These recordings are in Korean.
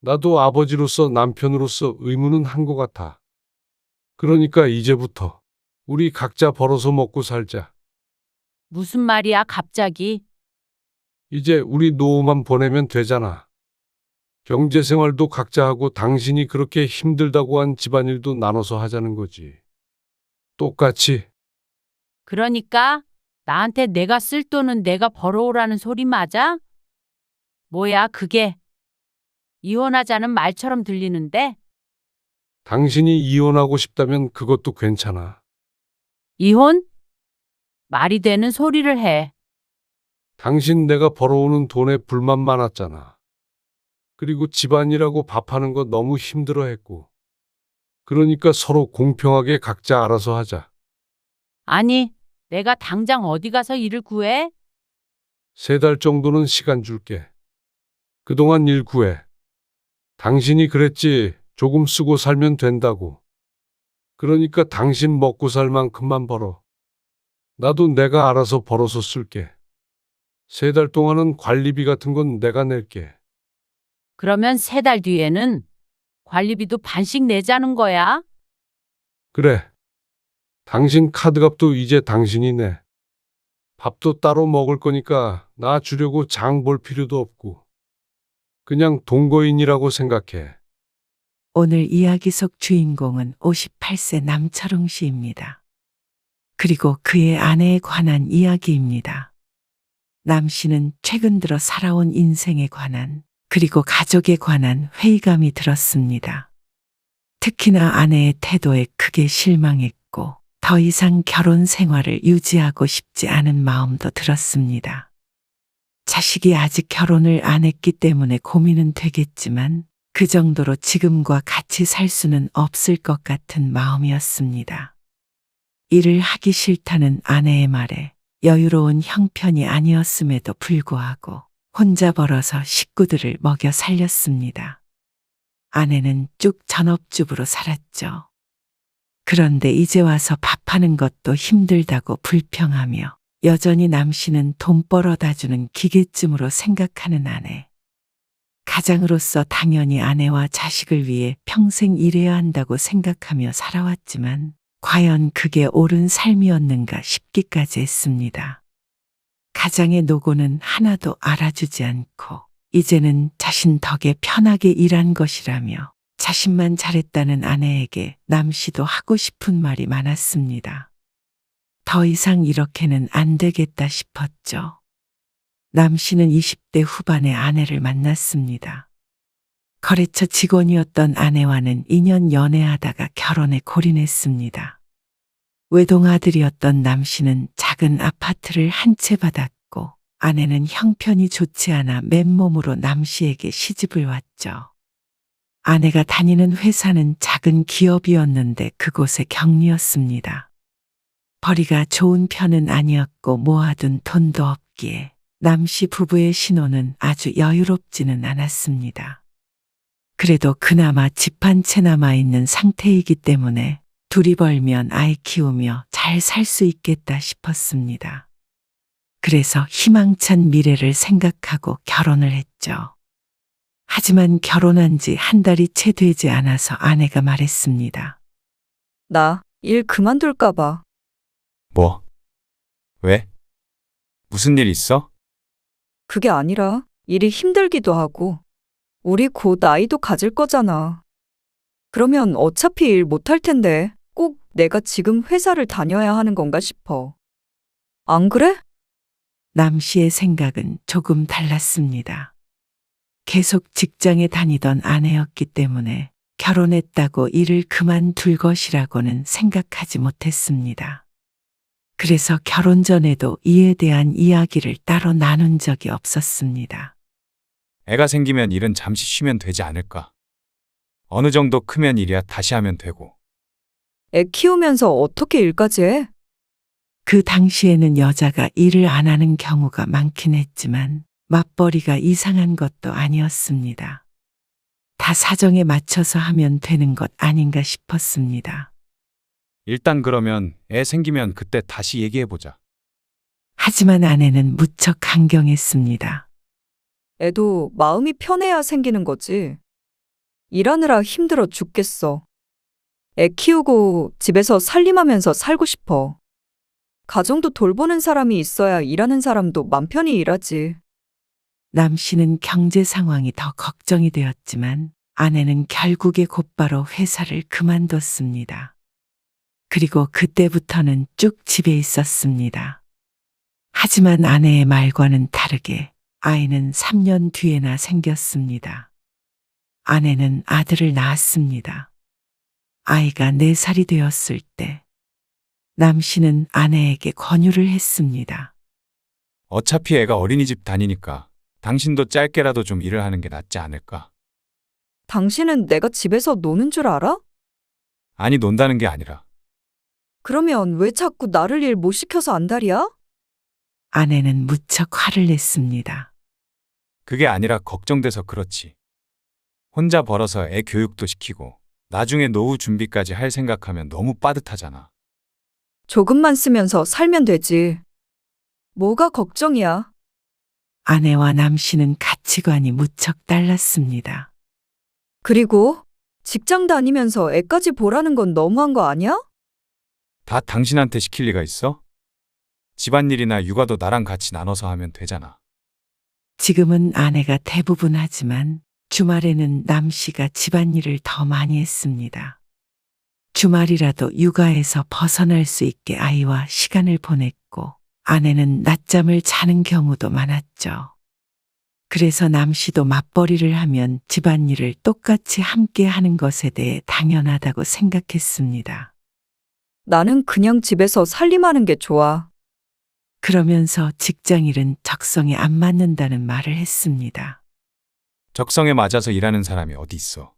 나도 아버지로서 남편으로서 의무는 한 것 같아. 그러니까 이제부터 우리 각자 벌어서 먹고 살자. 무슨 말이야, 갑자기? 이제 우리 노후만 보내면 되잖아. 경제 생활도 각자 하고 당신이 그렇게 힘들다고 한 집안일도 나눠서 하자는 거지. 똑같이. 그러니까 나한테 내가 쓸 돈은 내가 벌어오라는 소리 맞아? 뭐야, 그게? 이혼하자는 말처럼 들리는데? 당신이 이혼하고 싶다면 그것도 괜찮아. 이혼? 말이 되는 소리를 해. 당신 내가 벌어오는 돈에 불만 많았잖아. 그리고 집안일하고 밥하는 거 너무 힘들어 했고. 그러니까 서로 공평하게 각자 알아서 하자. 아니, 내가 당장 어디 가서 일을 구해? 3달 정도는 시간 줄게. 그동안 일 구해. 당신이 그랬지. 조금 쓰고 살면 된다고. 그러니까 당신 먹고 살 만큼만 벌어. 나도 내가 알아서 벌어서 쓸게. 3달 동안은 관리비 같은 건 내가 낼게. 그러면 3달 뒤에는 관리비도 반씩 내자는 거야? 그래. 당신 카드값도 이제 당신이 내. 밥도 따로 먹을 거니까 나 주려고 장 볼 필요도 없고. 그냥 동거인이라고 생각해. 오늘 이야기 속 주인공은 58세 남철웅 씨입니다. 그리고 그의 아내에 관한 이야기입니다. 남 씨는 최근 들어 살아온 인생에 관한 그리고 가족에 관한 회의감이 들었습니다. 특히나 아내의 태도에 크게 실망했고 더 이상 결혼 생활을 유지하고 싶지 않은 마음도 들었습니다. 자식이 아직 결혼을 안 했기 때문에 고민은 되겠지만 그 정도로 지금과 같이 살 수는 없을 것 같은 마음이었습니다. 일을 하기 싫다는 아내의 말에 여유로운 형편이 아니었음에도 불구하고 혼자 벌어서 식구들을 먹여 살렸습니다. 아내는 쭉 전업주부로 살았죠. 그런데 이제 와서 밥하는 것도 힘들다고 불평하며 여전히 남 씨는 돈 벌어다 주는 기계쯤으로 생각하는 아내. 가장으로서 당연히 아내와 자식을 위해 평생 일해야 한다고 생각하며 살아왔지만 과연 그게 옳은 삶이었는가 싶기까지 했습니다. 가장의 노고는 하나도 알아주지 않고 이제는 자신 덕에 편하게 일한 것이라며 자신만 잘했다는 아내에게 남 씨도 하고 싶은 말이 많았습니다. 더 이상 이렇게는 안 되겠다 싶었죠. 남 씨는 20대 후반에 아내를 만났습니다. 거래처 직원이었던 아내와는 2년 연애하다가 결혼에 골인했습니다. 외동아들이었던 남 씨는 작은 아파트를 한 채 받았고 아내는 형편이 좋지 않아 맨몸으로 남 씨에게 시집을 왔죠. 아내가 다니는 회사는 작은 기업이었는데 그곳의 격리였습니다. 벌이가 좋은 편은 아니었고 모아둔 돈도 없기에 남 씨 부부의 신혼은 아주 여유롭지는 않았습니다. 그래도 그나마 집 한 채 남아있는 상태이기 때문에 둘이 벌면 아이 키우며 잘 살 수 있겠다 싶었습니다. 그래서 희망찬 미래를 생각하고 결혼을 했죠. 하지만 결혼한 지 한 달이 채 되지 않아서 아내가 말했습니다. 나 일 그만둘까 봐. 뭐? 왜? 무슨 일 있어? 그게 아니라 일이 힘들기도 하고 우리 곧 아이도 가질 거잖아. 그러면 어차피 일 못할 텐데 꼭 내가 지금 회사를 다녀야 하는 건가 싶어. 안 그래? 남 씨의 생각은 조금 달랐습니다. 계속 직장에 다니던 아내였기 때문에 결혼했다고 일을 그만둘 것이라고는 생각하지 못했습니다. 그래서 결혼 전에도 이에 대한 이야기를 따로 나눈 적이 없었습니다. 애가 생기면 일은 잠시 쉬면 되지 않을까? 어느 정도 크면 일이야 다시 하면 되고. 애 키우면서 어떻게 일까지 해? 그 당시에는 여자가 일을 안 하는 경우가 많긴 했지만 맞벌이가 이상한 것도 아니었습니다. 다 사정에 맞춰서 하면 되는 것 아닌가 싶었습니다. 일단 그러면 애 생기면 그때 다시 얘기해보자. 하지만 아내는 무척 강경했습니다. 애도 마음이 편해야 생기는 거지. 일하느라 힘들어 죽겠어. 애 키우고 집에서 살림하면서 살고 싶어. 가정도 돌보는 사람이 있어야 일하는 사람도 맘 편히 일하지. 남 씨는 경제 상황이 더 걱정이 되었지만 아내는 결국에 곧바로 회사를 그만뒀습니다. 그리고 그때부터는 쭉 집에 있었습니다. 하지만 아내의 말과는 다르게 아이는 3년 뒤에나 생겼습니다. 아내는 아들을 낳았습니다. 아이가 4살이 되었을 때 남 씨는 아내에게 권유를 했습니다. 어차피 애가 어린이집 다니니까 당신도 짧게라도 좀 일을 하는 게 낫지 않을까? 당신은 내가 집에서 노는 줄 알아? 아니, 논다는 게 아니라 그러면 왜 자꾸 나를 일 못 시켜서 안달이야? 아내는 무척 화를 냈습니다. 그게 아니라 걱정돼서 그렇지. 혼자 벌어서 애 교육도 시키고 나중에 노후 준비까지 할 생각하면 너무 빠듯하잖아. 조금만 쓰면서 살면 되지. 뭐가 걱정이야? 아내와 남 씨는 가치관이 무척 달랐습니다. 그리고 직장 다니면서 애까지 보라는 건 너무한 거 아니야? 다 당신한테 시킬 리가 있어? 집안일이나 육아도 나랑 같이 나눠서 하면 되잖아. 지금은 아내가 대부분 하지만 주말에는 남 씨가 집안일을 더 많이 했습니다. 주말이라도 육아에서 벗어날 수 있게 아이와 시간을 보냈고 아내는 낮잠을 자는 경우도 많았죠. 그래서 남 씨도 맞벌이를 하면 집안일을 똑같이 함께 하는 것에 대해 당연하다고 생각했습니다. 나는 그냥 집에서 살림하는 게 좋아. 그러면서 직장일은 적성에 안 맞는다는 말을 했습니다. 적성에 맞아서 일하는 사람이 어디 있어?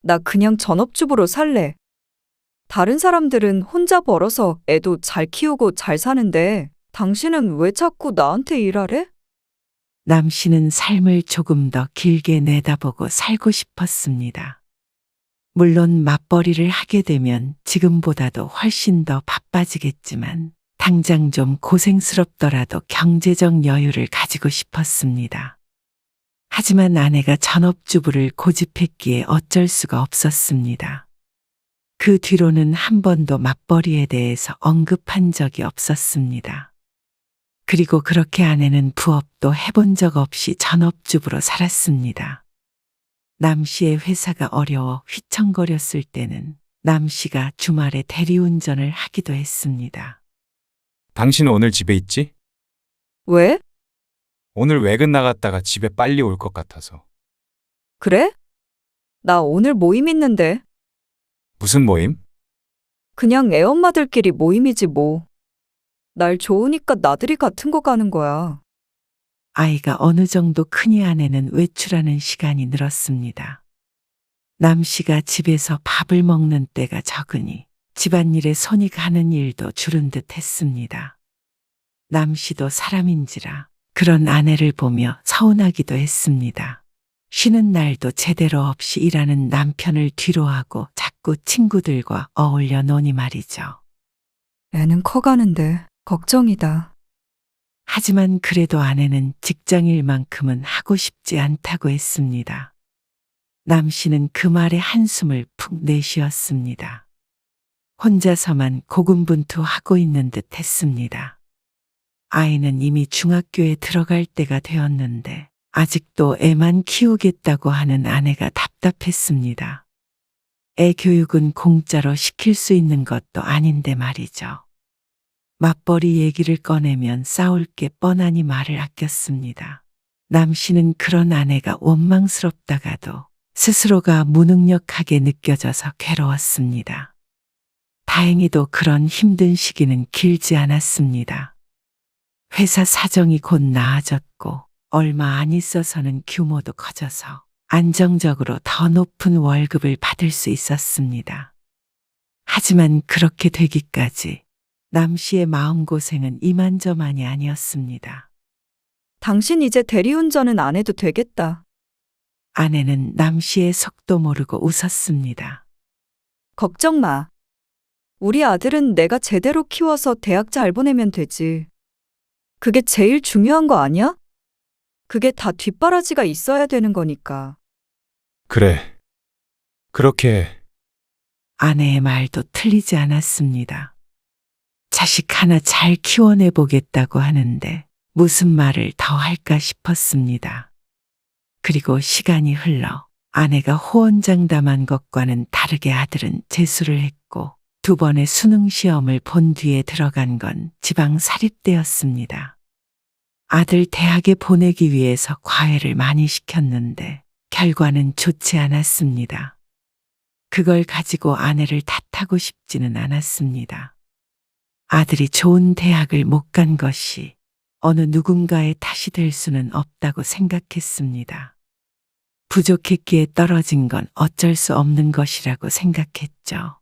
나 그냥 전업주부로 살래. 다른 사람들은 혼자 벌어서 애도 잘 키우고 잘 사는데 당신은 왜 자꾸 나한테 일하래? 남 씨는 삶을 조금 더 길게 내다보고 살고 싶었습니다. 물론 맞벌이를 하게 되면 지금보다도 훨씬 더 바빠지겠지만 당장 좀 고생스럽더라도 경제적 여유를 가지고 싶었습니다. 하지만 아내가 전업주부를 고집했기에 어쩔 수가 없었습니다. 그 뒤로는 한 번도 맞벌이에 대해서 언급한 적이 없었습니다. 그리고 그렇게 아내는 부업도 해본 적 없이 전업주부로 살았습니다. 남 씨의 회사가 어려워 휘청거렸을 때는 남 씨가 주말에 대리운전을 하기도 했습니다. 당신 오늘 집에 있지? 왜? 오늘 외근 나갔다가 집에 빨리 올 것 같아서. 그래? 나 오늘 모임 있는데. 무슨 모임? 그냥 애엄마들끼리 모임이지 뭐. 날 좋으니까 나들이 같은 거 가는 거야. 아이가 어느 정도 크니 아내는 외출하는 시간이 늘었습니다. 남 씨가 집에서 밥을 먹는 때가 적으니 집안일에 손이 가는 일도 줄은 듯 했습니다. 남 씨도 사람인지라 그런 아내를 보며 서운하기도 했습니다. 쉬는 날도 제대로 없이 일하는 남편을 뒤로하고 자꾸 친구들과 어울려 노니 말이죠. 애는 커가는데 걱정이다. 하지만 그래도 아내는 직장일만큼은 하고 싶지 않다고 했습니다. 남 씨는 그 말에 한숨을 푹 내쉬었습니다. 혼자서만 고군분투하고 있는 듯 했습니다. 아이는 이미 중학교에 들어갈 때가 되었는데 아직도 애만 키우겠다고 하는 아내가 답답했습니다. 애 교육은 공짜로 시킬 수 있는 것도 아닌데 말이죠. 맞벌이 얘기를 꺼내면 싸울 게 뻔하니 말을 아꼈습니다. 남 씨는 그런 아내가 원망스럽다가도 스스로가 무능력하게 느껴져서 괴로웠습니다. 다행히도 그런 힘든 시기는 길지 않았습니다. 회사 사정이 곧 나아졌고 얼마 안 있어서는 규모도 커져서 안정적으로 더 높은 월급을 받을 수 있었습니다. 하지만 그렇게 되기까지 남 씨의 마음고생은 이만저만이 아니었습니다. 당신 이제 대리운전은 안 해도 되겠다. 아내는 남 씨의 속도 모르고 웃었습니다. 걱정 마. 우리 아들은 내가 제대로 키워서 대학 잘 보내면 되지. 그게 제일 중요한 거 아니야? 그게 다 뒷바라지가 있어야 되는 거니까. 그래. 그렇게 아내의 말도 틀리지 않았습니다. 자식 하나 잘 키워내 보겠다고 하는데 무슨 말을 더 할까 싶었습니다. 그리고 시간이 흘러 아내가 호언장담한 것과는 다르게 아들은 재수를 했고 2번의 수능 시험을 본 뒤에 들어간 건 지방 사립대였습니다. 아들 대학에 보내기 위해서 과외를 많이 시켰는데 결과는 좋지 않았습니다. 그걸 가지고 아내를 탓하고 싶지는 않았습니다. 아들이 좋은 대학을 못 간 것이 어느 누군가의 탓이 될 수는 없다고 생각했습니다. 부족했기에 떨어진 건 어쩔 수 없는 것이라고 생각했죠.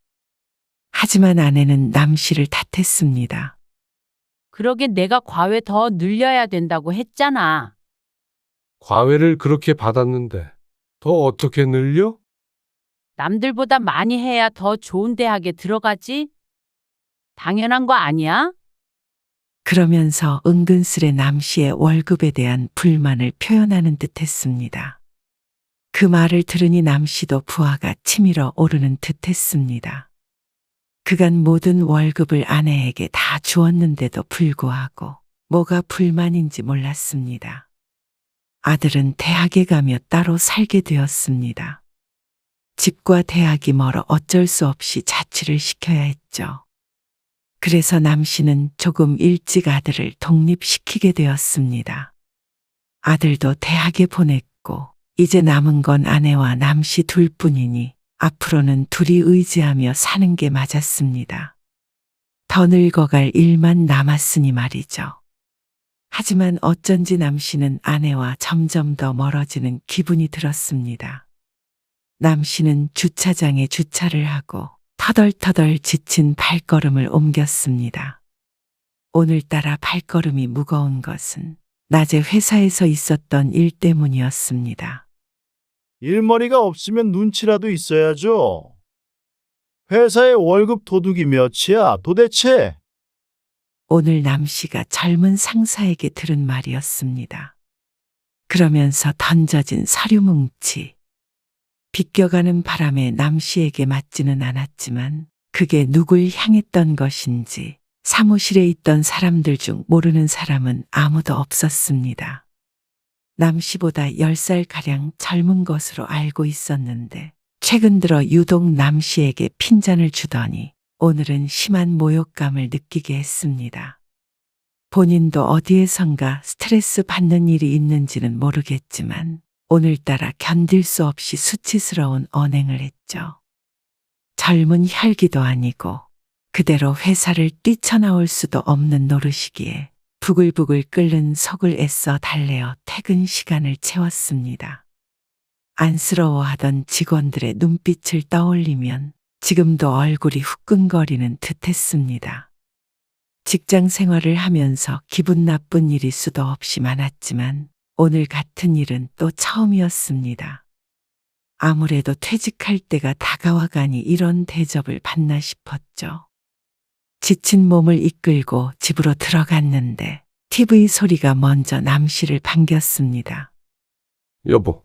하지만 아내는 남 씨를 탓했습니다. 그러게 내가 과외 더 늘려야 된다고 했잖아. 과외를 그렇게 받았는데 더 어떻게 늘려? 남들보다 많이 해야 더 좋은 대학에 들어가지? 당연한 거 아니야? 그러면서 은근슬에 남 씨의 월급에 대한 불만을 표현하는 듯 했습니다. 그 말을 들으니 남 씨도 부하가 치밀어 오르는 듯 했습니다. 그간 모든 월급을 아내에게 다 주었는데도 불구하고 뭐가 불만인지 몰랐습니다. 아들은 대학에 가며 따로 살게 되었습니다. 집과 대학이 멀어 어쩔 수 없이 자취를 시켜야 했죠. 그래서 남 씨는 조금 일찍 아들을 독립시키게 되었습니다. 아들도 대학에 보냈고 이제 남은 건 아내와 남 씨 둘뿐이니 앞으로는 둘이 의지하며 사는 게 맞았습니다. 더 늙어갈 일만 남았으니 말이죠. 하지만 어쩐지 남 씨는 아내와 점점 더 멀어지는 기분이 들었습니다. 남 씨는 주차장에 주차를 하고 터덜터덜 지친 발걸음을 옮겼습니다. 오늘따라 발걸음이 무거운 것은 낮에 회사에서 있었던 일 때문이었습니다. 일머리가 없으면 눈치라도 있어야죠. 회사의 월급 도둑이 몇이야, 도대체? 오늘 남 씨가 젊은 상사에게 들은 말이었습니다. 그러면서 던져진 서류 뭉치. 비껴가는 바람에 남 씨에게 맞지는 않았지만 그게 누굴 향했던 것인지 사무실에 있던 사람들 중 모르는 사람은 아무도 없었습니다. 남 씨보다 10살가량 젊은 것으로 알고 있었는데 최근 들어 유독 남 씨에게 핀잔을 주더니 오늘은 심한 모욕감을 느끼게 했습니다. 본인도 어디에선가 스트레스 받는 일이 있는지는 모르겠지만 오늘따라 견딜 수 없이 수치스러운 언행을 했죠. 젊은 혈기도 아니고 그대로 회사를 뛰쳐나올 수도 없는 노릇이기에 부글부글 끓는 속을 애써 달래어 퇴근 시간을 채웠습니다. 안쓰러워하던 직원들의 눈빛을 떠올리면 지금도 얼굴이 후끈거리는 듯했습니다. 직장 생활을 하면서 기분 나쁜 일이 수도 없이 많았지만 오늘 같은 일은 또 처음이었습니다. 아무래도 퇴직할 때가 다가와가니 이런 대접을 받나 싶었죠. 지친 몸을 이끌고 집으로 들어갔는데 TV 소리가 먼저 남 씨를 반겼습니다. 여보,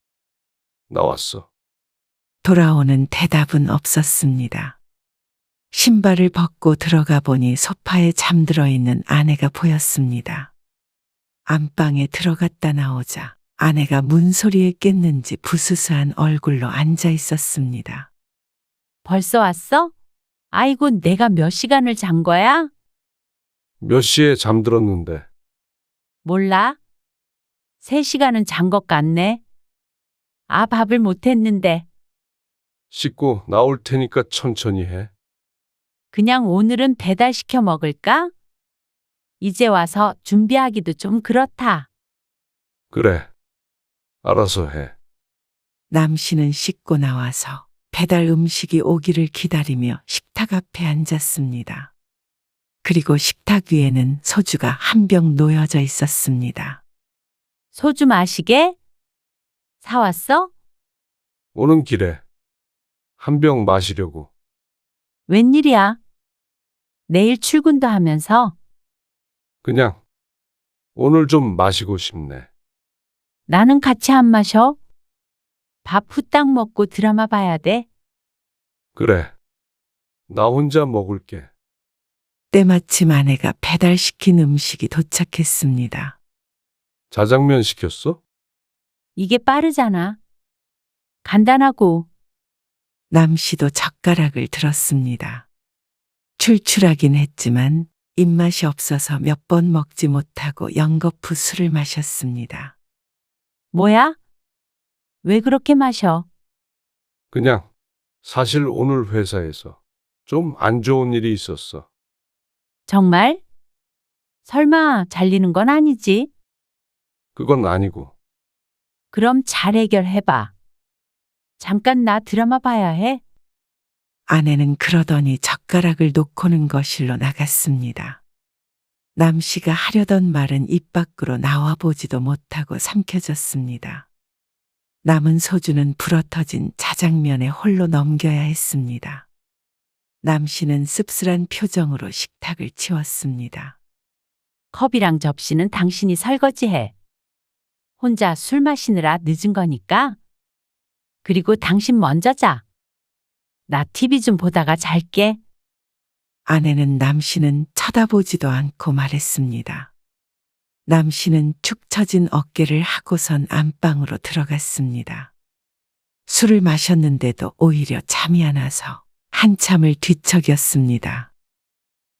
나왔어. 돌아오는 대답은 없었습니다. 신발을 벗고 들어가 보니 소파에 잠들어 있는 아내가 보였습니다. 안방에 들어갔다 나오자 아내가 문소리에 깼는지 부스스한 얼굴로 앉아 있었습니다. 벌써 왔어? 아이고, 내가 몇 시간을 잔 거야? 몇 시에 잠들었는데 몰라. 3시간은 잔 것 같네. 아, 밥을 못 했는데. 씻고 나올 테니까 천천히 해. 그냥 오늘은 배달시켜 먹을까? 이제 와서 준비하기도 좀 그렇다. 그래, 알아서 해. 남 씨는 씻고 나와서 배달 음식이 오기를 기다리며 식탁 앞에 앉았습니다. 그리고 식탁 위에는 소주가 한 병 놓여져 있었습니다. 소주 마시게? 사왔어? 오는 길에 한 병 마시려고. 웬일이야? 내일 출근도 하면서 그냥 오늘 좀 마시고 싶네. 나는 같이 안 마셔. 밥 후딱 먹고 드라마 봐야 돼. 그래. 나 혼자 먹을게. 때마침 아내가 배달시킨 음식이 도착했습니다. 자장면 시켰어? 이게 빠르잖아. 간단하고. 남씨도 젓가락을 들었습니다. 출출하긴 했지만 입맛이 없어서 몇 번 먹지 못하고 연거푸 술을 마셨습니다. 뭐야? 왜 그렇게 마셔? 그냥 사실 오늘 회사에서 좀 안 좋은 일이 있었어. 정말? 설마 잘리는 건 아니지? 그건 아니고 그럼 잘 해결해봐. 잠깐 나 드라마 봐야 해. 아내는 그러더니 젓가락을 놓고는 거실로 나갔습니다. 남씨가 하려던 말은 입 밖으로 나와 보지도 못하고 삼켜졌습니다. 남은 소주는 불어터진 자장면에 홀로 넘겨야 했습니다. 남씨는 씁쓸한 표정으로 식탁을 치웠습니다. 컵이랑 접시는 당신이 설거지해. 혼자 술 마시느라 늦은 거니까. 그리고 당신 먼저 자. 나 TV 좀 보다가 잘게. 아내는 남씨는 쳐다보지도 않고 말했습니다. 남씨는 축 처진 어깨를 하고선 안방으로 들어갔습니다. 술을 마셨는데도 오히려 잠이 안 와서 한참을 뒤척였습니다.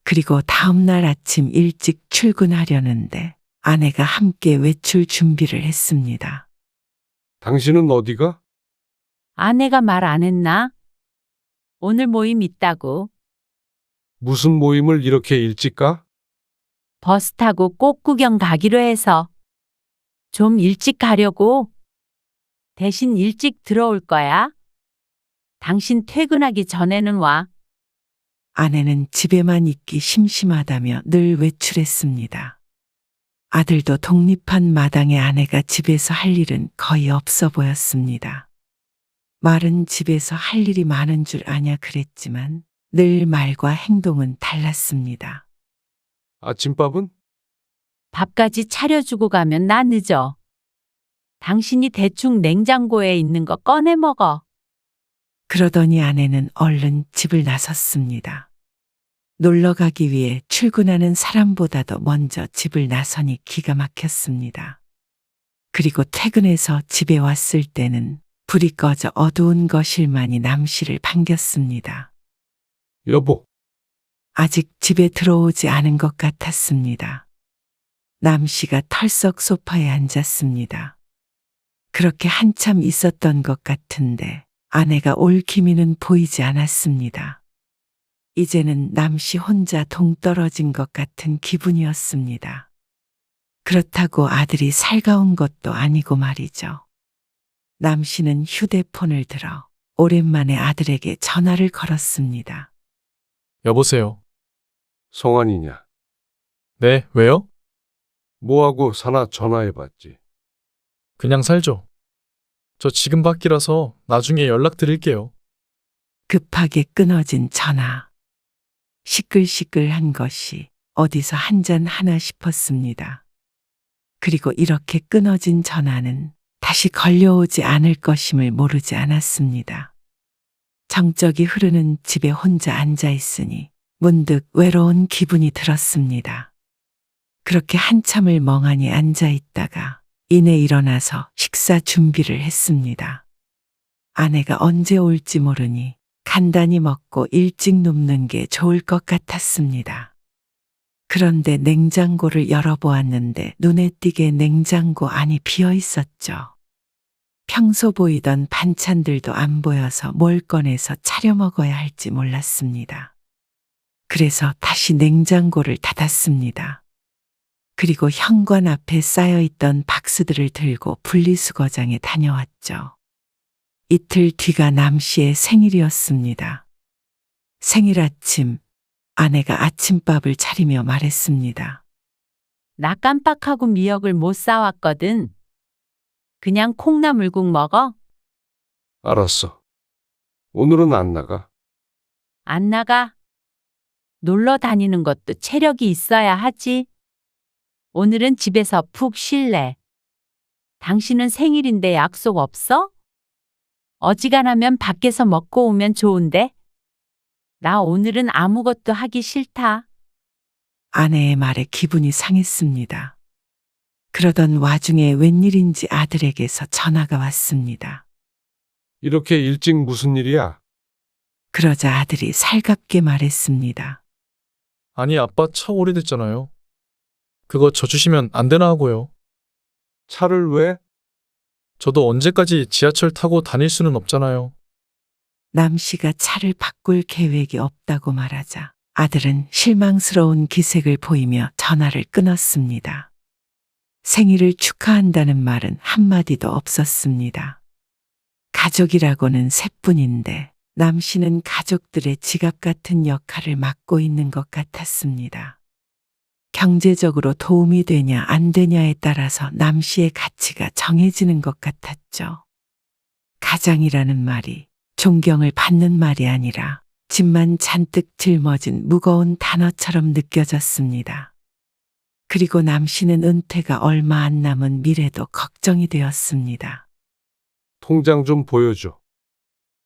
그리고 다음날 아침 일찍 출근하려는데 아내가 함께 외출 준비를 했습니다. 당신은 어디가? 아내가 말 안 했나? 오늘 모임 있다고. 무슨 모임을 이렇게 일찍 가? 버스 타고 꽃 구경 가기로 해서. 좀 일찍 가려고. 대신 일찍 들어올 거야. 당신 퇴근하기 전에는 와. 아내는 집에만 있기 심심하다며 늘 외출했습니다. 아들도 독립한 마당에 아내가 집에서 할 일은 거의 없어 보였습니다. 말은 집에서 할 일이 많은 줄 아냐 그랬지만 늘 말과 행동은 달랐습니다. 아침밥은? 밥까지 차려주고 가면 나 늦어. 당신이 대충 냉장고에 있는 거 꺼내 먹어. 그러더니 아내는 얼른 집을 나섰습니다. 놀러 가기 위해 출근하는 사람보다도 먼저 집을 나서니 기가 막혔습니다. 그리고 퇴근해서 집에 왔을 때는 불이 꺼져 어두운 거실만이 남씨를 반겼습니다. 여보, 아직 집에 들어오지 않은 것 같았습니다. 남씨가 털썩 소파에 앉았습니다. 그렇게 한참 있었던 것 같은데 아내가 올 기미는 보이지 않았습니다. 이제는 남씨 혼자 동떨어진 것 같은 기분이었습니다. 그렇다고 아들이 살가운 것도 아니고 말이죠. 남씨는 휴대폰을 들어 오랜만에 아들에게 전화를 걸었습니다. 여보세요. 성환이냐? 네, 왜요? 뭐하고 사나 전화해봤지. 그냥 살죠. 저 지금 밖이라서 나중에 연락드릴게요. 급하게 끊어진 전화. 시끌시끌한 것이 어디서 한잔 하나 싶었습니다. 그리고 이렇게 끊어진 전화는 다시 걸려오지 않을 것임을 모르지 않았습니다. 정적이 흐르는 집에 혼자 앉아 있으니 문득 외로운 기분이 들었습니다. 그렇게 한참을 멍하니 앉아 있다가 이내 일어나서 식사 준비를 했습니다. 아내가 언제 올지 모르니 간단히 먹고 일찍 눕는 게 좋을 것 같았습니다. 그런데 냉장고를 열어보았는데 눈에 띄게 냉장고 안이 비어 있었죠. 평소 보이던 반찬들도 안 보여서 뭘 꺼내서 차려 먹어야 할지 몰랐습니다. 그래서 다시 냉장고를 닫았습니다. 그리고 현관 앞에 쌓여있던 박스들을 들고 분리수거장에 다녀왔죠. 이틀 뒤가 남씨의 생일이었습니다. 생일 아침, 아내가 아침밥을 차리며 말했습니다. 나 깜빡하고 미역을 못 사왔거든. 그냥 콩나물국 먹어. 알았어. 오늘은 안 나가. 안 나가. 놀러 다니는 것도 체력이 있어야 하지. 오늘은 집에서 푹 쉴래. 당신은 생일인데 약속 없어? 어지간하면 밖에서 먹고 오면 좋은데. 나 오늘은 아무것도 하기 싫다. 아내의 말에 기분이 상했습니다. 그러던 와중에 웬일인지 아들에게서 전화가 왔습니다. 이렇게 일찍 무슨 일이야? 그러자 아들이 살갑게 말했습니다. 아니, 아빠 차 오래됐잖아요. 그거 저 주시면 안 되나 하고요. 차를 왜? 저도 언제까지 지하철 타고 다닐 수는 없잖아요. 남 씨가 차를 바꿀 계획이 없다고 말하자 아들은 실망스러운 기색을 보이며 전화를 끊었습니다. 생일을 축하한다는 말은 한마디도 없었습니다. 가족이라고는 셋뿐인데 남 씨는 가족들의 지갑 같은 역할을 맡고 있는 것 같았습니다. 경제적으로 도움이 되냐 안 되냐에 따라서 남 씨의 가치가 정해지는 것 같았죠. 가장이라는 말이 존경을 받는 말이 아니라 짐만 잔뜩 짊어진 무거운 단어처럼 느껴졌습니다. 그리고 남 씨는 은퇴가 얼마 안 남은 미래도 걱정이 되었습니다. 통장 좀 보여줘.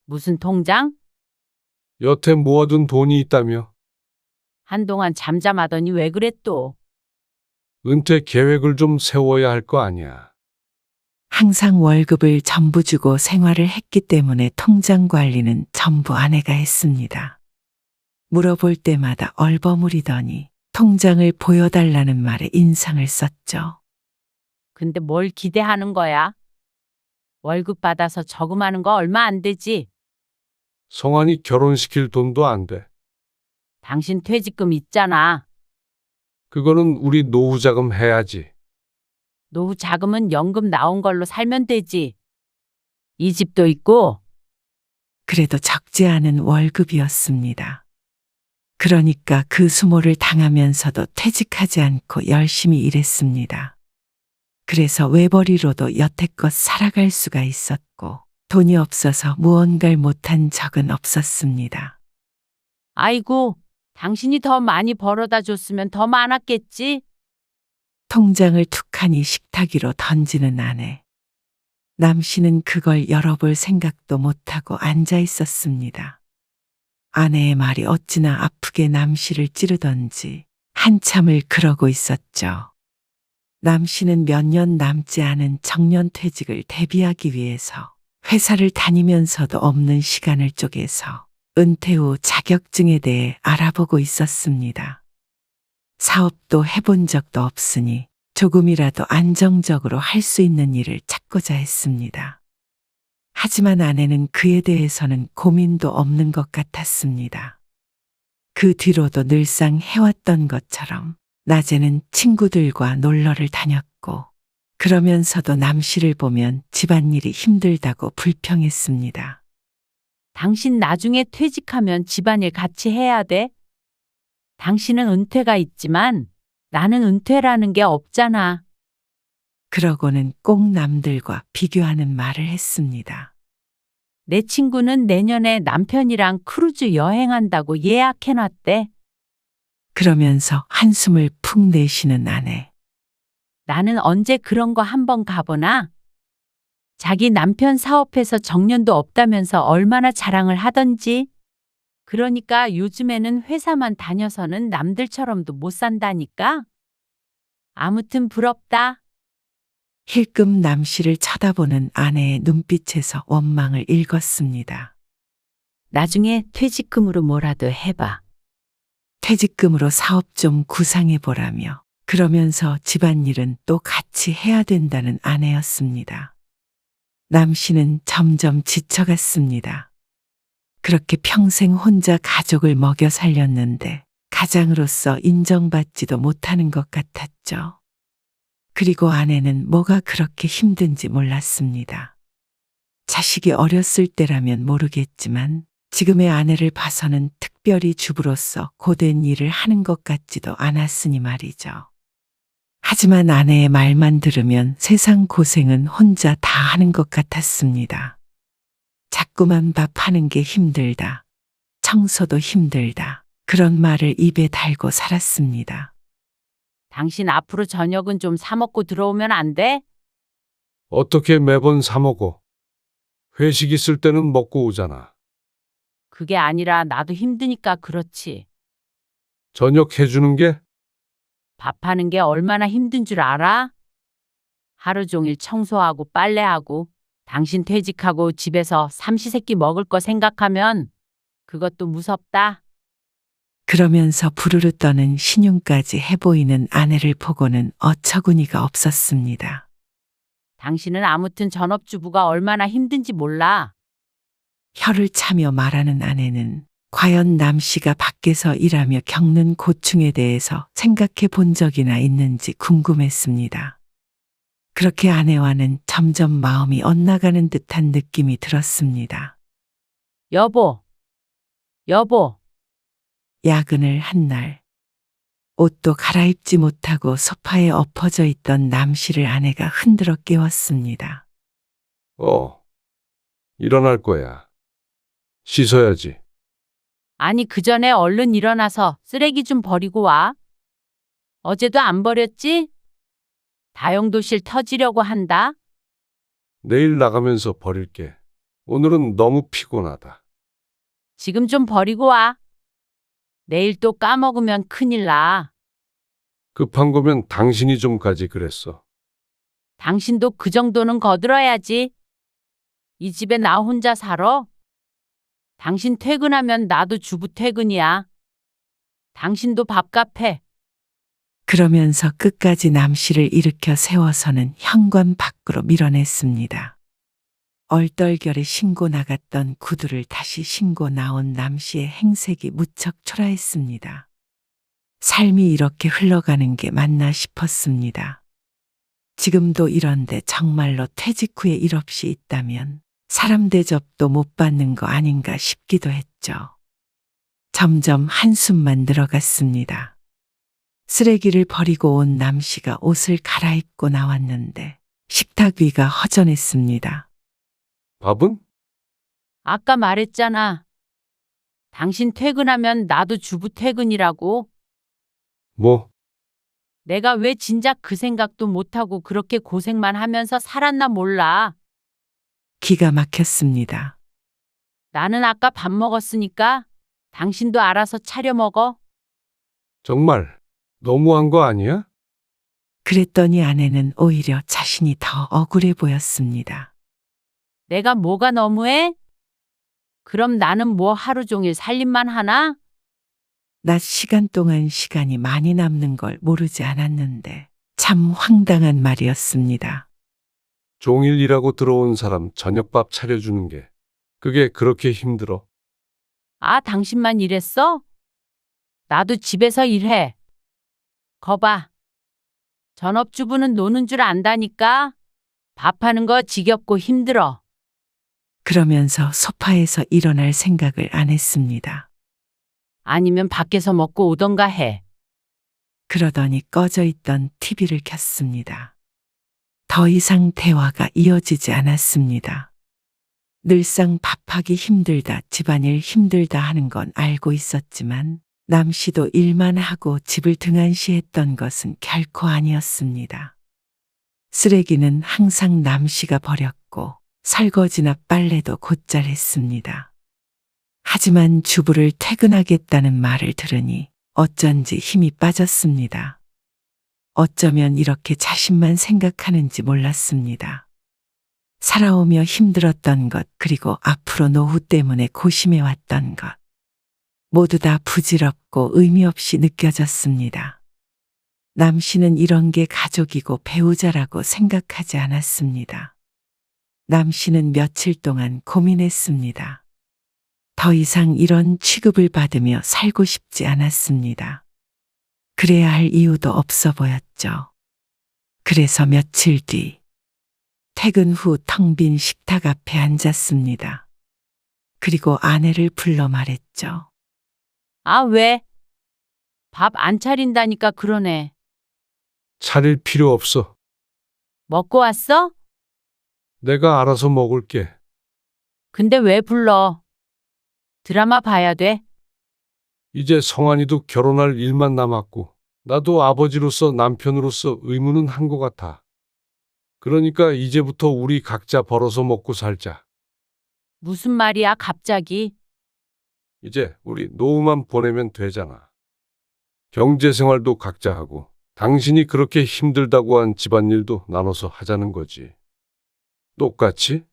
무슨 통장? 여태 모아둔 돈이 있다며? 한동안 잠잠하더니 왜 그래 또? 은퇴 계획을 좀 세워야 할 거 아니야. 항상 월급을 전부 주고 생활을 했기 때문에 통장 관리는 전부 아내가 했습니다. 물어볼 때마다 얼버무리더니 통장을 보여달라는 말에 인상을 썼죠. 근데 뭘 기대하는 거야? 월급 받아서 저금하는 거 얼마 안 되지? 성환이 결혼시킬 돈도 안 돼. 당신 퇴직금 있잖아. 그거는 우리 노후 자금 해야지. 노후 자금은 연금 나온 걸로 살면 되지. 이 집도 있고. 그래도 적지 않은 월급이었습니다. 그러니까 그 수모를 당하면서도 퇴직하지 않고 열심히 일했습니다. 그래서 외벌이로도 여태껏 살아갈 수가 있었고 돈이 없어서 무언가를 못한 적은 없었습니다. 아이고, 당신이 더 많이 벌어다 줬으면 더 많았겠지? 통장을 툭하니 식탁 위로 던지는 아내. 남 씨는 그걸 열어볼 생각도 못하고 앉아 있었습니다. 아내의 말이 어찌나 아프게 남 씨를 찌르던지 한참을 그러고 있었죠. 남 씨는 몇 년 남지 않은 정년퇴직을 대비하기 위해서 회사를 다니면서도 없는 시간을 쪼개서 은퇴 후 자격증에 대해 알아보고 있었습니다. 사업도 해본 적도 없으니 조금이라도 안정적으로 할 수 있는 일을 찾고자 했습니다. 하지만 아내는 그에 대해서는 고민도 없는 것 같았습니다. 그 뒤로도 늘상 해왔던 것처럼 낮에는 친구들과 놀러를 다녔고 그러면서도 남 씨를 보면 집안일이 힘들다고 불평했습니다. 당신 나중에 퇴직하면 집안일 같이 해야 돼? 당신은 은퇴가 있지만 나는 은퇴라는 게 없잖아. 그러고는 꼭 남들과 비교하는 말을 했습니다. 내 친구는 내년에 남편이랑 크루즈 여행한다고 예약해놨대. 그러면서 한숨을 푹 내쉬는 아내. 나는 언제 그런 거 한번 가보나? 자기 남편 사업해서 정년도 없다면서 얼마나 자랑을 하던지. 그러니까 요즘에는 회사만 다녀서는 남들처럼도 못 산다니까? 아무튼 부럽다. 힐끔 남 씨를 쳐다보는 아내의 눈빛에서 원망을 읽었습니다. 나중에 퇴직금으로 뭐라도 해봐. 퇴직금으로 사업 좀 구상해 보라며 그러면서 집안일은 또 같이 해야 된다는 아내였습니다. 남 씨는 점점 지쳐갔습니다. 그렇게 평생 혼자 가족을 먹여 살렸는데 가장으로서 인정받지도 못하는 것 같았죠. 그리고 아내는 뭐가 그렇게 힘든지 몰랐습니다. 자식이 어렸을 때라면 모르겠지만 지금의 아내를 봐서는 특별히 주부로서 고된 일을 하는 것 같지도 않았으니 말이죠. 하지만 아내의 말만 들으면 세상 고생은 혼자 다 하는 것 같았습니다. 자꾸만 밥하는 게 힘들다. 청소도 힘들다. 그런 말을 입에 달고 살았습니다. 당신 앞으로 저녁은 좀 사 먹고 들어오면 안 돼? 어떻게 매번 사 먹어? 회식 있을 때는 먹고 오잖아. 그게 아니라 나도 힘드니까 그렇지. 저녁 해주는 게? 밥하는 게 얼마나 힘든 줄 알아? 하루 종일 청소하고 빨래하고 당신 퇴직하고 집에서 삼시세끼 먹을 거 생각하면 그것도 무섭다. 그러면서 부르르 떠는 신용까지 해보이는 아내를 보고는 어처구니가 없었습니다. 당신은 아무튼 전업주부가 얼마나 힘든지 몰라. 혀를 차며 말하는 아내는 과연 남 씨가 밖에서 일하며 겪는 고충에 대해서 생각해 본 적이나 있는지 궁금했습니다. 그렇게 아내와는 점점 마음이 엇나가는 듯한 느낌이 들었습니다. 여보, 여보, 야근을 한 날, 옷도 갈아입지 못하고 소파에 엎어져 있던 남 씨를 아내가 흔들어 깨웠습니다. 일어날 거야. 씻어야지. 아니 그 전에 얼른 일어나서 쓰레기 좀 버리고 와. 어제도 안 버렸지? 다용도실 터지려고 한다. 내일 나가면서 버릴게. 오늘은 너무 피곤하다. 지금 좀 버리고 와. 내일 또 까먹으면 큰일 나. 급한 거면 당신이 좀 가지 그랬어. 당신도 그 정도는 거들어야지. 이 집에 나 혼자 살아. 당신 퇴근하면 나도 주부 퇴근이야. 당신도 밥값 해. 그러면서 끝까지 남 씨를 일으켜 세워서는 현관 밖으로 밀어냈습니다. 얼떨결에 신고 나갔던 구두를 다시 신고 나온 남 씨의 행색이 무척 초라했습니다. 삶이 이렇게 흘러가는 게 맞나 싶었습니다. 지금도 이런데 정말로 퇴직 후에 일 없이 있다면 사람 대접도 못 받는 거 아닌가 싶기도 했죠. 점점 한숨만 늘어갔습니다. 쓰레기를 버리고 온 남 씨가 옷을 갈아입고 나왔는데 식탁 위가 허전했습니다. 밥은? 아까 말했잖아. 당신 퇴근하면 나도 주부 퇴근이라고. 뭐? 내가 왜 진작 그 생각도 못하고 그렇게 고생만 하면서 살았나 몰라. 기가 막혔습니다. 나는 아까 밥 먹었으니까 당신도 알아서 차려 먹어. 정말 너무한 거 아니야? 그랬더니 아내는 오히려 자신이 더 억울해 보였습니다. 내가 뭐가 너무해? 그럼 나는 뭐 하루 종일 살림만 하나? 낮 시간 동안 시간이 많이 남는 걸 모르지 않았는데 참 황당한 말이었습니다. 종일 일하고 들어온 사람 저녁밥 차려주는 게 그게 그렇게 힘들어? 아, 당신만 일했어? 나도 집에서 일해. 거봐. 전업주부는 노는 줄 안다니까. 밥하는 거 지겹고 힘들어. 그러면서 소파에서 일어날 생각을 안 했습니다. 아니면 밖에서 먹고 오던가 해. 그러더니 꺼져 있던 TV를 켰습니다. 더 이상 대화가 이어지지 않았습니다. 늘상 밥하기 힘들다, 집안일 힘들다 하는 건 알고 있었지만 남 씨도 일만 하고 집을 등한시했던 것은 결코 아니었습니다. 쓰레기는 항상 남 씨가 버렸고 설거지나 빨래도 곧잘 했습니다. 하지만 주부를 퇴근하겠다는 말을 들으니 어쩐지 힘이 빠졌습니다. 어쩌면 이렇게 자신만 생각하는지 몰랐습니다. 살아오며 힘들었던 것, 그리고 앞으로 노후 때문에 고심해왔던 것, 모두 다 부질없고 의미 없이 느껴졌습니다. 남 씨는 이런 게 가족이고 배우자라고 생각하지 않았습니다. 남 씨는 며칠 동안 고민했습니다. 더 이상 이런 취급을 받으며 살고 싶지 않았습니다. 그래야 할 이유도 없어 보였죠. 그래서 며칠 뒤 퇴근 후 텅 빈 식탁 앞에 앉았습니다. 그리고 아내를 불러 말했죠. 아, 왜? 밥 안 차린다니까 그러네. 차릴 필요 없어. 먹고 왔어? 내가 알아서 먹을게. 근데 왜 불러? 드라마 봐야 돼? 이제 성환이도 결혼할 일만 남았고 나도 아버지로서 남편으로서 의무는 한 것 같아. 그러니까 이제부터 우리 각자 벌어서 먹고 살자. 무슨 말이야, 갑자기? 이제 우리 노후만 보내면 되잖아. 경제생활도 각자 하고 당신이 그렇게 힘들다고 한 집안일도 나눠서 하자는 거지. 똑같이?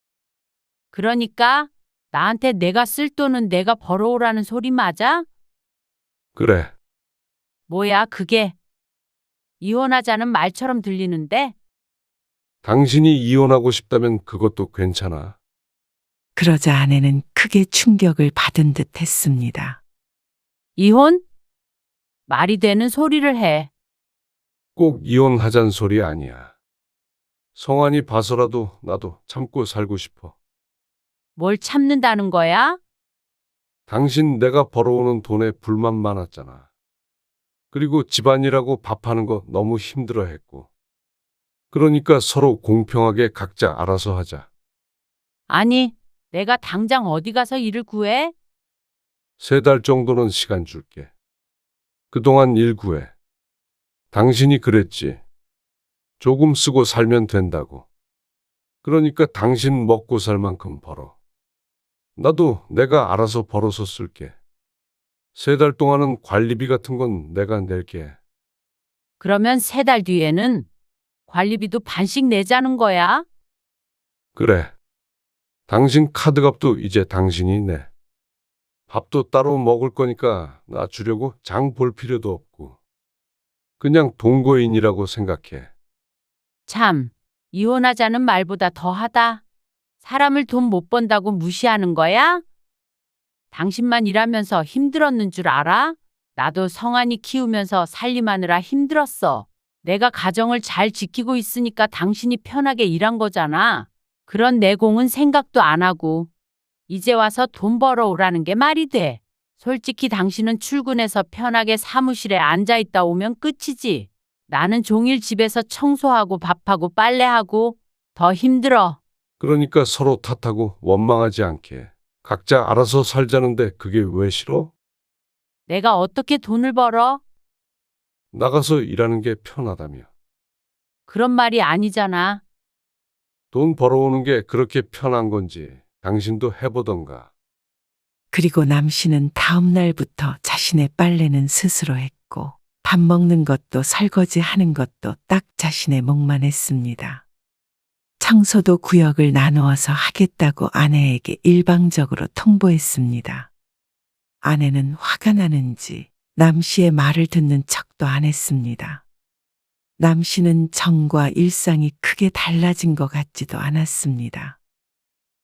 그러니까 나한테 내가 쓸 돈은 내가 벌어오라는 소리 맞아? 그래. 뭐야 그게? 이혼하자는 말처럼 들리는데? 당신이 이혼하고 싶다면 그것도 괜찮아. 그러자 아내는 크게 충격을 받은 듯 했습니다. 이혼? 말이 되는 소리를 해. 꼭 이혼하잔 소리 아니야. 성환이 봐서라도 나도 참고 살고 싶어. 뭘 참는다는 거야? 당신 내가 벌어오는 돈에 불만 많았잖아. 그리고 집안일하고 밥하는 거 너무 힘들어 했고. 그러니까 서로 공평하게 각자 알아서 하자. 아니, 내가 당장 어디 가서 일을 구해? 3달 정도는 시간 줄게. 그동안 일 구해. 당신이 그랬지. 조금 쓰고 살면 된다고. 그러니까 당신 먹고 살 만큼 벌어. 나도 내가 알아서 벌어서 쓸게. 3달 동안은 관리비 같은 건 내가 낼게. 그러면 3달 뒤에는 관리비도 반씩 내자는 거야? 그래. 당신 카드값도 이제 당신이 내. 밥도 따로 먹을 거니까 나 주려고 장 볼 필요도 없고. 그냥 동거인이라고 생각해. 참, 이혼하자는 말보다 더하다. 사람을 돈 못 번다고 무시하는 거야? 당신만 일하면서 힘들었는 줄 알아? 나도 성환이 키우면서 살림하느라 힘들었어. 내가 가정을 잘 지키고 있으니까 당신이 편하게 일한 거잖아. 그런 내공은 생각도 안 하고 이제 와서 돈 벌어오라는 게 말이 돼. 솔직히 당신은 출근해서 편하게 사무실에 앉아있다 오면 끝이지. 나는 종일 집에서 청소하고 밥하고 빨래하고 더 힘들어. 그러니까 서로 탓하고 원망하지 않게. 각자 알아서 살자는데 그게 왜 싫어? 내가 어떻게 돈을 벌어? 나가서 일하는 게 편하다며. 그런 말이 아니잖아. 돈 벌어오는 게 그렇게 편한 건지 당신도 해보던가. 그리고 남 씨는 다음 날부터 자신의 빨래는 스스로 했고 밥 먹는 것도 설거지 하는 것도 딱 자신의 몫만 했습니다. 청소도 구역을 나누어서 하겠다고 아내에게 일방적으로 통보했습니다. 아내는 화가 나는지 남 씨의 말을 듣는 척도 안 했습니다. 남 씨는 정과 일상이 크게 달라진 것 같지도 않았습니다.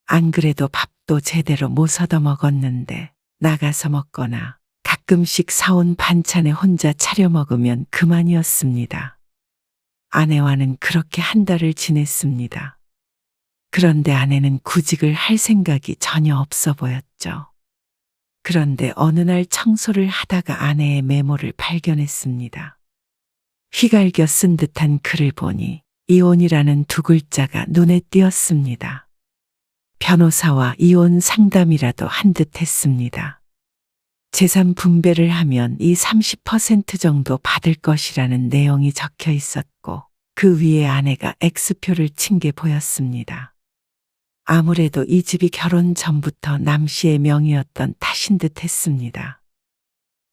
안 그래도 밥도 제대로 못 얻어 먹었는데 나가서 먹거나 가끔씩 사온 반찬에 혼자 차려 먹으면 그만이었습니다. 아내와는 그렇게 한 달을 지냈습니다. 그런데 아내는 구직을 할 생각이 전혀 없어 보였죠. 그런데 어느 날 청소를 하다가 아내의 메모를 발견했습니다. 휘갈겨 쓴 듯한 글을 보니 이혼이라는 2글자가 눈에 띄었습니다. 변호사와 이혼 상담이라도 한 듯 했습니다. 재산 분배를 하면 이 30% 정도 받을 것이라는 내용이 적혀 있었고 그 위에 아내가 X표를 친 게 보였습니다. 아무래도 이 집이 결혼 전부터 남 씨의 명의였던 탓인 듯 했습니다.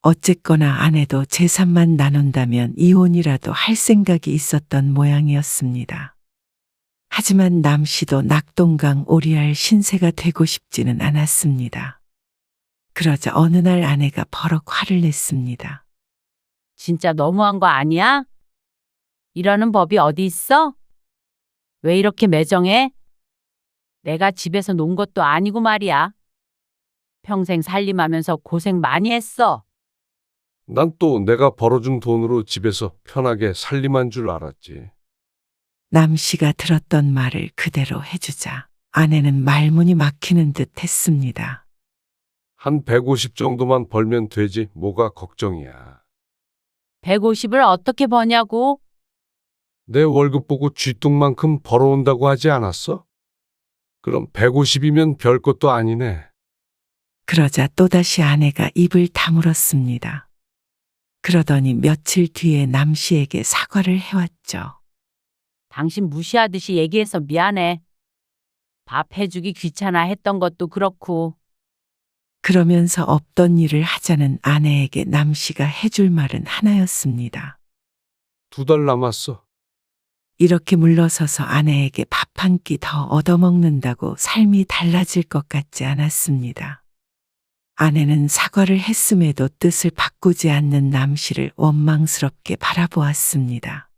어쨌거나 아내도 재산만 나눈다면 이혼이라도 할 생각이 있었던 모양이었습니다. 하지만 남 씨도 낙동강 오리알 신세가 되고 싶지는 않았습니다. 그러자 어느 날 아내가 버럭 화를 냈습니다. 진짜 너무한 거 아니야? 이러는 법이 어디 있어? 왜 이렇게 매정해? 내가 집에서 논 것도 아니고 말이야. 평생 살림하면서 고생 많이 했어. 난 또 내가 벌어준 돈으로 집에서 편하게 살림한 줄 알았지. 남 씨가 들었던 말을 그대로 해주자 아내는 말문이 막히는 듯 했습니다. 한 150 정도만 벌면 되지 뭐가 걱정이야. 150을 어떻게 버냐고? 내 월급 보고 쥐뚱만큼 벌어온다고 하지 않았어? 그럼 150이면 별것도 아니네. 그러자 또다시 아내가 입을 다물었습니다. 그러더니 며칠 뒤에 남 씨에게 사과를 해왔죠. 당신 무시하듯이 얘기해서 미안해. 밥 해주기 귀찮아 했던 것도 그렇고. 그러면서 없던 일을 하자는 아내에게 남 씨가 해줄 말은 하나였습니다. 2달 남았어. 이렇게 물러서서 아내에게 밥 한 끼 더 얻어먹는다고 삶이 달라질 것 같지 않았습니다. 아내는 사과를 했음에도 뜻을 바꾸지 않는 남 씨를 원망스럽게 바라보았습니다.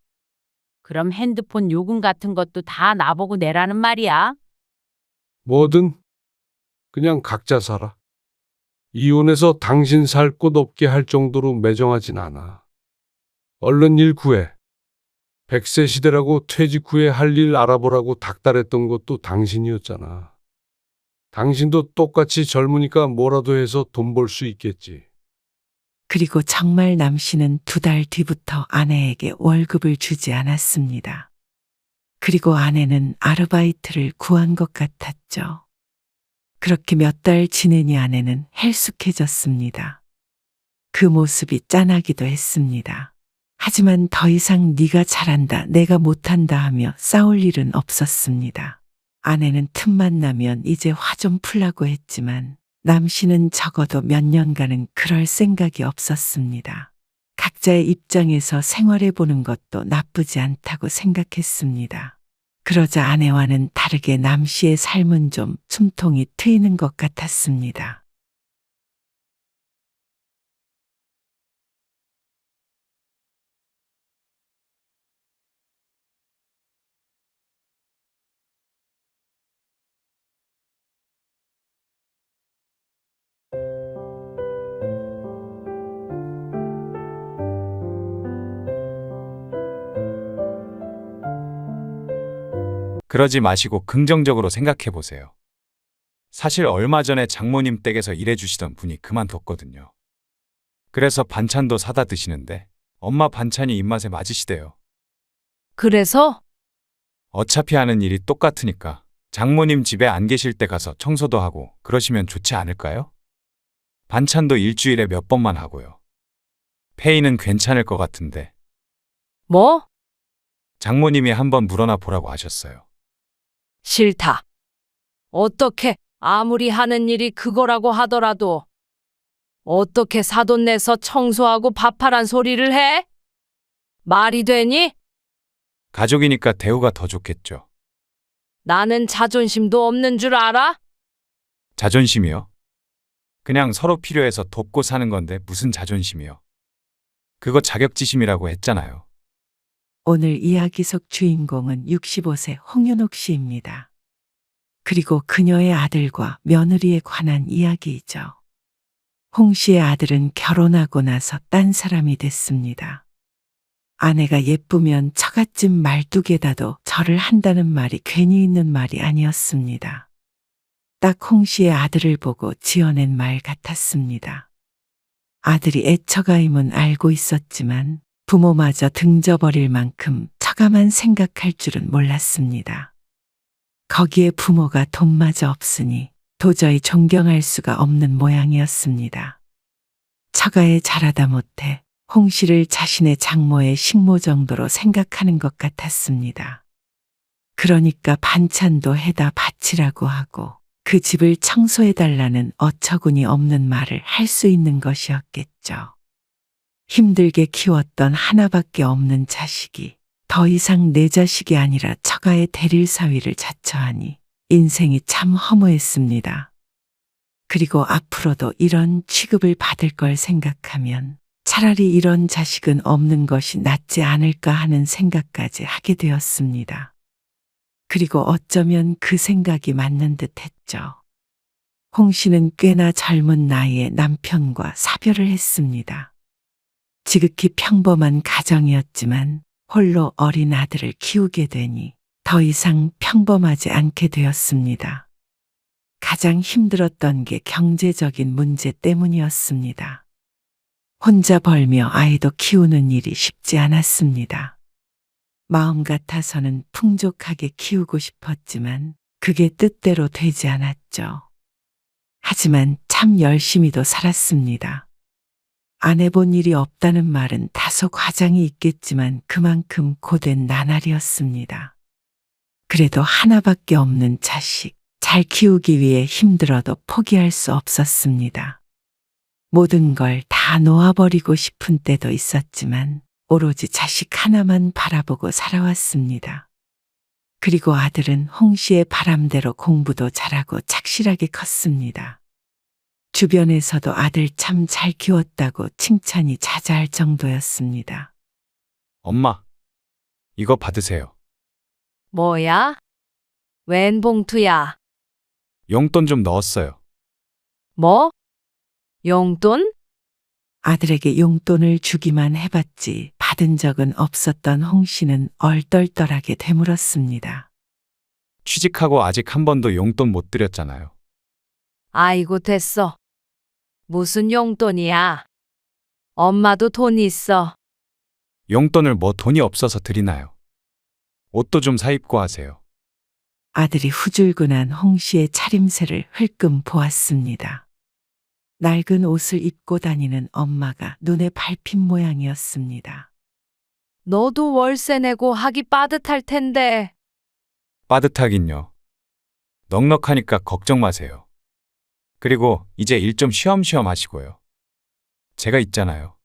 그럼 핸드폰 요금 같은 것도 다 나보고 내라는 말이야? 뭐든 그냥 각자 살아. 이혼해서 당신 살 곳 없게 할 정도로 매정하진 않아. 얼른 일 구해. 100세 시대라고 퇴직 후에 할 일 알아보라고 닥달했던 것도 당신이었잖아. 당신도 똑같이 젊으니까 뭐라도 해서 돈 벌 수 있겠지. 그리고 정말 남 씨는 2달 뒤부터 아내에게 월급을 주지 않았습니다. 그리고 아내는 아르바이트를 구한 것 같았죠. 그렇게 몇 달 지내니 아내는 헬쑥해졌습니다. 그 모습이 짠하기도 했습니다. 하지만 더 이상 네가 잘한다, 내가 못한다 하며 싸울 일은 없었습니다. 아내는 틈만 나면 이제 화 좀 풀라고 했지만 남 씨는 적어도 몇 년간은 그럴 생각이 없었습니다. 각자의 입장에서 생활해 보는 것도 나쁘지 않다고 생각했습니다. 그러자 아내와는 다르게 남 씨의 삶은 좀 숨통이 트이는 것 같았습니다. 그러지 마시고 긍정적으로 생각해 보세요. 사실 얼마 전에 장모님 댁에서 일해주시던 분이 그만뒀거든요. 그래서 반찬도 사다 드시는데 엄마 반찬이 입맛에 맞으시대요. 그래서? 어차피 하는 일이 똑같으니까 장모님 집에 안 계실 때 가서 청소도 하고 그러시면 좋지 않을까요? 반찬도 일주일에 몇 번만 하고요. 페이는 괜찮을 것 같은데 뭐? 장모님이 한번 물어나 보라고 하셨어요. 싫다. 어떻게 아무리 하는 일이 그거라고 하더라도 어떻게 사돈 내서 청소하고 밥하란 소리를 해? 말이 되니? 가족이니까 대우가 더 좋겠죠. 나는 자존심도 없는 줄 알아? 자존심이요? 그냥 서로 필요해서 돕고 사는 건데 무슨 자존심이요? 그거 자격지심이라고 했잖아요. 오늘 이야기 속 주인공은 65세 홍윤옥 씨입니다. 그리고 그녀의 아들과 며느리에 관한 이야기이죠. 홍 씨의 아들은 결혼하고 나서 딴 사람이 됐습니다. 아내가 예쁘면 처갓집 말뚝에다도 절을 한다는 말이 괜히 있는 말이 아니었습니다. 딱 홍 씨의 아들을 보고 지어낸 말 같았습니다. 아들이 애처가임은 알고 있었지만 부모마저 등져버릴 만큼 처가만 생각할 줄은 몰랐습니다. 거기에 부모가 돈마저 없으니 도저히 존경할 수가 없는 모양이었습니다. 처가에 잘하다 못해 홍 씨를 자신의 장모의 식모 정도로 생각하는 것 같았습니다. 그러니까 반찬도 해다 바치라고 하고 그 집을 청소해달라는 어처구니 없는 말을 할 수 있는 것이었겠죠. 힘들게 키웠던 하나밖에 없는 자식이 더 이상 내 자식이 아니라 처가의 대릴사위를 자처하니 인생이 참 허무했습니다. 그리고 앞으로도 이런 취급을 받을 걸 생각하면 차라리 이런 자식은 없는 것이 낫지 않을까 하는 생각까지 하게 되었습니다. 그리고 어쩌면 그 생각이 맞는 듯 했죠. 홍 씨는 꽤나 젊은 나이에 남편과 사별을 했습니다. 지극히 평범한 가정이었지만 홀로 어린 아들을 키우게 되니 더 이상 평범하지 않게 되었습니다. 가장 힘들었던 게 경제적인 문제 때문이었습니다. 혼자 벌며 아이도 키우는 일이 쉽지 않았습니다. 마음 같아서는 풍족하게 키우고 싶었지만 그게 뜻대로 되지 않았죠. 하지만 참 열심히도 살았습니다. 안 해본 일이 없다는 말은 다소 과장이 있겠지만 그만큼 고된 나날이었습니다. 그래도 하나밖에 없는 자식, 잘 잘 키우기 위해 힘들어도 포기할 수 없었습니다. 모든 걸 다 놓아버리고 싶은 때도 있었지만 오로지 자식 하나만 바라보고 살아왔습니다. 그리고 아들은 홍 씨의 바람대로 공부도 잘하고 착실하게 컸습니다. 주변에서도 아들 참 잘 키웠다고 칭찬이 자자할 정도였습니다. 엄마, 이거 받으세요. 뭐야? 웬 봉투야? 용돈 좀 넣었어요. 뭐? 용돈? 아들에게 용돈을 주기만 해봤지 받은 적은 없었던 홍 씨는 얼떨떨하게 되물었습니다. 취직하고 아직 한 번도 용돈 못 드렸잖아요. 아이고 됐어. 무슨 용돈이야? 엄마도 돈 있어. 용돈을 뭐 돈이 없어서 드리나요? 옷도 좀 사입고 하세요. 아들이 후줄근한 홍 씨의 차림새를 흘끔 보았습니다. 낡은 옷을 입고 다니는 엄마가 눈에 밟힌 모양이었습니다. 너도 월세 내고 하기 빠듯할 텐데. 빠듯하긴요. 넉넉하니까 걱정 마세요. 그리고 이제 일 좀 쉬엄쉬엄 하시고요. 제가 있잖아요.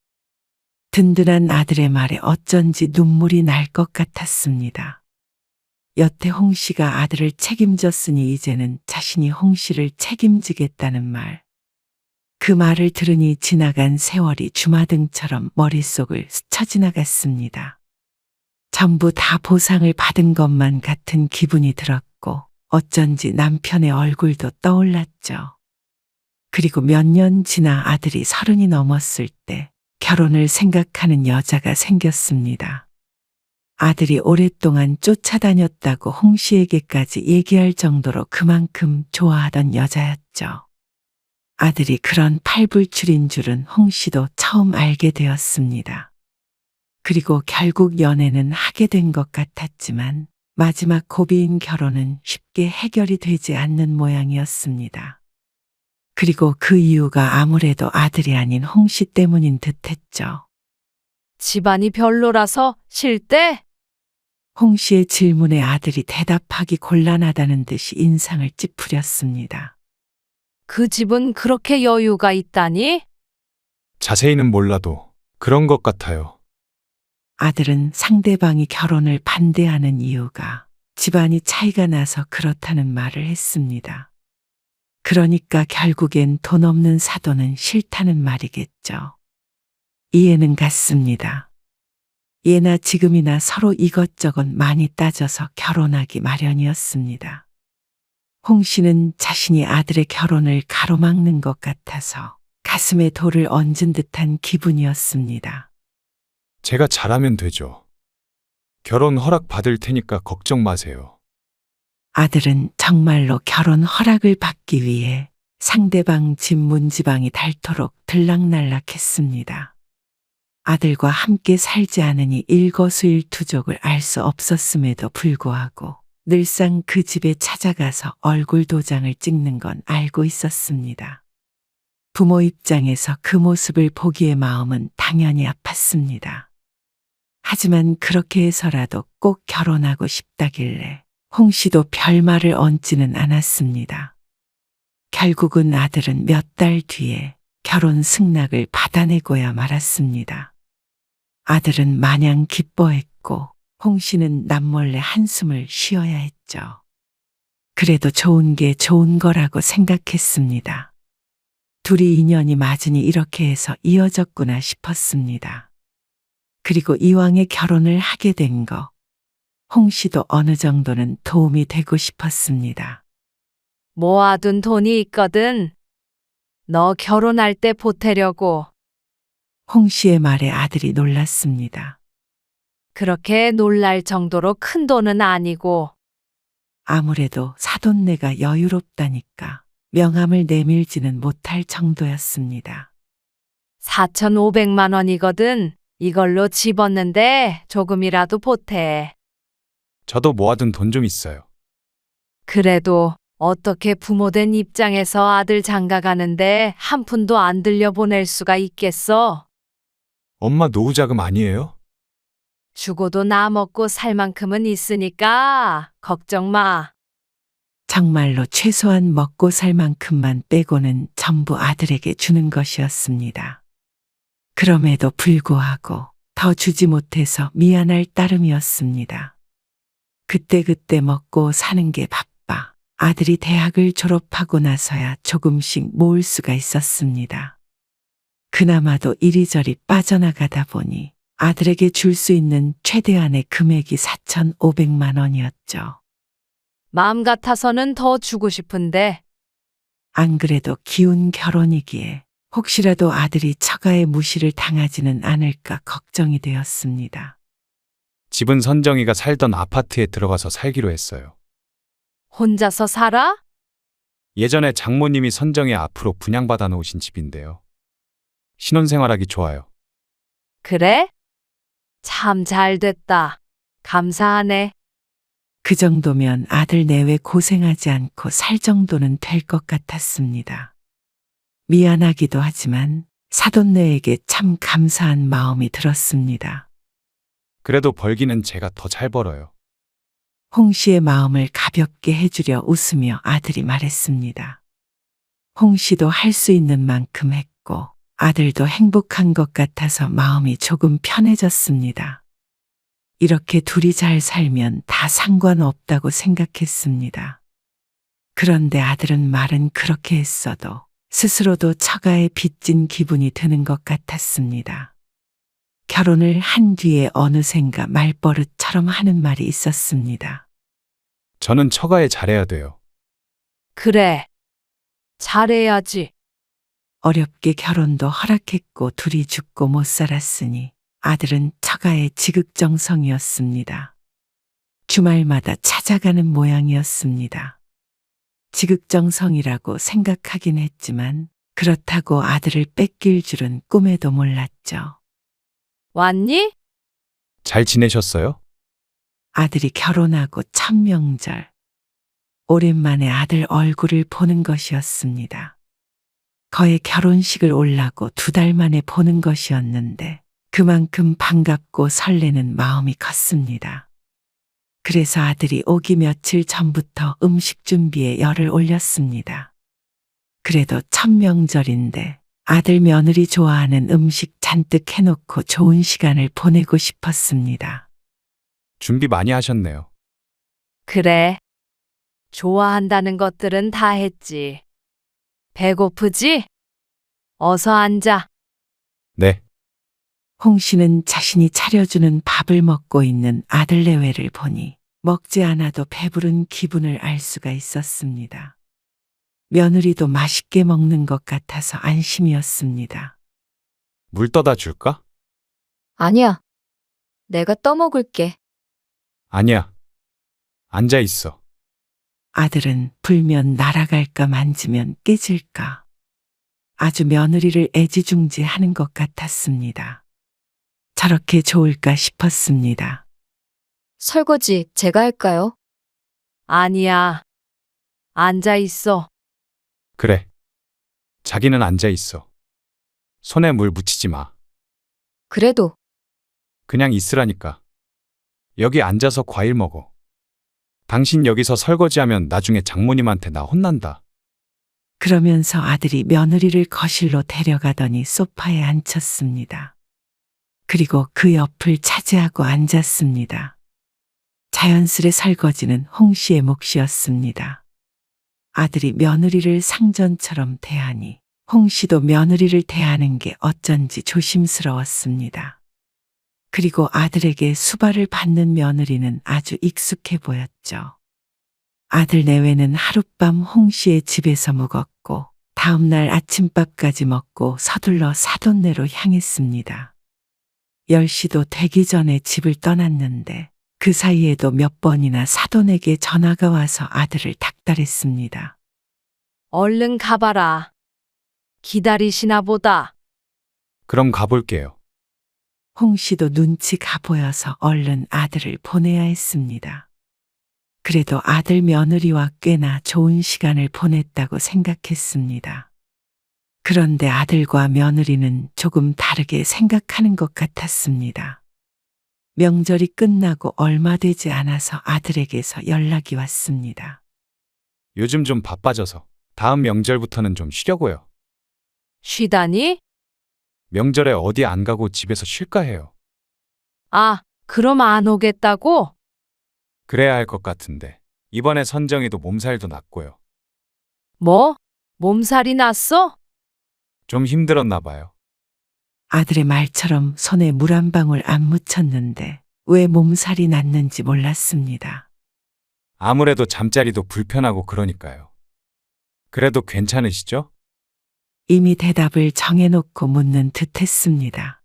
든든한 아들의 말에 어쩐지 눈물이 날 것 같았습니다. 여태 홍 씨가 아들을 책임졌으니 이제는 자신이 홍 씨를 책임지겠다는 말. 그 말을 들으니 지나간 세월이 주마등처럼 머릿속을 스쳐 지나갔습니다. 전부 다 보상을 받은 것만 같은 기분이 들었고 어쩐지 남편의 얼굴도 떠올랐죠. 그리고 몇 년 지나 아들이 30이 넘었을 때 결혼을 생각하는 여자가 생겼습니다. 아들이 오랫동안 쫓아다녔다고 홍 씨에게까지 얘기할 정도로 그만큼 좋아하던 여자였죠. 아들이 그런 팔불출인 줄은 홍 씨도 처음 알게 되었습니다. 그리고 결국 연애는 하게 된 것 같았지만 마지막 고비인 결혼은 쉽게 해결이 되지 않는 모양이었습니다. 그리고 그 이유가 아무래도 아들이 아닌 홍 씨 때문인 듯했죠. 집안이 별로라서 싫대? 홍 씨의 질문에 아들이 대답하기 곤란하다는 듯이 인상을 찌푸렸습니다. 그 집은 그렇게 여유가 있다니? 자세히는 몰라도 그런 것 같아요. 아들은 상대방이 결혼을 반대하는 이유가 집안이 차이가 나서 그렇다는 말을 했습니다. 그러니까 결국엔 돈 없는 사돈은 싫다는 말이겠죠. 이해는 갔습니다. 예나 지금이나 서로 이것저것 많이 따져서 결혼하기 마련이었습니다. 홍 씨는 자신이 아들의 결혼을 가로막는 것 같아서 가슴에 돌을 얹은 듯한 기분이었습니다. 제가 잘하면 되죠. 결혼 허락 받을 테니까 걱정 마세요. 아들은 정말로 결혼 허락을 받기 위해 상대방 집 문지방이 닳도록 들락날락했습니다. 아들과 함께 살지 않으니 일거수일투족을 알 수 없었음에도 불구하고 늘상 그 집에 찾아가서 얼굴 도장을 찍는 건 알고 있었습니다. 부모 입장에서 그 모습을 보기에 마음은 당연히 아팠습니다. 하지만 그렇게 해서라도 꼭 결혼하고 싶다길래 홍 씨도 별말을 얹지는 않았습니다. 결국은 아들은 몇 달 뒤에 결혼 승낙을 받아내고야 말았습니다. 아들은 마냥 기뻐했고 홍 씨는 남몰래 한숨을 쉬어야 했죠. 그래도 좋은 게 좋은 거라고 생각했습니다. 둘이 인연이 맞으니 이렇게 해서 이어졌구나 싶었습니다. 그리고 이왕에 결혼을 하게 된 거, 홍 씨도 어느 정도는 도움이 되고 싶었습니다. 모아둔 돈이 있거든. 너 결혼할 때 보태려고. 홍 씨의 말에 아들이 놀랐습니다. 그렇게 놀랄 정도로 큰 돈은 아니고. 아무래도 사돈네가 여유롭다니까 명함을 내밀지는 못할 정도였습니다. 4,500만 원이거든. 이걸로 집었는데 조금이라도 보태. 저도 모아둔 돈 좀 있어요. 그래도 어떻게 부모된 입장에서 아들 장가 가는데 한 푼도 안 들려보낼 수가 있겠어? 엄마 노후자금 아니에요? 죽어도 나 먹고 살 만큼은 있으니까 걱정 마. 정말로 최소한 먹고 살 만큼만 빼고는 전부 아들에게 주는 것이었습니다. 그럼에도 불구하고 더 주지 못해서 미안할 따름이었습니다. 그때그때 먹고 사는 게 바빠 아들이 대학을 졸업하고 나서야 조금씩 모을 수가 있었습니다. 그나마도 이리저리 빠져나가다 보니 아들에게 줄 수 있는 최대한의 금액이 4,500만 원이었죠. 마음 같아서는 더 주고 싶은데 안 그래도 기운 결혼이기에 혹시라도 아들이 처가의 무시를 당하지는 않을까 걱정이 되었습니다. 집은 선정이가 살던 아파트에 들어가서 살기로 했어요. 혼자서 살아? 예전에 장모님이 선정이 앞으로 분양받아 놓으신 집인데요. 신혼생활하기 좋아요. 그래? 참 잘 됐다. 감사하네. 그 정도면 아들 내외 고생하지 않고 살 정도는 될 것 같았습니다. 미안하기도 하지만 사돈네에게 참 감사한 마음이 들었습니다. 그래도 벌기는 제가 더 잘 벌어요. 홍 씨의 마음을 가볍게 해주려 웃으며 아들이 말했습니다. 홍 씨도 할 수 있는 만큼 했고 아들도 행복한 것 같아서 마음이 조금 편해졌습니다. 이렇게 둘이 잘 살면 다 상관없다고 생각했습니다. 그런데 아들은 말은 그렇게 했어도 스스로도 처가에 빚진 기분이 드는 것 같았습니다. 결혼을 한 뒤에 어느샌가 말버릇처럼 하는 말이 있었습니다. 저는 처가에 잘해야 돼요. 그래. 잘해야지. 어렵게 결혼도 허락했고 둘이 죽고 못 살았으니 아들은 처가의 지극정성이었습니다. 주말마다 찾아가는 모양이었습니다. 지극정성이라고 생각하긴 했지만 그렇다고 아들을 뺏길 줄은 꿈에도 몰랐죠. 왔니? 잘 지내셨어요? 아들이 결혼하고 첫 명절. 오랜만에 아들 얼굴을 보는 것이었습니다. 거의 결혼식을 올라고 2달 만에 보는 것이었는데 그만큼 반갑고 설레는 마음이 컸습니다. 그래서 아들이 오기 며칠 전부터 음식 준비에 열을 올렸습니다. 그래도 첫 명절인데 아들 며느리 좋아하는 음식 잔뜩 해놓고 좋은 시간을 보내고 싶었습니다. 준비 많이 하셨네요. 그래. 좋아한다는 것들은 다 했지. 배고프지? 어서 앉아. 네. 홍 씨는 자신이 차려주는 밥을 먹고 있는 아들 내외를 보니 먹지 않아도 배부른 기분을 알 수가 있었습니다. 며느리도 맛있게 먹는 것 같아서 안심이었습니다. 물 떠다 줄까? 아니야. 내가 떠먹을게. 아니야. 앉아 있어. 아들은 불면 날아갈까 만지면 깨질까. 아주 며느리를 애지중지하는 것 같았습니다. 저렇게 좋을까 싶었습니다. 설거지 제가 할까요? 아니야. 앉아 있어. 그래. 자기는 앉아 있어. 손에 물 묻히지 마. 그래도 그냥 있으라니까. 여기 앉아서 과일 먹어. 당신 여기서 설거지하면 나중에 장모님한테 나 혼난다. 그러면서 아들이 며느리를 거실로 데려가더니 소파에 앉혔습니다. 그리고 그 옆을 차지하고 앉았습니다. 자연스레 설거지는 홍 씨의 몫이었습니다. 아들이 며느리를 상전처럼 대하니 홍 씨도 며느리를 대하는 게 어쩐지 조심스러웠습니다. 그리고 아들에게 수발을 받는 며느리는 아주 익숙해 보였죠. 아들 내외는 하룻밤 홍 씨의 집에서 묵었고 다음날 아침밥까지 먹고 서둘러 사돈네로 향했습니다. 10시도 되기 전에 집을 떠났는데 그 사이에도 몇 번이나 사돈에게 전화가 와서 아들을 닥달했습니다. 얼른 가봐라. 기다리시나 보다. 그럼 가볼게요. 홍 씨도 눈치가 보여서 얼른 아들을 보내야 했습니다. 그래도 아들 며느리와 꽤나 좋은 시간을 보냈다고 생각했습니다. 그런데 아들과 며느리는 조금 다르게 생각하는 것 같았습니다. 명절이 끝나고 얼마 되지 않아서 아들에게서 연락이 왔습니다. 요즘 좀 바빠져서 다음 명절부터는 좀 쉬려고요. 쉬다니? 명절에 어디 안 가고 집에서 쉴까 해요. 아, 그럼 안 오겠다고? 그래야 할 것 같은데 이번에 선정이도 몸살도 났고요. 뭐? 몸살이 났어? 좀 힘들었나 봐요. 아들의 말처럼 손에 물 한 방울 안 묻혔는데 왜 몸살이 났는지 몰랐습니다. 아무래도 잠자리도 불편하고 그러니까요. 그래도 괜찮으시죠? 이미 대답을 정해놓고 묻는 듯 했습니다.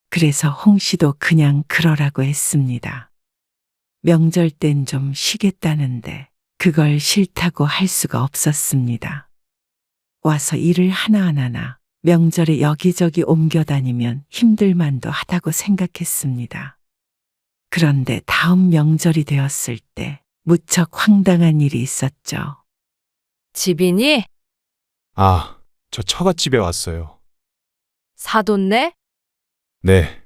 그래서 홍 씨도 그냥 그러라고 했습니다. 명절 땐 좀 쉬겠다는데 그걸 싫다고 할 수가 없었습니다. 와서 일을 하나하나나 명절에 여기저기 옮겨 다니면 힘들만도 하다고 생각했습니다. 그런데 다음 명절이 되었을 때 무척 황당한 일이 있었죠. 집이니? 아, 저 처갓집에 왔어요. 사돈네? 네.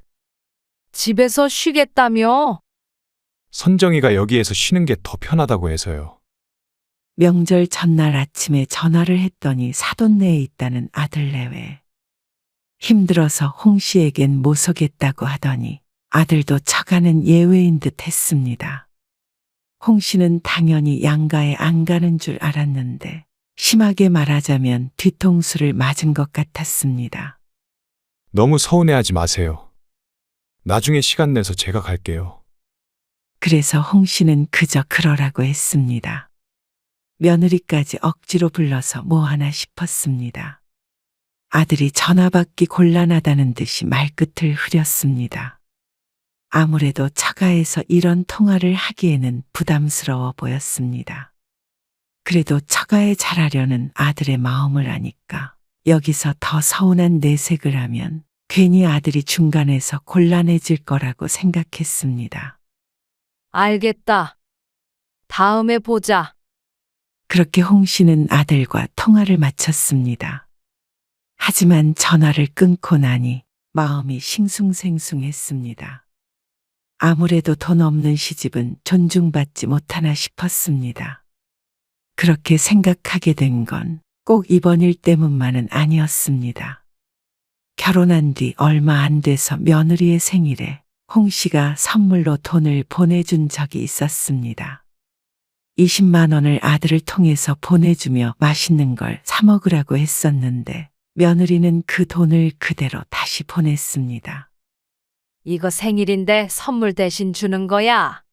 집에서 쉬겠다며? 선정이가 여기에서 쉬는 게 더 편하다고 해서요. 명절 전날 아침에 전화를 했더니 사돈네에 있다는 아들 내외. 힘들어서 홍 씨에겐 못 오겠다고 하더니 아들도 처가는 예외인 듯 했습니다. 홍 씨는 당연히 양가에 안 가는 줄 알았는데 심하게 말하자면 뒤통수를 맞은 것 같았습니다. 너무 서운해하지 마세요. 나중에 시간 내서 제가 갈게요. 그래서 홍 씨는 그저 그러라고 했습니다. 며느리까지 억지로 불러서 뭐 하나 싶었습니다. 아들이 전화 받기 곤란하다는 듯이 말끝을 흐렸습니다. 아무래도 처가에서 이런 통화를 하기에는 부담스러워 보였습니다. 그래도 처가에 잘하려는 아들의 마음을 아니까 여기서 더 서운한 내색을 하면 괜히 아들이 중간에서 곤란해질 거라고 생각했습니다. 알겠다. 다음에 보자. 그렇게 홍 씨는 아들과 통화를 마쳤습니다. 하지만 전화를 끊고 나니 마음이 싱숭생숭했습니다. 아무래도 돈 없는 시집은 존중받지 못하나 싶었습니다. 그렇게 생각하게 된 건 꼭 이번 일 때문만은 아니었습니다. 결혼한 뒤 얼마 안 돼서 며느리의 생일에 홍 씨가 선물로 돈을 보내준 적이 있었습니다. 20만 원을 아들을 통해서 보내주며 맛있는 걸 사 먹으라고 했었는데 며느리는 그 돈을 그대로 다시 보냈습니다. 이거 생일인데 선물 대신 주는 거야.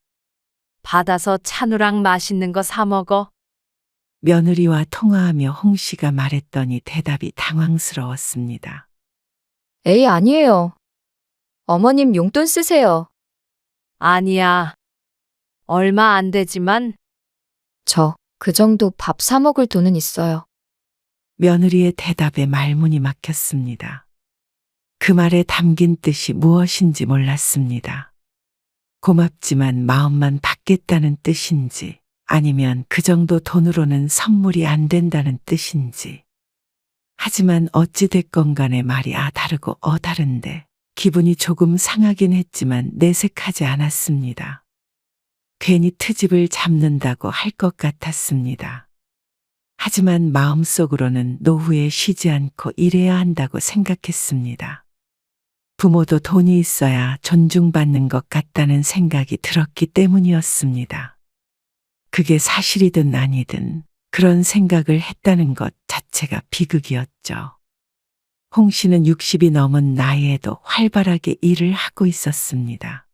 받아서 찬우랑 맛있는 거 사 먹어. 며느리와 통화하며 홍 씨가 말했더니 대답이 당황스러웠습니다. 에이, 아니에요. 어머님 용돈 쓰세요. 아니야. 얼마 안 되지만 저 그 정도 밥 사 먹을 돈은 있어요. 며느리의 대답에 말문이 막혔습니다. 그 말에 담긴 뜻이 무엇인지 몰랐습니다. 고맙지만 마음만 받겠다는 뜻인지 아니면 그 정도 돈으로는 선물이 안 된다는 뜻인지. 하지만 어찌 됐건 간에 말이 다르고 다른데 기분이 조금 상하긴 했지만 내색하지 않았습니다. 괜히 트집을 잡는다고 할 것 같았습니다. 하지만 마음속으로는 노후에 쉬지 않고 일해야 한다고 생각했습니다. 부모도 돈이 있어야 존중받는 것 같다는 생각이 들었기 때문이었습니다. 그게 사실이든 아니든 그런 생각을 했다는 것 자체가 비극이었죠. 홍 씨는 60이 넘은 나이에도 활발하게 일을 하고 있었습니다.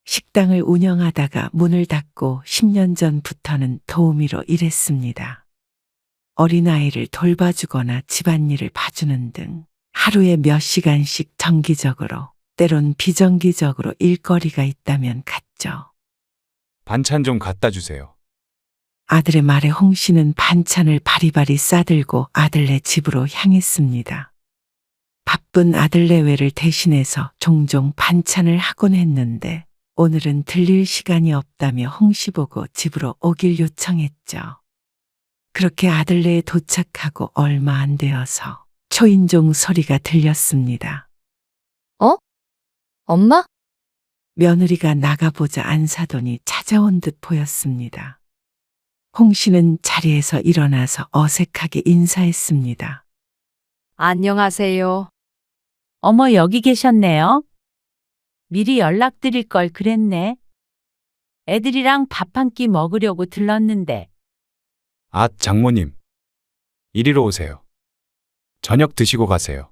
식당을 운영하다가 문을 닫고 10년 전부터는 도우미로 일했습니다. 어린아이를 돌봐주거나 집안일을 봐주는 등 하루에 몇 시간씩 정기적으로 때론 비정기적으로 일거리가 있다면 갔죠. 반찬 좀 갖다 주세요. 아들의 말에 홍 씨는 반찬을 바리바리 싸들고 아들네 집으로 향했습니다. 바쁜 아들 내외를 대신해서 종종 반찬을 하곤 했는데 오늘은 들릴 시간이 없다며 홍 씨 보고 집으로 오길 요청했죠. 그렇게 아들네에 도착하고 얼마 안 되어서 초인종 소리가 들렸습니다. 엄마? 며느리가 나가보자 안사돈이 찾아온 듯 보였습니다. 홍 씨는 자리에서 일어나서 어색하게 인사했습니다. 안녕하세요. 어머, 여기 계셨네요. 미리 연락드릴 걸 그랬네. 애들이랑 밥 한 끼 먹으려고 들렀는데. 아, 장모님. 이리로 오세요. 저녁 드시고 가세요.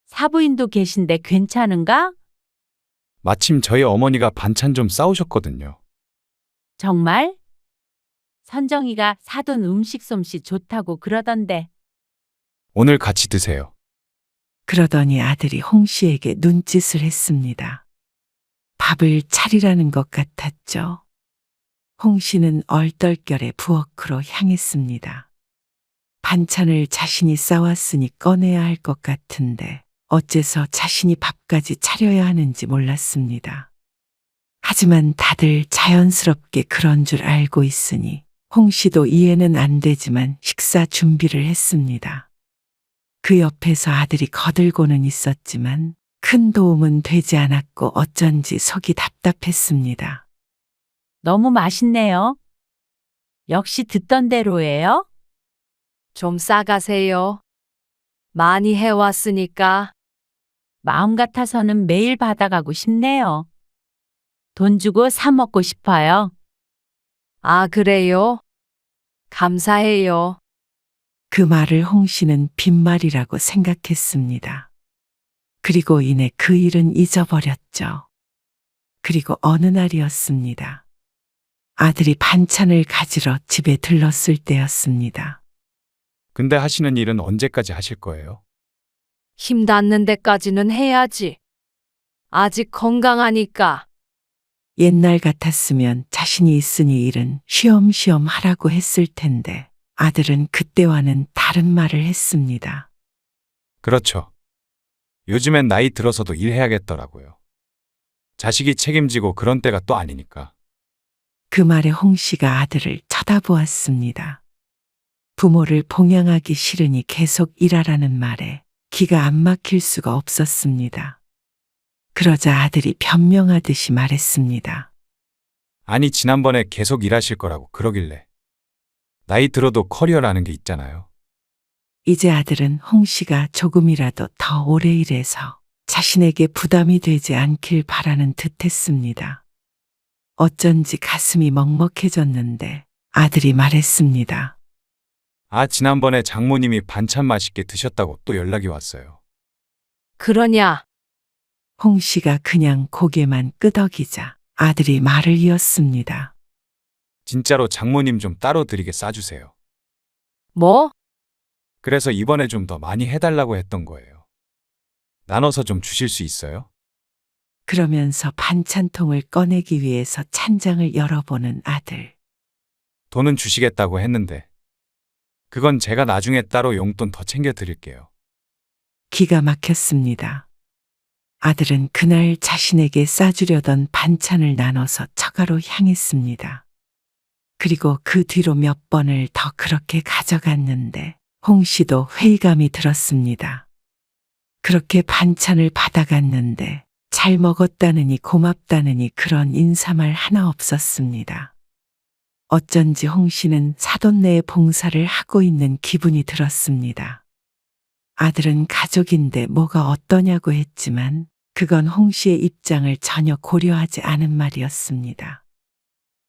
사부인도 계신데 괜찮은가? 마침 저희 어머니가 반찬 좀 싸우셨거든요. 정말? 선정이가 사돈 음식 솜씨 좋다고 그러던데. 오늘 같이 드세요. 그러더니 아들이 홍 씨에게 눈짓을 했습니다. 밥을 차리라는 것 같았죠. 홍 씨는 얼떨결에 부엌으로 향했습니다. 반찬을 자신이 싸왔으니 꺼내야 할 것 같은데 어째서 자신이 밥까지 차려야 하는지 몰랐습니다. 하지만 다들 자연스럽게 그런 줄 알고 있으니 홍 씨도 이해는 안 되지만 식사 준비를 했습니다. 그 옆에서 아들이 거들고는 있었지만 큰 도움은 되지 않았고 어쩐지 속이 답답했습니다. 너무 맛있네요. 역시 듣던 대로예요? 좀 싸가세요. 많이 해왔으니까. 마음 같아서는 매일 받아가고 싶네요. 돈 주고 사 먹고 싶어요. 아, 그래요? 감사해요. 그 말을 홍 씨는 빈말이라고 생각했습니다. 그리고 이내 그 일은 잊어버렸죠. 그리고 어느 날이었습니다. 아들이 반찬을 가지러 집에 들렀을 때였습니다. 근데 하시는 일은 언제까지 하실 거예요? 힘 닿는 데까지는 해야지. 아직 건강하니까. 옛날 같았으면 자신이 있으니 일은 쉬엄쉬엄 하라고 했을 텐데 아들은 그때와는 다른 말을 했습니다. 그렇죠. 요즘엔 나이 들어서도 일해야겠더라고요. 자식이 책임지고 그런 때가 또 아니니까. 그 말에 홍 씨가 아들을 쳐다보았습니다. 부모를 봉양하기 싫으니 계속 일하라는 말에 기가 안 막힐 수가 없었습니다. 그러자 아들이 변명하듯이 말했습니다. 아니, 지난번에 계속 일하실 거라고 그러길래. 나이 들어도 커리어라는 게 있잖아요. 이제 아들은 홍 씨가 조금이라도 더 오래 일해서 자신에게 부담이 되지 않길 바라는 듯 했습니다. 어쩐지 가슴이 먹먹해졌는데 아들이 말했습니다. 아, 지난번에 장모님이 반찬 맛있게 드셨다고 또 연락이 왔어요. 그러냐? 홍 씨가 그냥 고개만 끄덕이자 아들이 말을 이었습니다. 진짜로 장모님 좀 따로 드리게 싸주세요. 뭐? 그래서 이번에 좀 더 많이 해달라고 했던 거예요. 나눠서 좀 주실 수 있어요? 그러면서 반찬통을 꺼내기 위해서 찬장을 열어보는 아들. 돈은 주시겠다고 했는데 그건 제가 나중에 따로 용돈 더 챙겨 드릴게요. 기가 막혔습니다. 아들은 그날 자신에게 싸주려던 반찬을 나눠서 처가로 향했습니다. 그리고 그 뒤로 몇 번을 더 그렇게 가져갔는데 홍 씨도 회의감이 들었습니다. 그렇게 반찬을 받아갔는데 잘 먹었다느니 고맙다느니 그런 인사말 하나 없었습니다. 어쩐지 홍 씨는 사돈네의 봉사를 하고 있는 기분이 들었습니다. 아들은 가족인데 뭐가 어떠냐고 했지만 그건 홍 씨의 입장을 전혀 고려하지 않은 말이었습니다.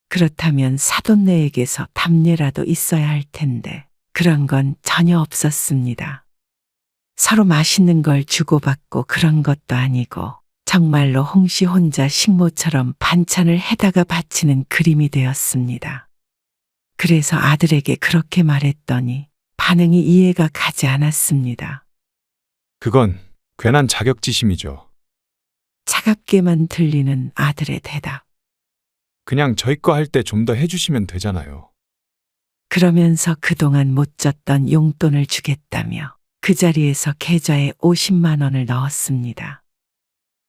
그렇다면 사돈네에게서 답례라도 있어야 할 텐데 그런 건 전혀 없었습니다. 서로 맛있는 걸 주고받고 그런 것도 아니고 정말로 홍 씨 혼자 식모처럼 반찬을 해다가 바치는 그림이 되었습니다. 그래서 아들에게 그렇게 말했더니 반응이 이해가 가지 않았습니다. 그건 괜한 자격지심이죠. 차갑게만 들리는 아들의 대답. 그냥 저희 거 할 때 좀 더 해주시면 되잖아요. 그러면서 그동안 못 줬던 용돈을 주겠다며 그 자리에서 계좌에 50만 원을 넣었습니다.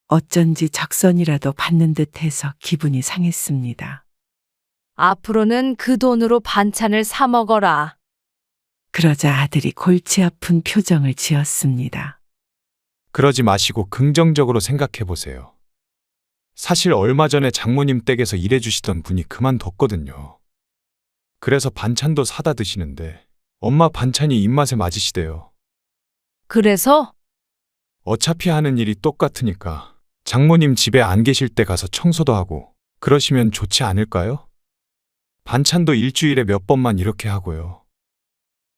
어쩐지 적선이라도 받는 듯해서 기분이 상했습니다. 앞으로는 그 돈으로 반찬을 사 먹어라. 그러자 아들이 골치 아픈 표정을 지었습니다. 그러지 마시고 긍정적으로 생각해 보세요. 사실 얼마 전에 장모님 댁에서 일해주시던 분이 그만뒀거든요. 그래서 반찬도 사다 드시는데 엄마 반찬이 입맛에 맞으시대요. 그래서 어차피 하는 일이 똑같으니까 장모님 집에 안 계실 때 가서 청소도 하고 그러시면 좋지 않을까요? 반찬도 일주일에 몇 번만 이렇게 하고요.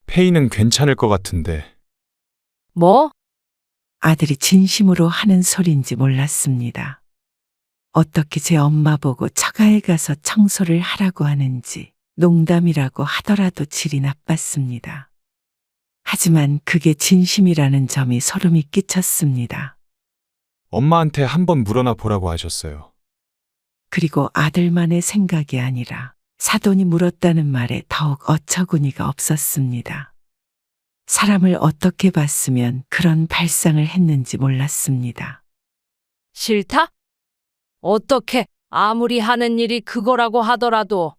페이는 괜찮을 것 같은데. 뭐? 아들이 진심으로 하는 소리인지 몰랐습니다. 어떻게 제 엄마 보고 처가에 가서 청소를 하라고 하는지 농담이라고 하더라도 질이 나빴습니다. 하지만 그게 진심이라는 점이 소름이 끼쳤습니다. 엄마한테 한번 물어나 보라고 하셨어요. 그리고 아들만의 생각이 아니라 사돈이 물었다는 말에 더욱 어처구니가 없었습니다. 사람을 어떻게 봤으면 그런 발상을 했는지 몰랐습니다. 싫다? 어떻게 아무리 하는 일이 그거라고 하더라도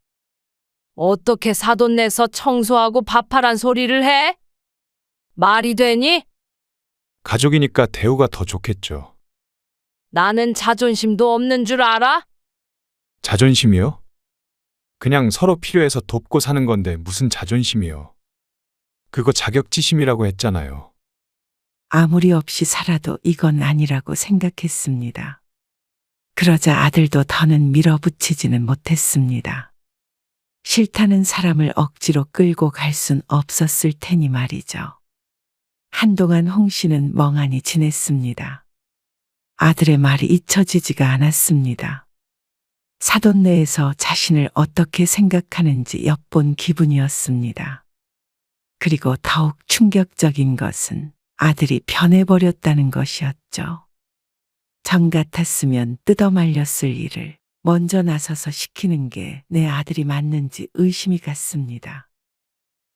어떻게 사돈 내서 청소하고 밥하란 소리를 해? 말이 되니? 가족이니까 대우가 더 좋겠죠. 나는 자존심도 없는 줄 알아? 자존심이요? 그냥 서로 필요해서 돕고 사는 건데 무슨 자존심이요. 그거 자격지심이라고 했잖아요. 아무리 없이 살아도 이건 아니라고 생각했습니다. 그러자 아들도 더는 밀어붙이지는 못했습니다. 싫다는 사람을 억지로 끌고 갈 순 없었을 테니 말이죠. 한동안 홍 씨는 멍하니 지냈습니다. 아들의 말이 잊혀지지가 않았습니다. 사돈 내에서 자신을 어떻게 생각하는지 엿본 기분이었습니다. 그리고 더욱 충격적인 것은 아들이 변해버렸다는 것이었죠. 정 같았으면 뜯어말렸을 일을 먼저 나서서 시키는 게 내 아들이 맞는지 의심이 갔습니다.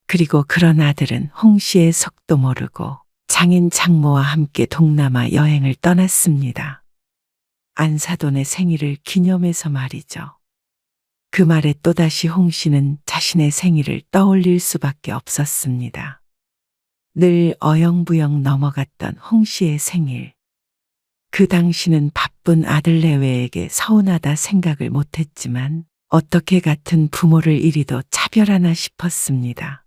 그리고 그런 아들은 홍 씨의 속도 모르고 장인 장모와 함께 동남아 여행을 떠났습니다. 안사돈의 생일을 기념해서 말이죠. 그 말에 또다시 홍 씨는 자신의 생일을 떠올릴 수밖에 없었습니다. 늘 어영부영 넘어갔던 홍 씨의 생일. 그 당시는 바쁜 아들 내외에게 서운하다 생각을 못했지만 어떻게 같은 부모를 이리도 차별하나 싶었습니다.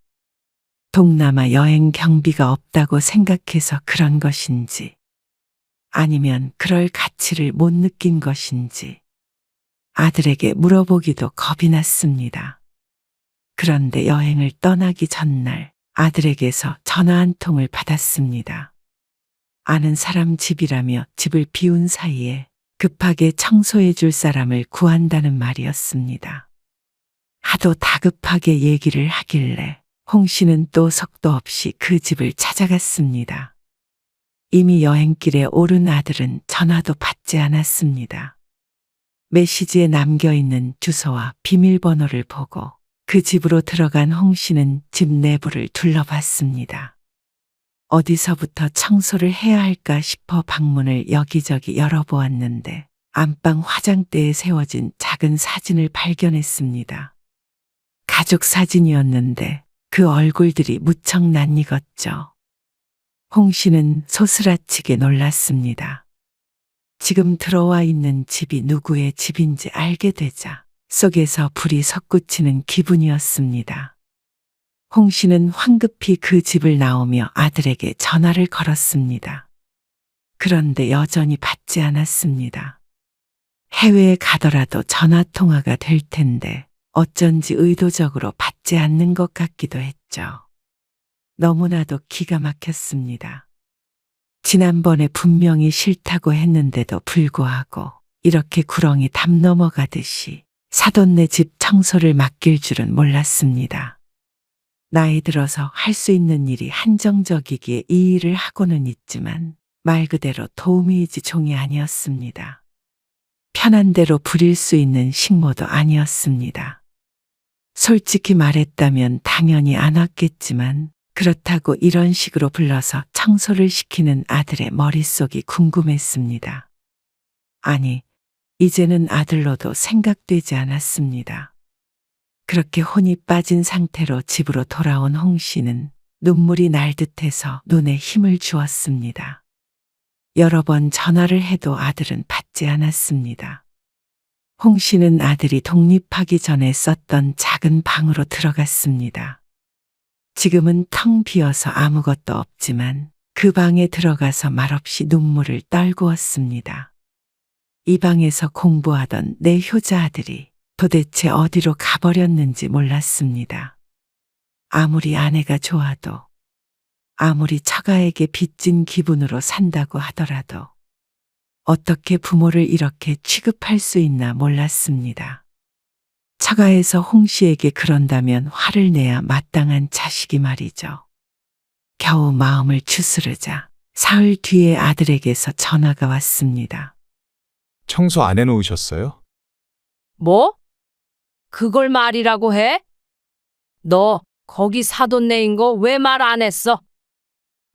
동남아 여행 경비가 없다고 생각해서 그런 것인지 아니면 그럴 가치를 못 느낀 것인지 아들에게 물어보기도 겁이 났습니다. 그런데 여행을 떠나기 전날 아들에게서 전화 한 통을 받았습니다. 아는 사람 집이라며 집을 비운 사이에 급하게 청소해 줄 사람을 구한다는 말이었습니다. 하도 다급하게 얘기를 하길래 홍 씨는 또 속도 없이 그 집을 찾아갔습니다. 이미 여행길에 오른 아들은 전화도 받지 않았습니다. 메시지에 남겨있는 주소와 비밀번호를 보고 그 집으로 들어간 홍 씨는 집 내부를 둘러봤습니다. 어디서부터 청소를 해야 할까 싶어 방문을 여기저기 열어보았는데 안방 화장대에 세워진 작은 사진을 발견했습니다. 가족 사진이었는데 그 얼굴들이 무척 낯익었죠. 홍 씨는 소스라치게 놀랐습니다. 지금 들어와 있는 집이 누구의 집인지 알게 되자 속에서 불이 솟구치는 기분이었습니다. 홍 씨는 황급히 그 집을 나오며 아들에게 전화를 걸었습니다. 그런데 여전히 받지 않았습니다. 해외에 가더라도 전화 통화가 될 텐데 어쩐지 의도적으로 받지 않는 것 같기도 했죠. 너무나도 기가 막혔습니다. 지난번에 분명히 싫다고 했는데도 불구하고 이렇게 구렁이 담 넘어가듯이 사돈네 집 청소를 맡길 줄은 몰랐습니다. 나이 들어서 할 수 있는 일이 한정적이기에 이 일을 하고는 있지만 말 그대로 도우미이지 종이 아니었습니다. 편한 대로 부릴 수 있는 식모도 아니었습니다. 솔직히 말했다면 당연히 안 왔겠지만 그렇다고 이런 식으로 불러서 청소를 시키는 아들의 머릿속이 궁금했습니다. 아니, 이제는 아들로도 생각되지 않았습니다. 그렇게 혼이 빠진 상태로 집으로 돌아온 홍 씨는 눈물이 날 듯해서 눈에 힘을 주었습니다. 여러 번 전화를 해도 아들은 받지 않았습니다. 홍 씨는 아들이 독립하기 전에 썼던 작은 방으로 들어갔습니다. 지금은 텅 비어서 아무것도 없지만 그 방에 들어가서 말없이 눈물을 떨구었습니다. 이 방에서 공부하던 내 효자 아들이 도대체 어디로 가버렸는지 몰랐습니다. 아무리 아내가 좋아도, 아무리 처가에게 빚진 기분으로 산다고 하더라도 어떻게 부모를 이렇게 취급할 수 있나 몰랐습니다. 처가에서 홍 씨에게 그런다면 화를 내야 마땅한 자식이 말이죠. 겨우 마음을 추스르자 사흘 뒤에 아들에게서 전화가 왔습니다. 청소 안 해놓으셨어요? 뭐? 그걸 말이라고 해? 너 거기 사돈 내인 거 왜 말 안 했어?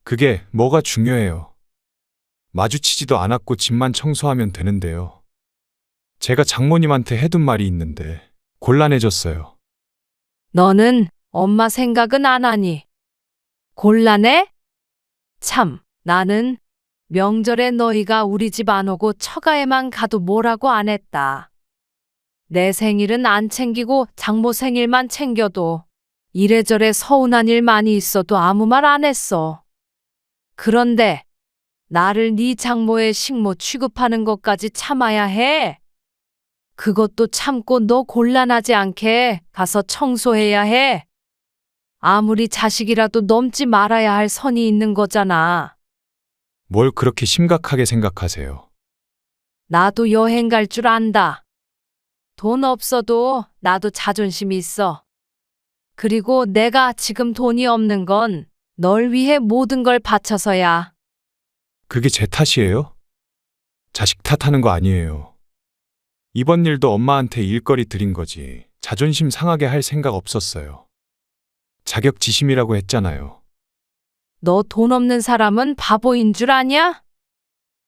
그게 뭐가 중요해요. 마주치지도 않았고 집만 청소하면 되는데요. 제가 장모님한테 해둔 말이 있는데 곤란해졌어요. 너는 엄마 생각은 안 하니? 곤란해? 참, 나는 명절에 너희가 우리 집 안 오고 처가에만 가도 뭐라고 안 했다. 내 생일은 안 챙기고 장모 생일만 챙겨도 이래저래 서운한 일 많이 있어도 아무 말 안 했어. 그런데 나를 네 장모의 식모 취급하는 것까지 참아야 해. 그것도 참고 너 곤란하지 않게 가서 청소해야 해. 아무리 자식이라도 넘지 말아야 할 선이 있는 거잖아. 뭘 그렇게 심각하게 생각하세요? 나도 여행 갈 줄 안다. 돈 없어도 나도 자존심이 있어. 그리고 내가 지금 돈이 없는 건 널 위해 모든 걸 바쳐서야. 그게 제 탓이에요? 자식 탓하는 거 아니에요. 이번 일도 엄마한테 일거리 드린 거지. 자존심 상하게 할 생각 없었어요. 자격지심이라고 했잖아요. 너 돈 없는 사람은 바보인 줄 아냐?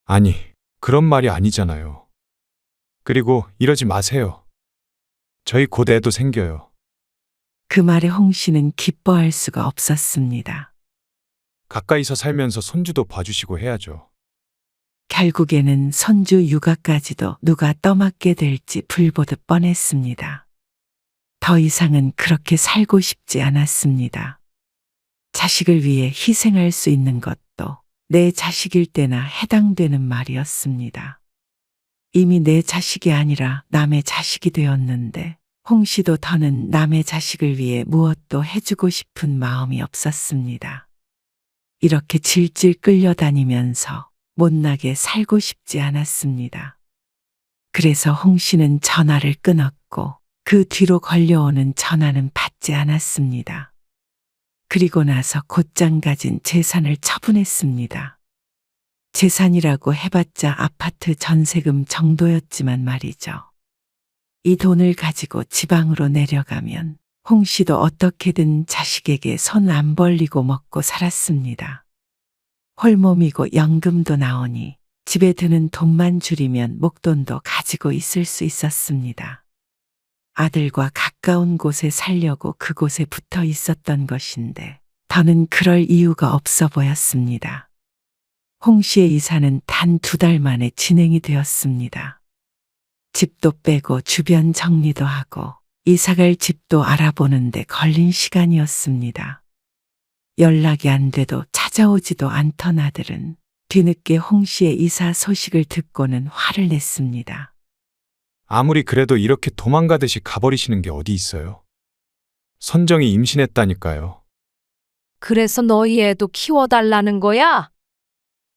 아니, 그런 말이 아니잖아요. 그리고 이러지 마세요. 저희 곧 애도 생겨요. 그 말에 홍 씨는 기뻐할 수가 없었습니다. 가까이서 살면서 손주도 봐주시고 해야죠. 결국에는 손주 육아까지도 누가 떠맡게 될지 불보듯 뻔했습니다. 더 이상은 그렇게 살고 싶지 않았습니다. 자식을 위해 희생할 수 있는 것도 내 자식일 때나 해당되는 말이었습니다. 이미 내 자식이 아니라 남의 자식이 되었는데 홍 씨도 더는 남의 자식을 위해 무엇도 해주고 싶은 마음이 없었습니다. 이렇게 질질 끌려다니면서 못나게 살고 싶지 않았습니다. 그래서 홍 씨는 전화를 끊었고 그 뒤로 걸려오는 전화는 받지 않았습니다. 그리고 나서 곧장 가진 재산을 처분했습니다. 재산이라고 해봤자 아파트 전세금 정도였지만 말이죠. 이 돈을 가지고 지방으로 내려가면 홍 씨도 어떻게든 자식에게 손 안 벌리고 먹고 살았습니다. 홀몸이고 연금도 나오니 집에 드는 돈만 줄이면 목돈도 가지고 있을 수 있었습니다. 아들과 가까운 곳에 살려고 그곳에 붙어 있었던 것인데 더는 그럴 이유가 없어 보였습니다. 홍 씨의 이사는 단 2달 만에 진행이 되었습니다. 집도 빼고 주변 정리도 하고 이사갈 집도 알아보는데 걸린 시간이었습니다. 연락이 안 돼도 찾아오지도 않던 아들은 뒤늦게 홍 씨의 이사 소식을 듣고는 화를 냈습니다. 아무리 그래도 이렇게 도망가듯이 가버리시는 게 어디 있어요? 선정이 임신했다니까요. 그래서 너희 애도 키워달라는 거야?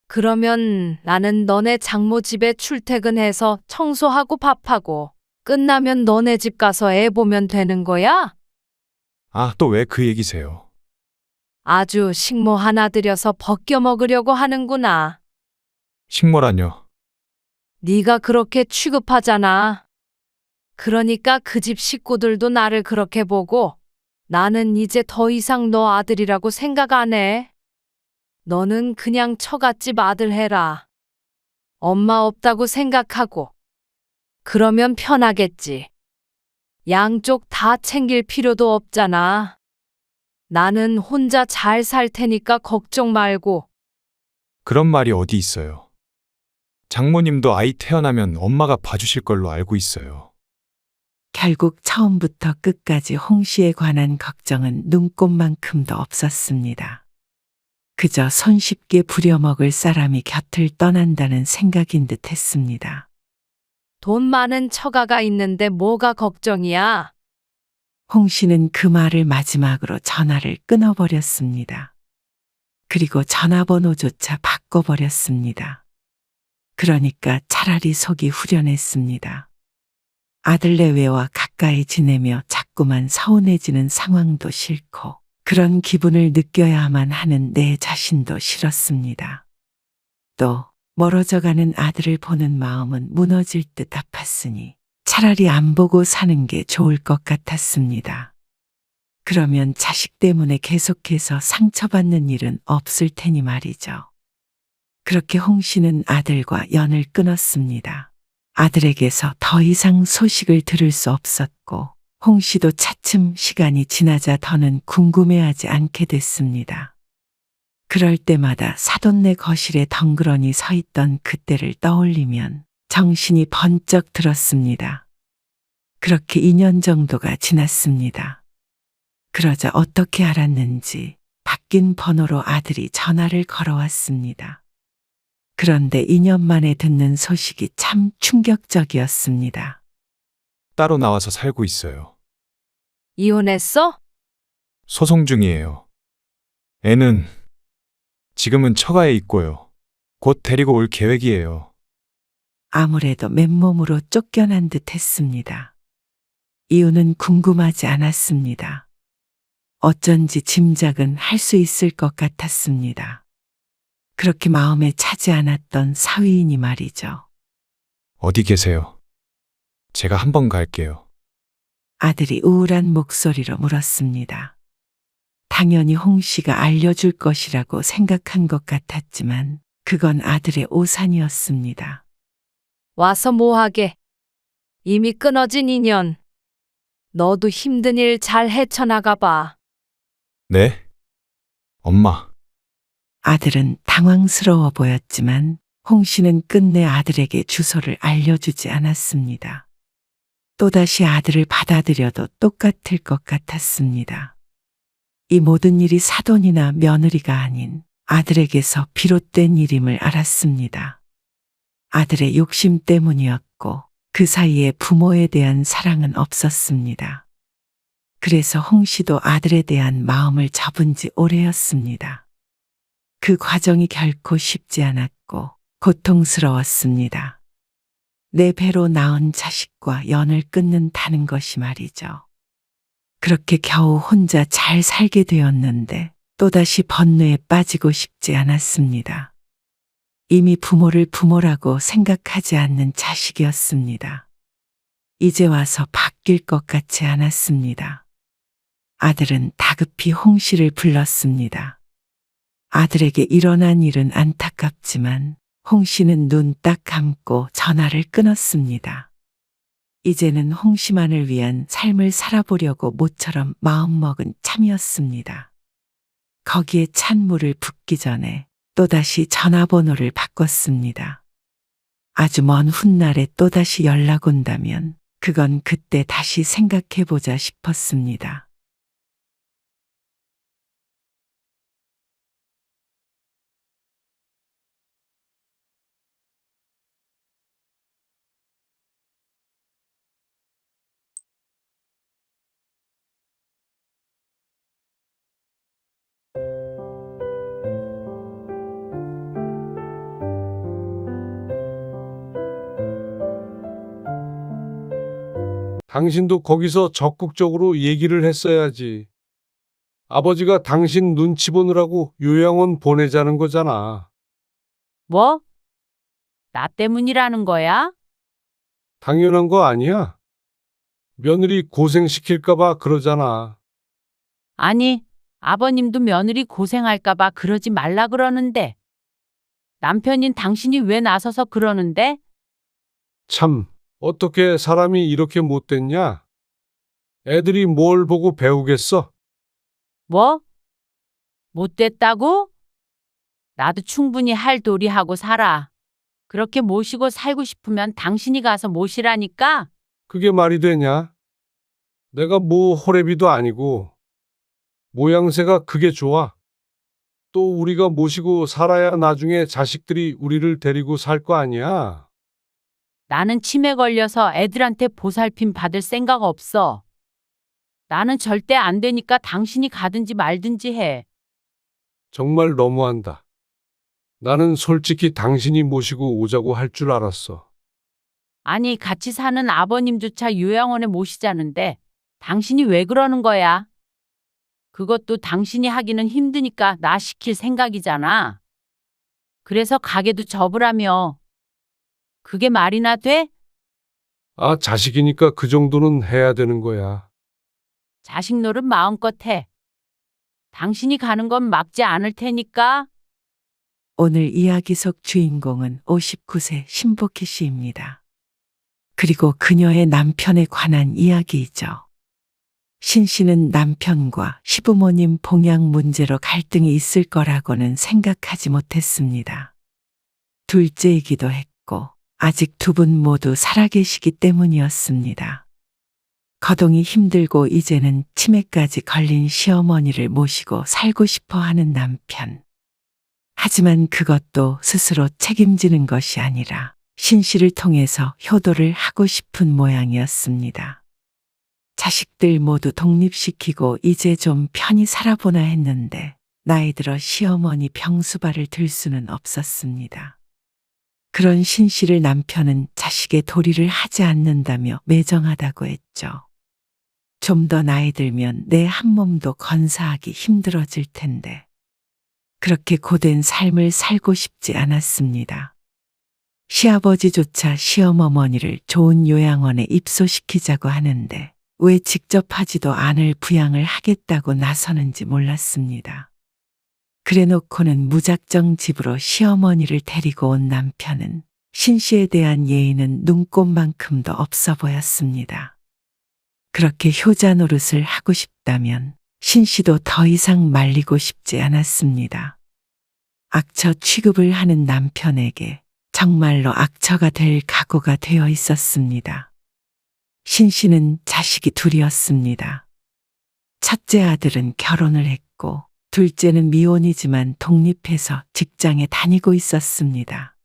그러면 나는 너네 장모 집에 출퇴근해서 청소하고 밥하고 끝나면 너네 집 가서 애 보면 되는 거야? 아, 또 왜 그 얘기세요? 아주 식모 하나 들여서 벗겨 먹으려고 하는구나. 식모라뇨. 네가 그렇게 취급하잖아. 그러니까 그 집 식구들도 나를 그렇게 보고 나는 이제 더 이상 너 아들이라고 생각 안 해. 너는 그냥 처갓집 아들 해라. 엄마 없다고 생각하고. 그러면 편하겠지. 양쪽 다 챙길 필요도 없잖아. 나는 혼자 잘 살 테니까 걱정 말고. 그런 말이 어디 있어요. 장모님도 아이 태어나면 엄마가 봐주실 걸로 알고 있어요. 결국 처음부터 끝까지 홍 씨에 관한 걱정은 눈꼽만큼도 없었습니다. 그저 손쉽게 부려먹을 사람이 곁을 떠난다는 생각인 듯 했습니다. 돈 많은 처가가 있는데 뭐가 걱정이야? 홍 씨는 그 말을 마지막으로 전화를 끊어버렸습니다. 그리고 전화번호조차 바꿔버렸습니다. 그러니까 차라리 속이 후련했습니다. 아들 내외와 가까이 지내며 자꾸만 서운해지는 상황도 싫고 그런 기분을 느껴야만 하는 내 자신도 싫었습니다. 또 멀어져가는 아들을 보는 마음은 무너질 듯 아팠으니 차라리 안 보고 사는 게 좋을 것 같았습니다. 그러면 자식 때문에 계속해서 상처받는 일은 없을 테니 말이죠. 그렇게 홍 씨는 아들과 연을 끊었습니다. 아들에게서 더 이상 소식을 들을 수 없었고 홍 씨도 차츰 시간이 지나자 더는 궁금해하지 않게 됐습니다. 그럴 때마다 사돈네 거실에 덩그러니 서 있던 그때를 떠올리면 정신이 번쩍 들었습니다. 그렇게 2년 정도가 지났습니다. 그러자 어떻게 알았는지 바뀐 번호로 아들이 전화를 걸어왔습니다. 그런데 2년 만에 듣는 소식이 참 충격적이었습니다. 따로 나와서 살고 있어요. 이혼했어? 소송 중이에요. 애는 지금은 처가에 있고요. 곧 데리고 올 계획이에요. 아무래도 맨몸으로 쫓겨난 듯 했습니다. 이유는 궁금하지 않았습니다. 어쩐지 짐작은 할 수 있을 것 같았습니다. 그렇게 마음에 차지 않았던 사위이니 말이죠. 어디 계세요? 제가 한번 갈게요. 아들이 우울한 목소리로 물었습니다. 당연히 홍 씨가 알려줄 것이라고 생각한 것 같았지만 그건 아들의 오산이었습니다. 와서 뭐하게? 이미 끊어진 인연. 너도 힘든 일 잘 헤쳐나가 봐. 네? 엄마, 아들은 당황스러워 보였지만 홍 씨는 끝내 아들에게 주소를 알려주지 않았습니다. 또다시 아들을 받아들여도 똑같을 것 같았습니다. 이 모든 일이 사돈이나 며느리가 아닌 아들에게서 비롯된 일임을 알았습니다. 아들의 욕심 때문이었고 그 사이에 부모에 대한 사랑은 없었습니다. 그래서 홍 씨도 아들에 대한 마음을 접은 지 오래였습니다. 그 과정이 결코 쉽지 않았고 고통스러웠습니다. 내 배로 낳은 자식과 연을 끊는다는 것이 말이죠. 그렇게 겨우 혼자 잘 살게 되었는데 또다시 번뇌에 빠지고 싶지 않았습니다. 이미 부모를 부모라고 생각하지 않는 자식이었습니다. 이제 와서 바뀔 것 같지 않았습니다. 아들은 다급히 홍 씨를 불렀습니다. 아들에게 일어난 일은 안타깝지만 홍 씨는 눈 딱 감고 전화를 끊었습니다. 이제는 홍 씨만을 위한 삶을 살아보려고 모처럼 마음먹은 참이었습니다. 거기에 찬물을 붓기 전에 또다시 전화번호를 바꿨습니다. 아주 먼 훗날에 또다시 연락 온다면 그건 그때 다시 생각해보자 싶었습니다. 당신도 거기서 적극적으로 얘기를 했어야지. 아버지가 당신 눈치 보느라고 요양원 보내자는 거잖아. 뭐? 나 때문이라는 거야? 당연한 거 아니야? 며느리 고생시킬까봐 그러잖아. 아니, 아버님도 며느리 고생할까봐 그러지 말라 그러는데. 남편인 당신이 왜 나서서 그러는데? 참, 어떻게 사람이 이렇게 못됐냐? 애들이 뭘 보고 배우겠어? 뭐? 못됐다고? 나도 충분히 할 도리하고 살아. 그렇게 모시고 살고 싶으면 당신이 가서 모시라니까? 그게 말이 되냐? 내가 뭐 호래비도 아니고 모양새가 그게 좋아. 또 우리가 모시고 살아야 나중에 자식들이 우리를 데리고 살 거 아니야. 나는 치매 걸려서 애들한테 보살핌 받을 생각 없어. 나는 절대 안 되니까 당신이 가든지 말든지 해. 정말 너무한다. 나는 솔직히 당신이 모시고 오자고 할 줄 알았어. 아니, 같이 사는 아버님조차 요양원에 모시자는데 당신이 왜 그러는 거야? 그것도 당신이 하기는 힘드니까 나 시킬 생각이잖아. 그래서 가게도 접으라며. 그게 말이나 돼? 아, 자식이니까 그 정도는 해야 되는 거야. 자식 노릇 마음껏 해. 당신이 가는 건 막지 않을 테니까. 오늘 이야기 속 주인공은 59세 신복희 씨입니다. 그리고 그녀의 남편에 관한 이야기이죠. 신 씨는 남편과 시부모님 봉양 문제로 갈등이 있을 거라고는 생각하지 못했습니다. 둘째이기도 했고 아직 두 분 모두 살아계시기 때문이었습니다. 거동이 힘들고 이제는 치매까지 걸린 시어머니를 모시고 살고 싶어 하는 남편. 하지만 그것도 스스로 책임지는 것이 아니라 신 씨를 통해서 효도를 하고 싶은 모양이었습니다. 자식들 모두 독립시키고 이제 좀 편히 살아보나 했는데 나이 들어 시어머니 병수발을 들 수는 없었습니다. 그런 신 씨를 남편은 자식의 도리를 하지 않는다며 매정하다고 했죠. 좀 더 나이 들면 내 한 몸도 건사하기 힘들어질 텐데 그렇게 고된 삶을 살고 싶지 않았습니다. 시아버지조차 시어머니를 좋은 요양원에 입소시키자고 하는데 왜 직접 하지도 않을 부양을 하겠다고 나서는지 몰랐습니다. 그래놓고는 무작정 집으로 시어머니를 데리고 온 남편은 신 씨에 대한 예의는 눈꼽만큼도 없어 보였습니다. 그렇게 효자 노릇을 하고 싶다면 신 씨도 더 이상 말리고 싶지 않았습니다. 악처 취급을 하는 남편에게 정말로 악처가 될 각오가 되어 있었습니다. 신 씨는 자식이 둘이었습니다. 첫째 아들은 결혼을 했고 둘째는 미혼이지만 독립해서 직장에 다니고 있었습니다.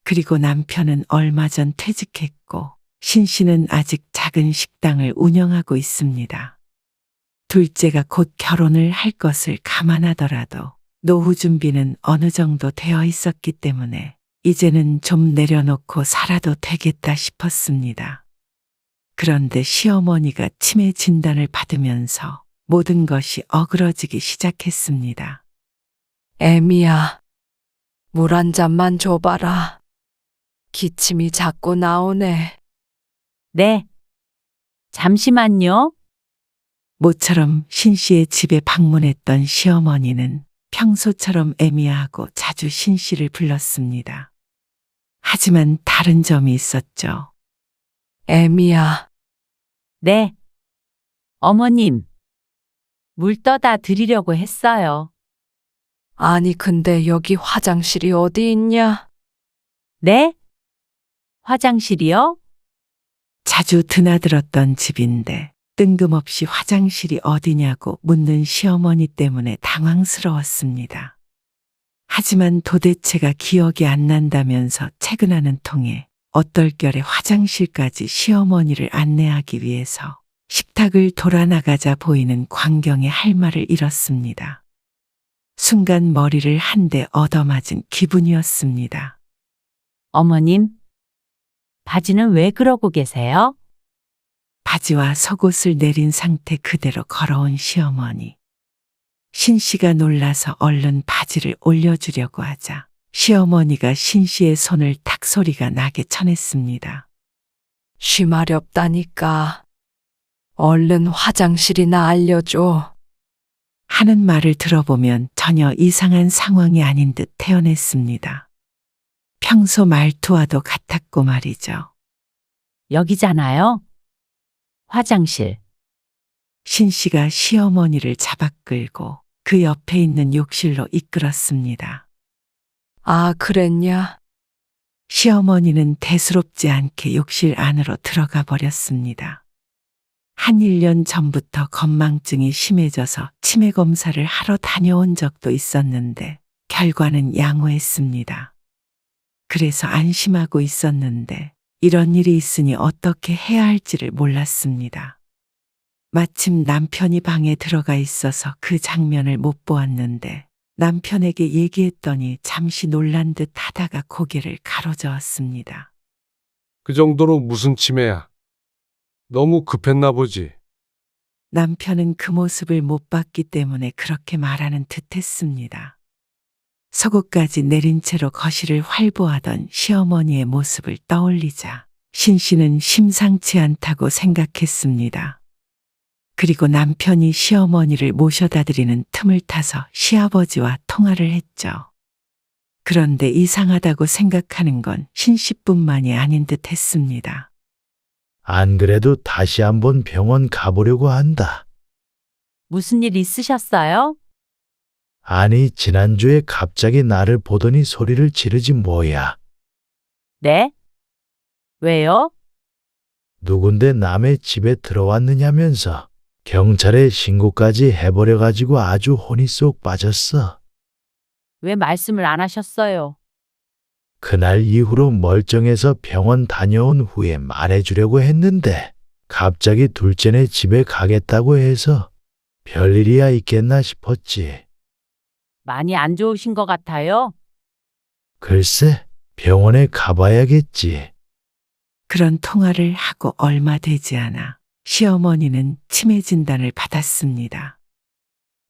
그리고 남편은 얼마 전 퇴직했고 신 씨는 아직 작은 식당을 운영하고 있습니다. 둘째가 곧 결혼을 할 것을 감안하더라도 노후 준비는 어느 정도 되어 있었기 때문에 이제는 좀 내려놓고 살아도 되겠다 싶었습니다. 그런데 시어머니가 치매 진단을 받으면서 모든 것이 어그러지기 시작했습니다. 애미야, 물 한 잔만 줘봐라. 기침이 자꾸 나오네. 네. 잠시만요. 모처럼 신 씨의 집에 방문했던 시어머니는 평소처럼 애미야하고 자주 신 씨를 불렀습니다. 하지만 다른 점이 있었죠. 애미야, 네. 어머님. 물 떠다 드리려고 했어요. 아니 근데 여기 화장실이 어디 있냐? 네? 화장실이요? 자주 드나들었던 집인데 뜬금없이 화장실이 어디냐고 묻는 시어머니 때문에 당황스러웠습니다. 하지만 도대체가 기억이 안 난다면서 퇴근하는 통에 어떨결에 화장실까지 시어머니를 안내하기 위해서 식탁을 돌아나가자 보이는 광경에 할 말을 잃었습니다. 순간 머리를 한 대 얻어맞은 기분이었습니다. 어머님. 바지는 왜 그러고 계세요? 바지와 속옷을 내린 상태 그대로 걸어온 시어머니. 신 씨가 놀라서 얼른 바지를 올려주려고 하자 시어머니가 신 씨의 손을 탁 소리가 나게 쳐냈습니다. 쉬마렵다니까. 얼른 화장실이나 알려줘. 하는 말을 들어보면 전혀 이상한 상황이 아닌 듯 태어냈습니다. 평소 말투와도 같았고 말이죠. 여기잖아요. 화장실. 신 씨가 시어머니를 잡아 끌고 그 옆에 있는 욕실로 이끌었습니다. 아, 그랬냐? 시어머니는 대수롭지 않게 욕실 안으로 들어가 버렸습니다. 한 1년 전부터 건망증이 심해져서 치매 검사를 하러 다녀온 적도 있었는데 결과는 양호했습니다. 그래서 안심하고 있었는데 이런 일이 있으니 어떻게 해야 할지를 몰랐습니다. 마침 남편이 방에 들어가 있어서 그 장면을 못 보았는데 남편에게 얘기했더니 잠시 놀란 듯 하다가 고개를 가로저었습니다. 그 정도로 무슨 치매야? 너무 급했나 보지. 남편은 그 모습을 못 봤기 때문에 그렇게 말하는 듯 했습니다. 속옷까지 내린 채로 거실을 활보하던 시어머니의 모습을 떠올리자 신 씨는 심상치 않다고 생각했습니다. 그리고 남편이 시어머니를 모셔다 드리는 틈을 타서 시아버지와 통화를 했죠. 그런데 이상하다고 생각하는 건 신 씨뿐만이 아닌 듯 했습니다. 안 그래도 다시 한번 병원 가보려고 한다. 무슨 일 있으셨어요? 아니, 지난주에 갑자기 나를 보더니 소리를 지르지 뭐야. 네? 왜요? 누군데 남의 집에 들어왔느냐면서 경찰에 신고까지 해버려가지고 아주 혼이 쏙 빠졌어. 왜 말씀을 안 하셨어요? 그날 이후로 멀쩡해서 병원 다녀온 후에 말해주려고 했는데 갑자기 둘째네 집에 가겠다고 해서 별일이야 있겠나 싶었지. 많이 안 좋으신 것 같아요. 글쎄, 병원에 가봐야겠지. 그런 통화를 하고 얼마 되지 않아 시어머니는 치매 진단을 받았습니다.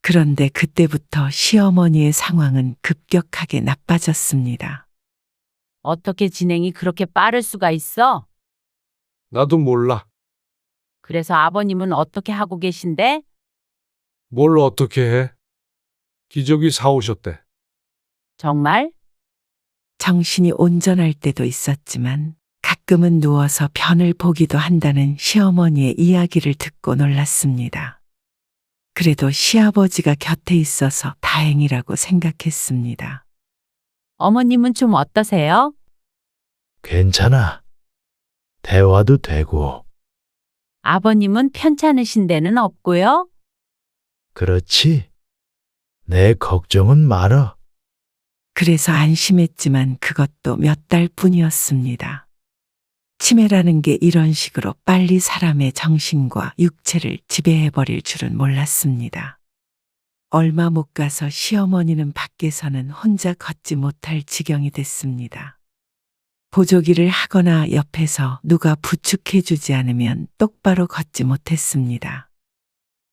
그런데 그때부터 시어머니의 상황은 급격하게 나빠졌습니다. 어떻게 진행이 그렇게 빠를 수가 있어? 나도 몰라. 그래서 아버님은 어떻게 하고 계신데? 뭘 어떻게 해? 기저귀 사오셨대. 정말? 정신이 온전할 때도 있었지만 가끔은 누워서 변을 보기도 한다는 시어머니의 이야기를 듣고 놀랐습니다. 그래도 시아버지가 곁에 있어서 다행이라고 생각했습니다. 어머님은 좀 어떠세요? 괜찮아. 대화도 되고. 아버님은 편찮으신 데는 없고요? 그렇지. 내 걱정은 말어. 그래서 안심했지만 그것도 몇 달 뿐이었습니다. 치매라는 게 이런 식으로 빨리 사람의 정신과 육체를 지배해버릴 줄은 몰랐습니다. 얼마 못 가서 시어머니는 밖에서는 혼자 걷지 못할 지경이 됐습니다. 보조기를 하거나 옆에서 누가 부축해주지 않으면 똑바로 걷지 못했습니다.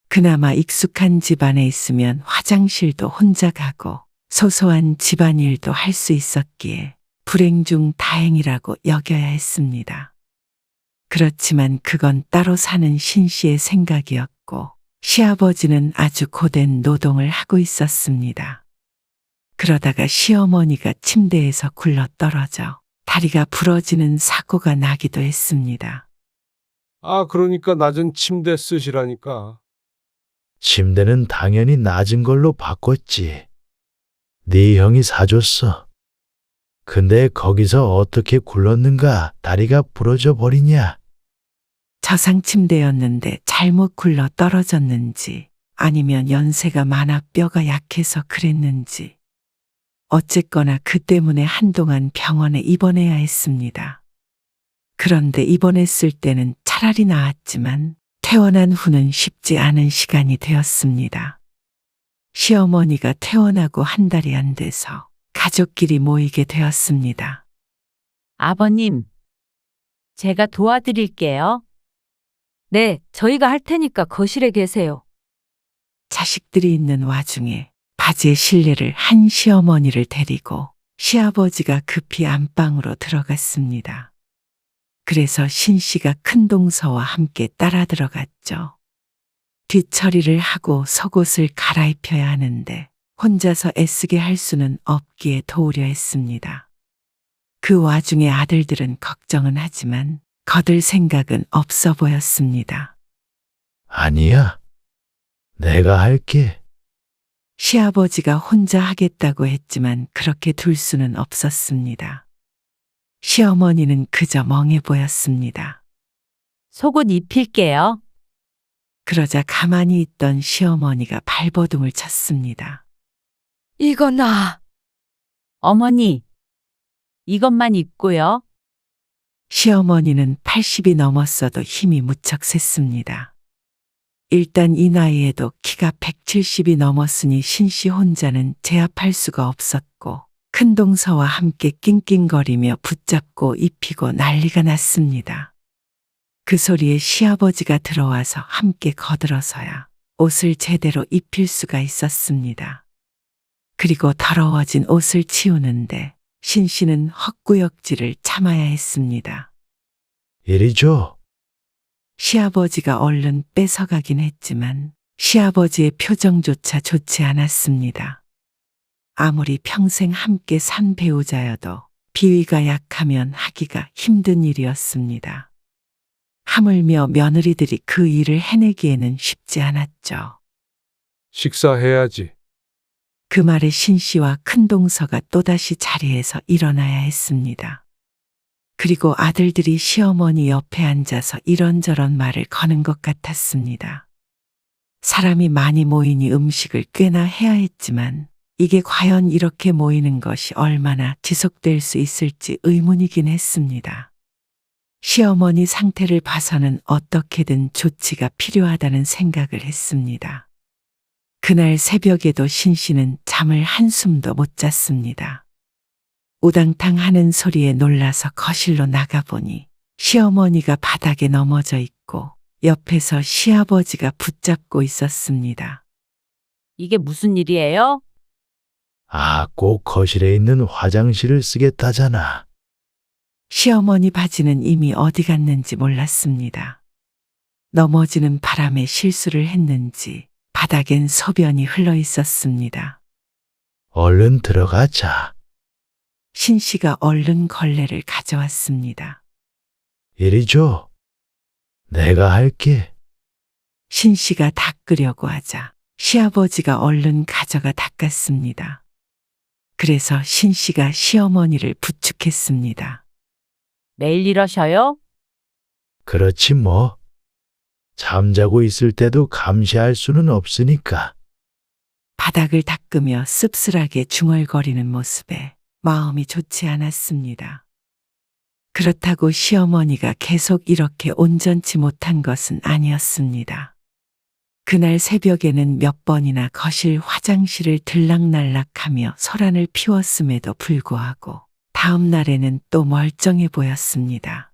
그나마 익숙한 집안에 있으면 화장실도 혼자 가고 소소한 집안일도 할 수 있었기에 불행 중 다행이라고 여겨야 했습니다. 그렇지만 그건 따로 사는 신 씨의 생각이었고 시아버지는 아주 고된 노동을 하고 있었습니다. 그러다가 시어머니가 침대에서 굴러떨어져 다리가 부러지는 사고가 나기도 했습니다. 아, 그러니까 낮은 침대 쓰시라니까. 침대는 당연히 낮은 걸로 바꿨지. 네 형이 사줬어. 근데 거기서 어떻게 굴렀는가 다리가 부러져 버리냐? 저상 침대였는데 잘못 굴러 떨어졌는지 아니면 연세가 많아 뼈가 약해서 그랬는지 어쨌거나 그 때문에 한동안 병원에 입원해야 했습니다. 그런데 입원했을 때는 차라리 나았지만 퇴원한 후는 쉽지 않은 시간이 되었습니다. 시어머니가 퇴원하고 한 달이 안 돼서 가족끼리 모이게 되었습니다. 아버님, 제가 도와드릴게요. 네, 저희가 할 테니까 거실에 계세요. 자식들이 있는 와중에 바지에 실내를 한 시어머니를 데리고 시아버지가 급히 안방으로 들어갔습니다. 그래서 신 씨가 큰 동서와 함께 따라 들어갔죠. 뒷처리를 하고 속옷을 갈아입혀야 하는데 혼자서 애쓰게 할 수는 없기에 도우려 했습니다. 그 와중에 아들들은 걱정은 하지만 거들 생각은 없어 보였습니다. 아니야. 내가 할게. 시아버지가 혼자 하겠다고 했지만 그렇게 둘 수는 없었습니다. 시어머니는 그저 멍해 보였습니다. 속옷 입힐게요. 그러자 가만히 있던 시어머니가 발버둥을 쳤습니다. 이거 나. 어머니, 이것만 입고요. 시어머니는 80이 넘었어도 힘이 무척 셌습니다. 일단 이 나이에도 키가 170이 넘었으니 신씨 혼자는 제압할 수가 없었고 큰동서와 함께 낑낑거리며 붙잡고 입히고 난리가 났습니다. 그 소리에 시아버지가 들어와서 함께 거들어서야 옷을 제대로 입힐 수가 있었습니다. 그리고 더러워진 옷을 치우는데 신씨는 헛구역질을 참아야 했습니다. 이리 줘. 시아버지가 얼른 뺏어가긴 했지만 시아버지의 표정조차 좋지 않았습니다. 아무리 평생 함께 산 배우자여도 비위가 약하면 하기가 힘든 일이었습니다. 하물며 며느리들이 그 일을 해내기에는 쉽지 않았죠. 식사해야지. 그 말에 신씨와 큰동서가 또다시 자리에서 일어나야 했습니다. 그리고 아들들이 시어머니 옆에 앉아서 이런저런 말을 거는 것 같았습니다. 사람이 많이 모이니 음식을 꽤나 해야 했지만 이게 과연 이렇게 모이는 것이 얼마나 지속될 수 있을지 의문이긴 했습니다. 시어머니 상태를 봐서는 어떻게든 조치가 필요하다는 생각을 했습니다. 그날 새벽에도 신씨는 잠을 한숨도 못 잤습니다. 우당탕 하는 소리에 놀라서 거실로 나가보니 시어머니가 바닥에 넘어져 있고 옆에서 시아버지가 붙잡고 있었습니다. 이게 무슨 일이에요? 아, 꼭 거실에 있는 화장실을 쓰겠다잖아. 시어머니 바지는 이미 어디 갔는지 몰랐습니다. 넘어지는 바람에 실수를 했는지 바닥엔 소변이 흘러 있었습니다. 얼른 들어가자. 신씨가 얼른 걸레를 가져왔습니다. 이리 줘. 내가 할게. 신씨가 닦으려고 하자 시아버지가 얼른 가져가 닦았습니다. 그래서 신씨가 시어머니를 부축했습니다. 매일 이러셔요? 그렇지 뭐. 잠자고 있을 때도 감시할 수는 없으니까. 바닥을 닦으며 씁쓸하게 중얼거리는 모습에 마음이 좋지 않았습니다. 그렇다고 시어머니가 계속 이렇게 온전치 못한 것은 아니었습니다. 그날 새벽에는 몇 번이나 거실 화장실을 들락날락하며 소란을 피웠음에도 불구하고 다음 날에는 또 멀쩡해 보였습니다.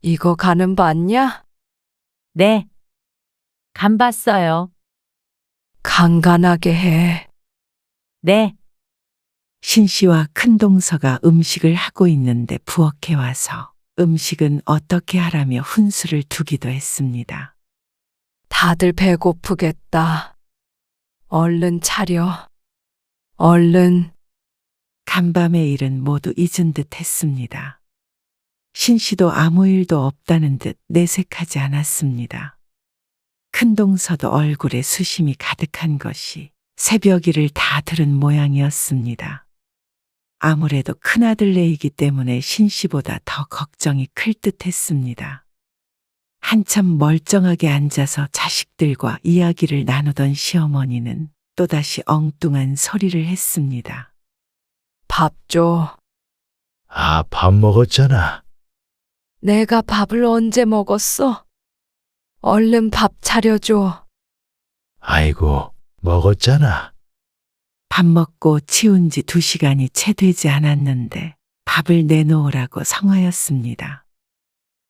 이거 가는 봤냐? 네. 간 봤어요. 간간하게 해. 네. 신씨와 큰동서가 음식을 하고 있는데 부엌에 와서 음식은 어떻게 하라며 훈수를 두기도 했습니다. 다들 배고프겠다. 얼른 차려. 얼른. 간밤의 일은 모두 잊은 듯 했습니다. 신씨도 아무 일도 없다는 듯 내색하지 않았습니다. 큰동서도 얼굴에 수심이 가득한 것이 새벽 일을 다 들은 모양이었습니다. 아무래도 큰아들네이기 때문에 신씨보다 더 걱정이 클 듯 했습니다. 한참 멀쩡하게 앉아서 자식들과 이야기를 나누던 시어머니는 또다시 엉뚱한 소리를 했습니다. 밥 줘. 아, 밥 먹었잖아. 내가 밥을 언제 먹었어? 얼른 밥 차려줘. 아이고, 먹었잖아. 밥 먹고 치운 지 2시간이 채 되지 않았는데 밥을 내놓으라고 성화였습니다.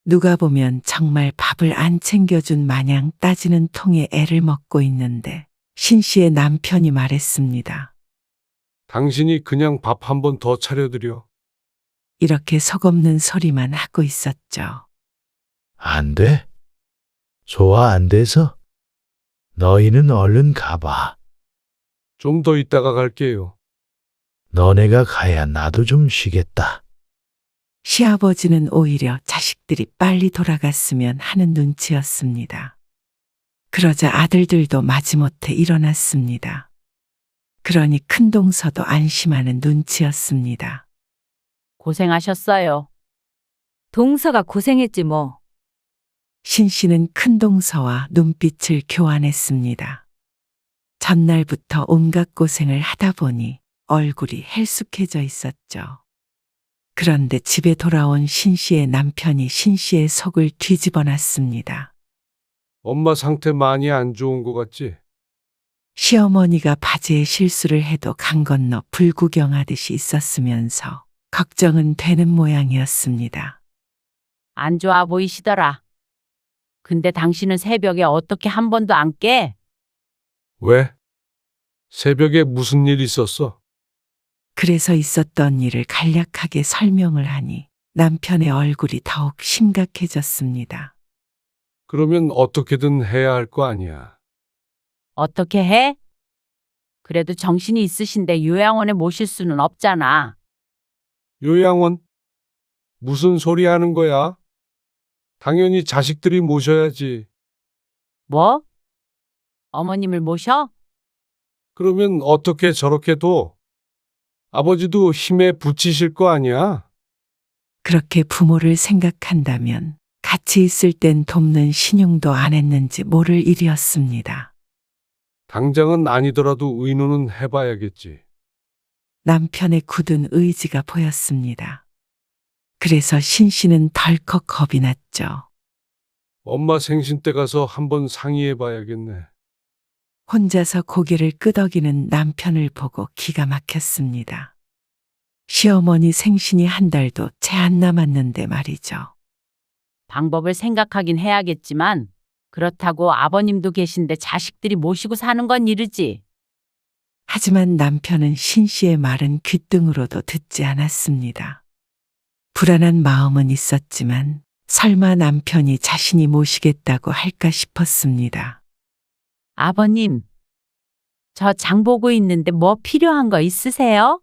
누가 보면 정말 밥을 안 챙겨준 마냥 따지는 통에 애를 먹고 있는데 신씨의 남편이 말했습니다. 당신이 그냥 밥 한 번 더 차려드려. 이렇게 속없는 소리만 하고 있었죠. 안 돼? 소화 안 돼서? 너희는 얼른 가봐. 좀 더 있다가 갈게요. 너네가 가야 나도 좀 쉬겠다. 시아버지는 오히려 자식들이 빨리 돌아갔으면 하는 눈치였습니다. 그러자 아들들도 마지못해 일어났습니다. 그러니 큰동서도 안심하는 눈치였습니다. 고생하셨어요. 동서가 고생했지 뭐. 신 씨는 큰동서와 눈빛을 교환했습니다. 전날부터 온갖 고생을 하다 보니 얼굴이 헬쑥해져 있었죠. 그런데 집에 돌아온 신 씨의 남편이 신 씨의 속을 뒤집어 놨습니다. 엄마 상태 많이 안 좋은 것 같지? 시어머니가 바지에 실수를 해도 강 건너 불구경하듯이 있었으면서 걱정은 되는 모양이었습니다. 안 좋아 보이시더라. 근데 당신은 새벽에 어떻게 한 번도 안 깨? 왜? 새벽에 무슨 일 있었어? 그래서 있었던 일을 간략하게 설명을 하니 남편의 얼굴이 더욱 심각해졌습니다. 그러면 어떻게든 해야 할 거 아니야. 어떻게 해? 그래도 정신이 있으신데 요양원에 모실 수는 없잖아. 요양원? 무슨 소리 하는 거야? 당연히 자식들이 모셔야지. 뭐? 어머님을 모셔? 그러면 어떻게 저렇게 둬? 아버지도 힘에 부치실 거 아니야? 그렇게 부모를 생각한다면 같이 있을 땐 돕는 신용도 안 했는지 모를 일이었습니다. 당장은 아니더라도 의논은 해봐야겠지. 남편의 굳은 의지가 보였습니다. 그래서 신 씨는 덜컥 겁이 났죠. 엄마 생신 때 가서 한번 상의해봐야겠네. 혼자서 고개를 끄덕이는 남편을 보고 기가 막혔습니다. 시어머니 생신이 한 달도 채 안 남았는데 말이죠. 방법을 생각하긴 해야겠지만 그렇다고 아버님도 계신데 자식들이 모시고 사는 건 이르지. 하지만 남편은 신 씨의 말은 귓등으로도 듣지 않았습니다. 불안한 마음은 있었지만 설마 남편이 자신이 모시겠다고 할까 싶었습니다. 아버님, 저 장 보고 있는데 뭐 필요한 거 있으세요?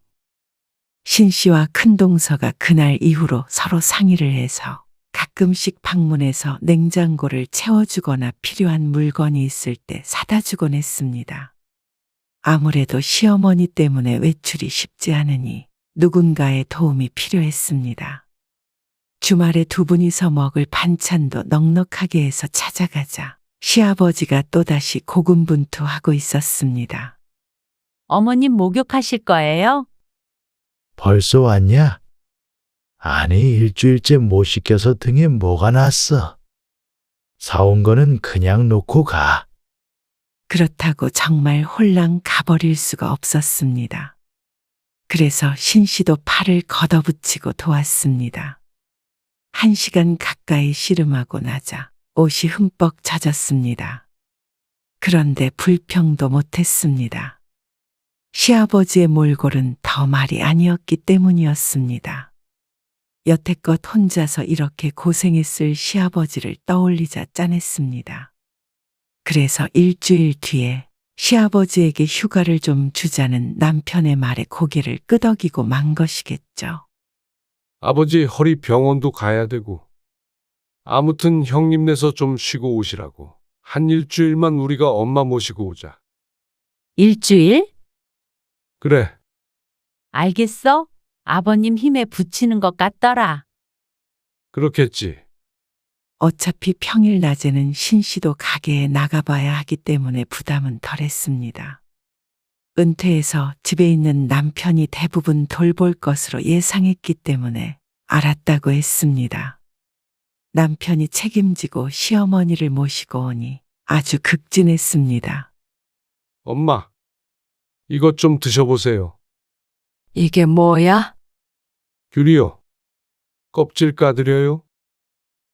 신 씨와 큰동서가 그날 이후로 서로 상의를 해서 가끔씩 방문해서 냉장고를 채워주거나 필요한 물건이 있을 때 사다 주곤 했습니다. 아무래도 시어머니 때문에 외출이 쉽지 않으니 누군가의 도움이 필요했습니다. 주말에 두 분이서 먹을 반찬도 넉넉하게 해서 찾아가자 시아버지가 또다시 고군분투하고 있었습니다. 어머님 목욕하실 거예요? 벌써 왔냐? 아니, 일주일째 못 시켜서 등에 뭐가 났어. 사온 거는 그냥 놓고 가. 그렇다고 정말 홀랑 가버릴 수가 없었습니다. 그래서 신 씨도 팔을 걷어붙이고 도왔습니다. 1시간 가까이 씨름하고 나자 옷이 흠뻑 젖었습니다. 그런데 불평도 못했습니다. 시아버지의 몰골은 더 말이 아니었기 때문이었습니다. 여태껏 혼자서 이렇게 고생했을 시아버지를 떠올리자 짠했습니다. 그래서 일주일 뒤에 시아버지에게 휴가를 좀 주자는 남편의 말에 고개를 끄덕이고 만 것이겠죠. 아버지 허리 병원도 가야 되고. 아무튼 형님네서 좀 쉬고 오시라고. 한 일주일만 우리가 엄마 모시고 오자. 일주일? 그래. 알겠어? 아버님 힘에 부치는 것 같더라. 그렇겠지. 어차피 평일 낮에는 신 씨도 가게에 나가봐야 하기 때문에 부담은 덜했습니다. 은퇴해서 집에 있는 남편이 대부분 돌볼 것으로 예상했기 때문에 알았다고 했습니다. 남편이 책임지고 시어머니를 모시고 오니 아주 극진했습니다. 엄마, 이것 좀 드셔보세요. 이게 뭐야? 귤이요. 껍질 까드려요?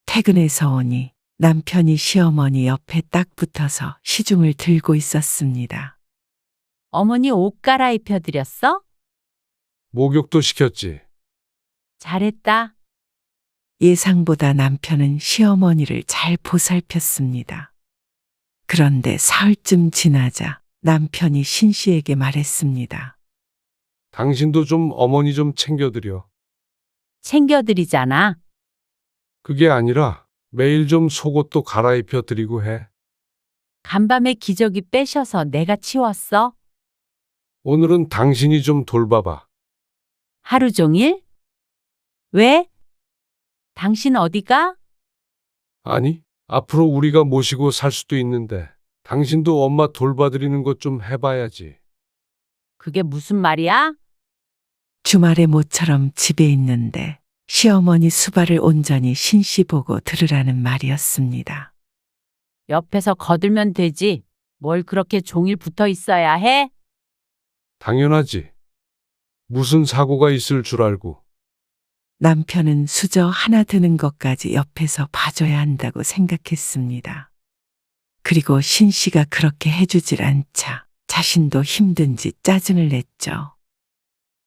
퇴근해서 오니 남편이 시어머니 옆에 딱 붙어서 시중을 들고 있었습니다. 어머니 옷 갈아입혀 드렸어? 목욕도 시켰지. 잘했다. 예상보다 남편은 시어머니를 잘 보살폈습니다. 그런데 사흘쯤 지나자 남편이 신 씨에게 말했습니다. 당신도 좀 어머니 좀 챙겨드려. 챙겨드리잖아. 그게 아니라 매일 좀 속옷도 갈아입혀 드리고 해. 간밤에 기저귀 빼셔서 내가 치웠어. 오늘은 당신이 좀 돌봐봐. 하루 종일? 왜? 당신 어디가? 아니, 앞으로 우리가 모시고 살 수도 있는데 당신도 엄마 돌봐드리는 것 좀 해봐야지. 그게 무슨 말이야? 주말에 모처럼 집에 있는데 시어머니 수발을 온전히 신씨 보고 들으라는 말이었습니다. 옆에서 거들면 되지. 뭘 그렇게 종일 붙어 있어야 해? 당연하지. 무슨 사고가 있을 줄 알고. 남편은 수저 하나 드는 것까지 옆에서 봐줘야 한다고 생각했습니다. 그리고 신씨가 그렇게 해주질 않자 자신도 힘든지 짜증을 냈죠.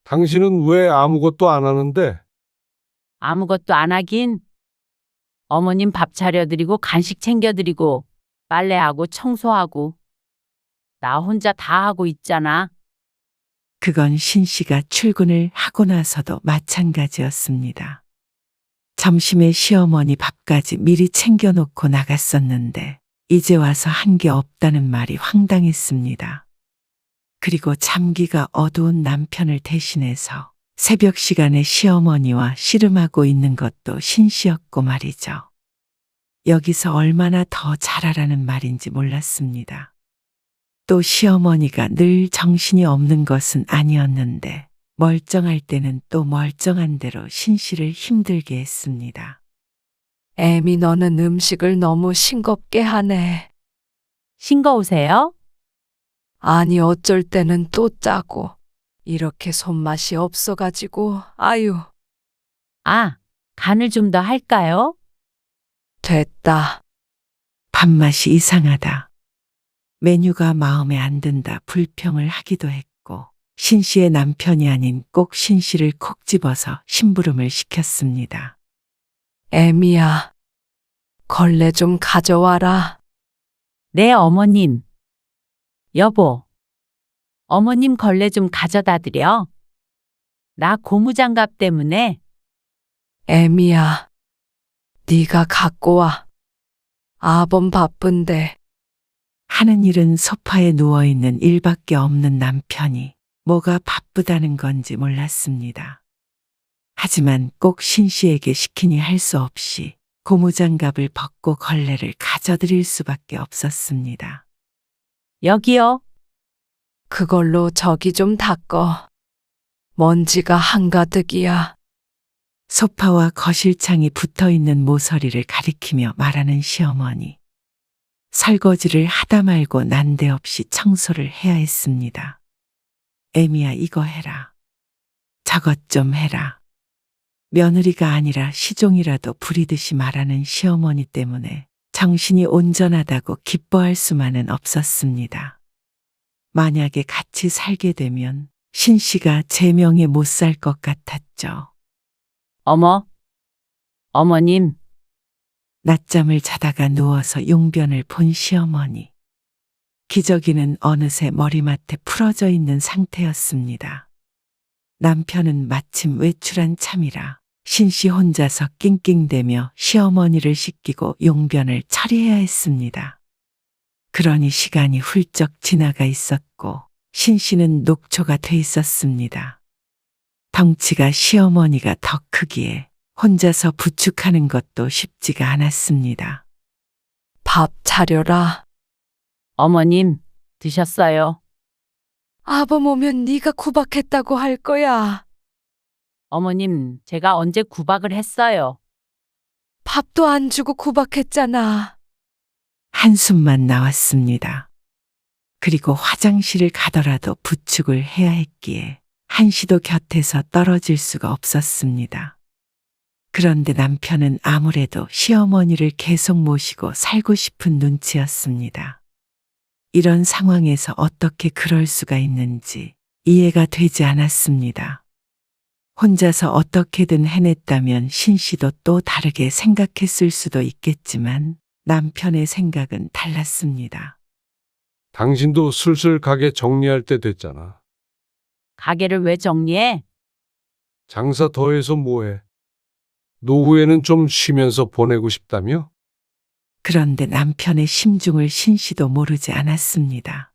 당신은 왜 아무것도 안 하는데? 아무것도 안 하긴. 어머님 밥 차려드리고 간식 챙겨드리고 빨래하고 청소하고 나 혼자 다 하고 있잖아. 그건 신씨가 출근을 하고 나서도 마찬가지였습니다. 점심에 시어머니 밥까지 미리 챙겨놓고 나갔었는데 이제 와서 한 게 없다는 말이 황당했습니다. 그리고 잠기가 어두운 남편을 대신해서 새벽 시간에 시어머니와 씨름하고 있는 것도 신씨였고 말이죠. 여기서 얼마나 더 잘하라는 말인지 몰랐습니다. 또 시어머니가 늘 정신이 없는 것은 아니었는데 멀쩡할 때는 또 멀쩡한 대로 신씨를 힘들게 했습니다. 애미 너는 음식을 너무 싱겁게 하네. 싱거우세요? 아니 어쩔 때는 또 짜고 이렇게 손맛이 없어가지고 아유 아, 간을 좀 더 할까요? 됐다. 밥맛이 이상하다. 메뉴가 마음에 안 든다 불평을 하기도 했고 신씨의 남편이 아닌 꼭 신씨를 콕 집어서 심부름을 시켰습니다. 애미야 걸레 좀 가져와라. 네, 어머님. 여보, 어머님 걸레 좀 가져다 드려. 나 고무장갑 때문에. 애미야 네가 갖고 와. 아범 바쁜데. 하는 일은 소파에 누워있는 일밖에 없는 남편이 뭐가 바쁘다는 건지 몰랐습니다. 하지만 꼭 신씨에게 시키니 할 수 없이 고무장갑을 벗고 걸레를 가져드릴 수밖에 없었습니다. 여기요. 그걸로 저기 좀 닦어. 먼지가 한가득이야. 소파와 거실창이 붙어있는 모서리를 가리키며 말하는 시어머니. 설거지를 하다 말고 난데없이 청소를 해야 했습니다. 애미야 이거 해라. 저것 좀 해라. 며느리가 아니라 시종이라도 부리듯이 말하는 시어머니 때문에 정신이 온전하다고 기뻐할 수만은 없었습니다. 만약에 같이 살게 되면 신씨가 제 명에 못 살 것 같았죠. 어머님, 낮잠을 자다가 누워서 용변을 본 시어머니. 기저귀는 어느새 머리맡에 풀어져 있는 상태였습니다. 남편은 마침 외출한 참이라 신씨 혼자서 낑낑대며 시어머니를 씻기고 용변을 처리해야 했습니다. 그러니 시간이 훌쩍 지나가 있었고 신씨는 녹초가 돼 있었습니다. 덩치가 시어머니가 더 크기에 혼자서 부축하는 것도 쉽지가 않았습니다. 밥 차려라. 어머님, 드셨어요? 아범 오면 네가 구박했다고 할 거야. 어머님, 제가 언제 구박을 했어요? 밥도 안 주고 구박했잖아. 한숨만 나왔습니다. 그리고 화장실을 가더라도 부축을 해야 했기에 한시도 곁에서 떨어질 수가 없었습니다. 그런데 남편은 아무래도 시어머니를 계속 모시고 살고 싶은 눈치였습니다. 이런 상황에서 어떻게 그럴 수가 있는지 이해가 되지 않았습니다. 혼자서 어떻게든 해냈다면 신씨도 또 다르게 생각했을 수도 있겠지만 남편의 생각은 달랐습니다. 당신도 슬슬 가게 정리할 때 됐잖아. 가게를 왜 정리해? 장사 더해서 뭐해? 노후에는 좀 쉬면서 보내고 싶다며? 그런데 남편의 심중을 신씨도 모르지 않았습니다.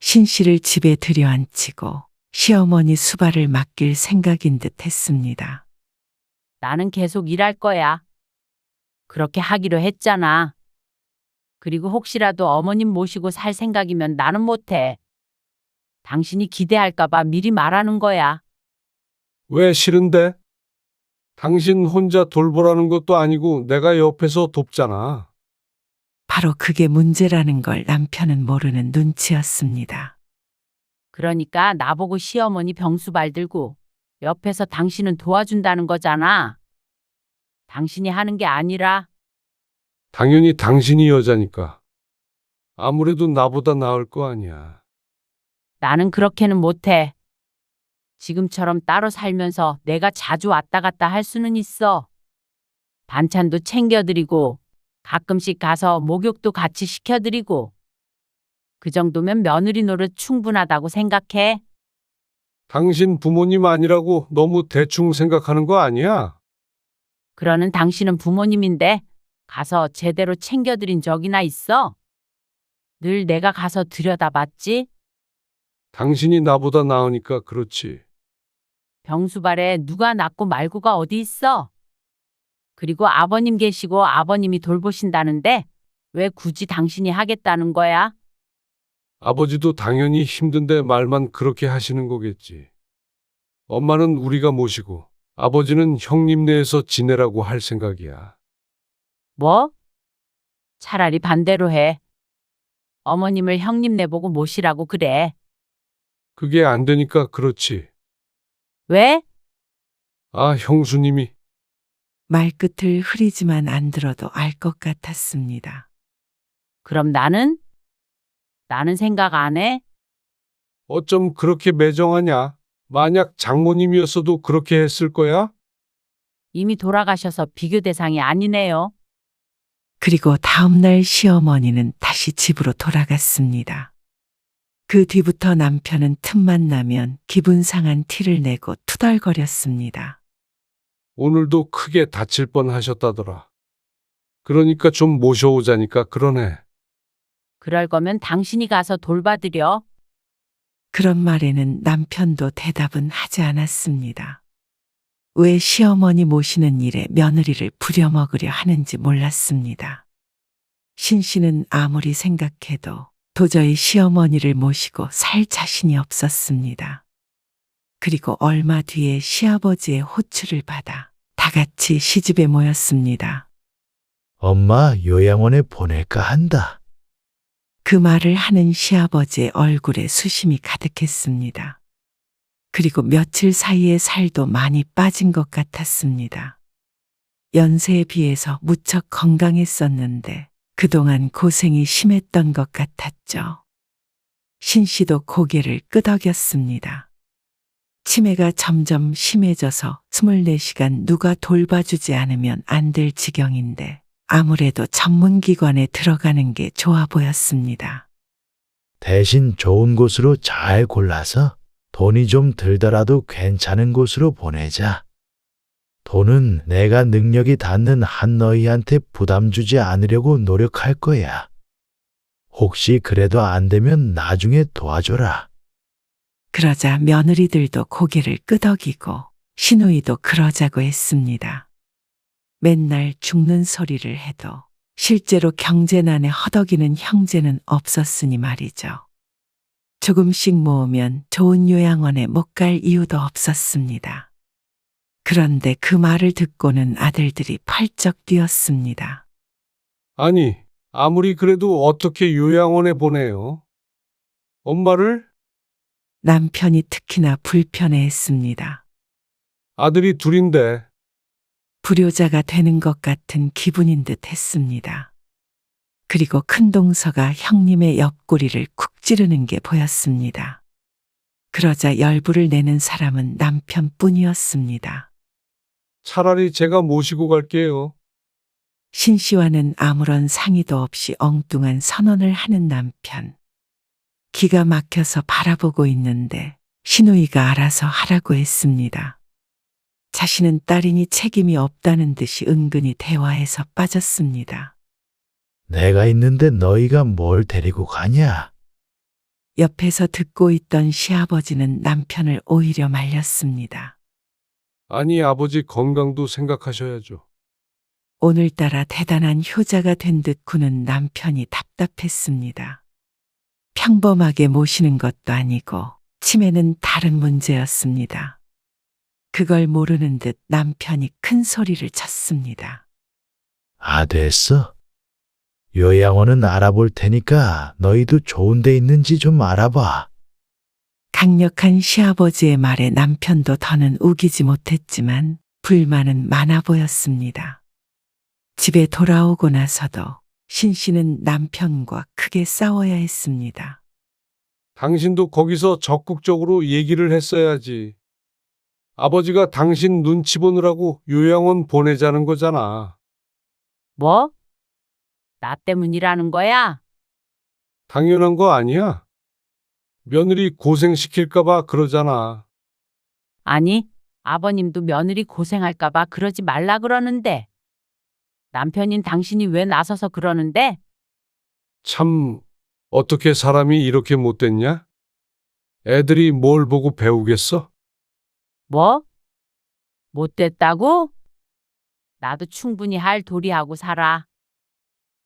신씨를 집에 들여앉히고 시어머니 수발을 맡길 생각인 듯 했습니다. 나는 계속 일할 거야. 그렇게 하기로 했잖아. 그리고 혹시라도 어머님 모시고 살 생각이면 나는 못해. 당신이 기대할까봐 미리 말하는 거야. 왜 싫은데? 당신 혼자 돌보라는 것도 아니고 내가 옆에서 돕잖아. 바로 그게 문제라는 걸 남편은 모르는 눈치였습니다. 그러니까 나보고 시어머니 병수발 들고 옆에서 당신은 도와준다는 거잖아. 당신이 하는 게 아니라. 당연히 당신이 여자니까. 아무래도 나보다 나을 거 아니야. 나는 그렇게는 못해. 지금처럼 따로 살면서 내가 자주 왔다 갔다 할 수는 있어. 반찬도 챙겨드리고 가끔씩 가서 목욕도 같이 시켜드리고. 그 정도면 며느리 노릇 충분하다고 생각해. 당신 부모님 아니라고 너무 대충 생각하는 거 아니야? 그러는 당신은 부모님인데 가서 제대로 챙겨드린 적이나 있어? 늘 내가 가서 들여다봤지? 당신이 나보다 나으니까 그렇지. 병수발에 누가 낫고 말고가 어디 있어? 그리고 아버님 계시고 아버님이 돌보신다는데 왜 굳이 당신이 하겠다는 거야? 아버지도 당연히 힘든데 말만 그렇게 하시는 거겠지. 엄마는 우리가 모시고 아버지는 형님네에서 지내라고 할 생각이야. 뭐? 차라리 반대로 해. 어머님을 형님네 보고 모시라고 그래. 그게 안 되니까 그렇지. 왜? 아, 형수님이. 말끝을 흐리지만 안 들어도 알 것 같았습니다. 그럼 나는? 나는 생각 안 해? 어쩜 그렇게 매정하냐? 만약 장모님이었어도 그렇게 했을 거야? 이미 돌아가셔서 비교 대상이 아니네요. 그리고 다음날 시어머니는 다시 집으로 돌아갔습니다. 그 뒤부터 남편은 틈만 나면 기분 상한 티를 내고 투덜거렸습니다. 오늘도 크게 다칠 뻔 하셨다더라. 그러니까 좀 모셔오자니까 그러네. 그럴 거면 당신이 가서 돌봐드려. 그런 말에는 남편도 대답은 하지 않았습니다. 왜 시어머니 모시는 일에 며느리를 부려먹으려 하는지 몰랐습니다. 신 씨는 아무리 생각해도 도저히 시어머니를 모시고 살 자신이 없었습니다. 그리고 얼마 뒤에 시아버지의 호출을 받아 다 같이 시집에 모였습니다. 엄마 요양원에 보낼까 한다. 그 말을 하는 시아버지의 얼굴에 수심이 가득했습니다. 그리고 며칠 사이에 살도 많이 빠진 것 같았습니다. 연세에 비해서 무척 건강했었는데 그동안 고생이 심했던 것 같았죠. 신 씨도 고개를 끄덕였습니다. 치매가 점점 심해져서 24시간 누가 돌봐주지 않으면 안 될 지경인데 아무래도 전문기관에 들어가는 게 좋아 보였습니다. 대신 좋은 곳으로 잘 골라서 돈이 좀 들더라도 괜찮은 곳으로 보내자. 돈은 내가 능력이 닿는 한 너희한테 부담 주지 않으려고 노력할 거야. 혹시 그래도 안 되면 나중에 도와줘라. 그러자 며느리들도 고개를 끄덕이고 시누이도 그러자고 했습니다. 맨날 죽는 소리를 해도 실제로 경제난에 허덕이는 형제는 없었으니 말이죠. 조금씩 모으면 좋은 요양원에 못 갈 이유도 없었습니다. 그런데 그 말을 듣고는 아들들이 펄쩍 뛰었습니다. 아니, 아무리 그래도 어떻게 요양원에 보내요? 엄마를? 남편이 특히나 불편해했습니다. 아들이 둘인데. 불효자가 되는 것 같은 기분인 듯 했습니다. 그리고 큰 동서가 형님의 옆구리를 쿡 찌르는 게 보였습니다. 그러자 열불을 내는 사람은 남편뿐이었습니다. 차라리 제가 모시고 갈게요. 신 씨와는 아무런 상의도 없이 엉뚱한 선언을 하는 남편. 기가 막혀서 바라보고 있는데 시누이가 알아서 하라고 했습니다. 자신은 딸이니 책임이 없다는 듯이 은근히 대화에서 빠졌습니다. 내가 있는데 너희가 뭘 데리고 가냐? 옆에서 듣고 있던 시아버지는 남편을 오히려 말렸습니다. 아니, 아버지 건강도 생각하셔야죠. 오늘따라 대단한 효자가 된 듯 구는 남편이 답답했습니다. 평범하게 모시는 것도 아니고 치매는 다른 문제였습니다. 그걸 모르는 듯 남편이 큰 소리를 쳤습니다. 됐어. 요양원은 알아볼 테니까 너희도 좋은 데 있는지 좀 알아봐. 강력한 시아버지의 말에 남편도 더는 우기지 못했지만 불만은 많아 보였습니다. 집에 돌아오고 나서도 신 씨는 남편과 크게 싸워야 했습니다. 당신도 거기서 적극적으로 얘기를 했어야지. 아버지가 당신 눈치 보느라고 요양원 보내자는 거잖아. 뭐? 나 때문이라는 거야? 당연한 거 아니야? 며느리 고생시킬까봐 그러잖아. 아니, 아버님도 며느리 고생할까봐 그러지 말라 그러는데. 남편인 당신이 왜 나서서 그러는데? 참, 어떻게 사람이 이렇게 못됐냐? 애들이 뭘 보고 배우겠어? 뭐? 못됐다고? 나도 충분히 할 도리하고 살아.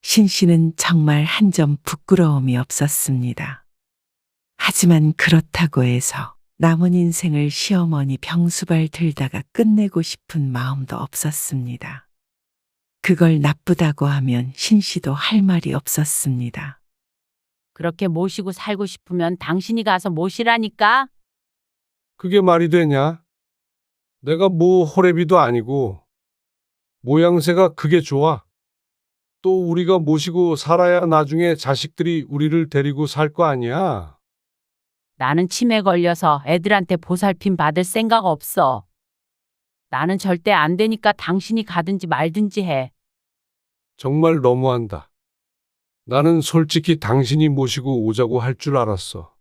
신 씨는 정말 한 점 부끄러움이 없었습니다. 하지만 그렇다고 해서 남은 인생을 시어머니 병수발 들다가 끝내고 싶은 마음도 없었습니다. 그걸 나쁘다고 하면 신 씨도 할 말이 없었습니다. 그렇게 모시고 살고 싶으면 당신이 가서 모시라니까? 그게 말이 되냐? 내가 뭐 호래비도 아니고 모양새가 그게 좋아. 또 우리가 모시고 살아야 나중에 자식들이 우리를 데리고 살 거 아니야. 나는 치매 걸려서 애들한테 보살핌 받을 생각 없어. 나는 절대 안 되니까 당신이 가든지 말든지 해. 정말 너무한다. 나는 솔직히 당신이 모시고 오자고 할 줄 알았어.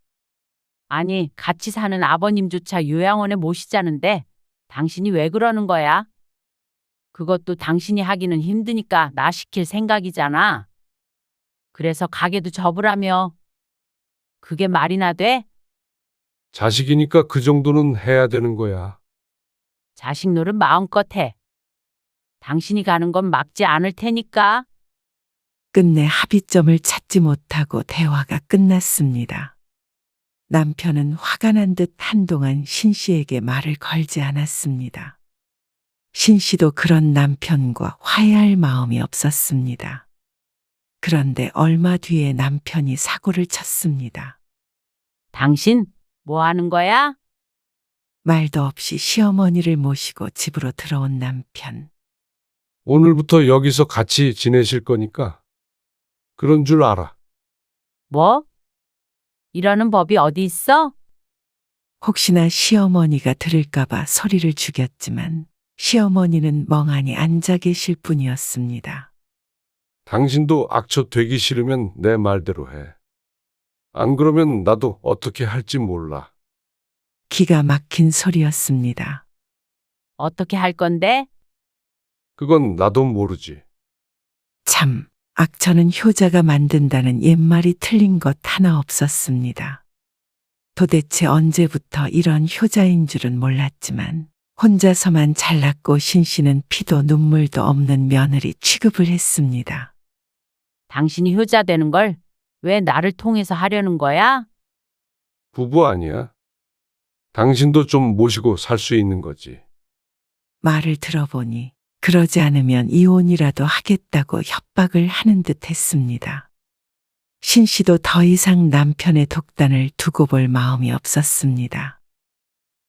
아니, 같이 사는 아버님조차 요양원에 모시자는데 당신이 왜 그러는 거야? 그것도 당신이 하기는 힘드니까 나 시킬 생각이잖아. 그래서 가게도 접으라며. 그게 말이나 돼? 자식이니까 그 정도는 해야 되는 거야. 자식 노릇 마음껏 해. 당신이 가는 건 막지 않을 테니까. 끝내 합의점을 찾지 못하고 대화가 끝났습니다. 남편은 화가 난 듯 한동안 신 씨에게 말을 걸지 않았습니다. 신 씨도 그런 남편과 화해할 마음이 없었습니다. 그런데 얼마 뒤에 남편이 사고를 쳤습니다. 당신 뭐 하는 거야? 말도 없이 시어머니를 모시고 집으로 들어온 남편. 오늘부터 여기서 같이 지내실 거니까 그런 줄 알아. 뭐? 이러는 법이 어디 있어? 혹시나 시어머니가 들을까봐 소리를 죽였지만 시어머니는 멍하니 앉아 계실 뿐이었습니다. 당신도 악처 되기 싫으면 내 말대로 해. 안 그러면 나도 어떻게 할지 몰라. 기가 막힌 소리였습니다. 어떻게 할 건데? 그건 나도 모르지. 참, 악처는 효자가 만든다는 옛말이 틀린 것 하나 없었습니다. 도대체 언제부터 이런 효자인 줄은 몰랐지만 혼자서만 잘났고 신 씨는 피도 눈물도 없는 며느리 취급을 했습니다. 당신이 효자 되는 걸 왜 나를 통해서 하려는 거야? 부부 아니야. 당신도 좀 모시고 살 수 있는 거지. 말을 들어보니 그러지 않으면 이혼이라도 하겠다고 협박을 하는 듯 했습니다. 신 씨도 더 이상 남편의 독단을 두고 볼 마음이 없었습니다.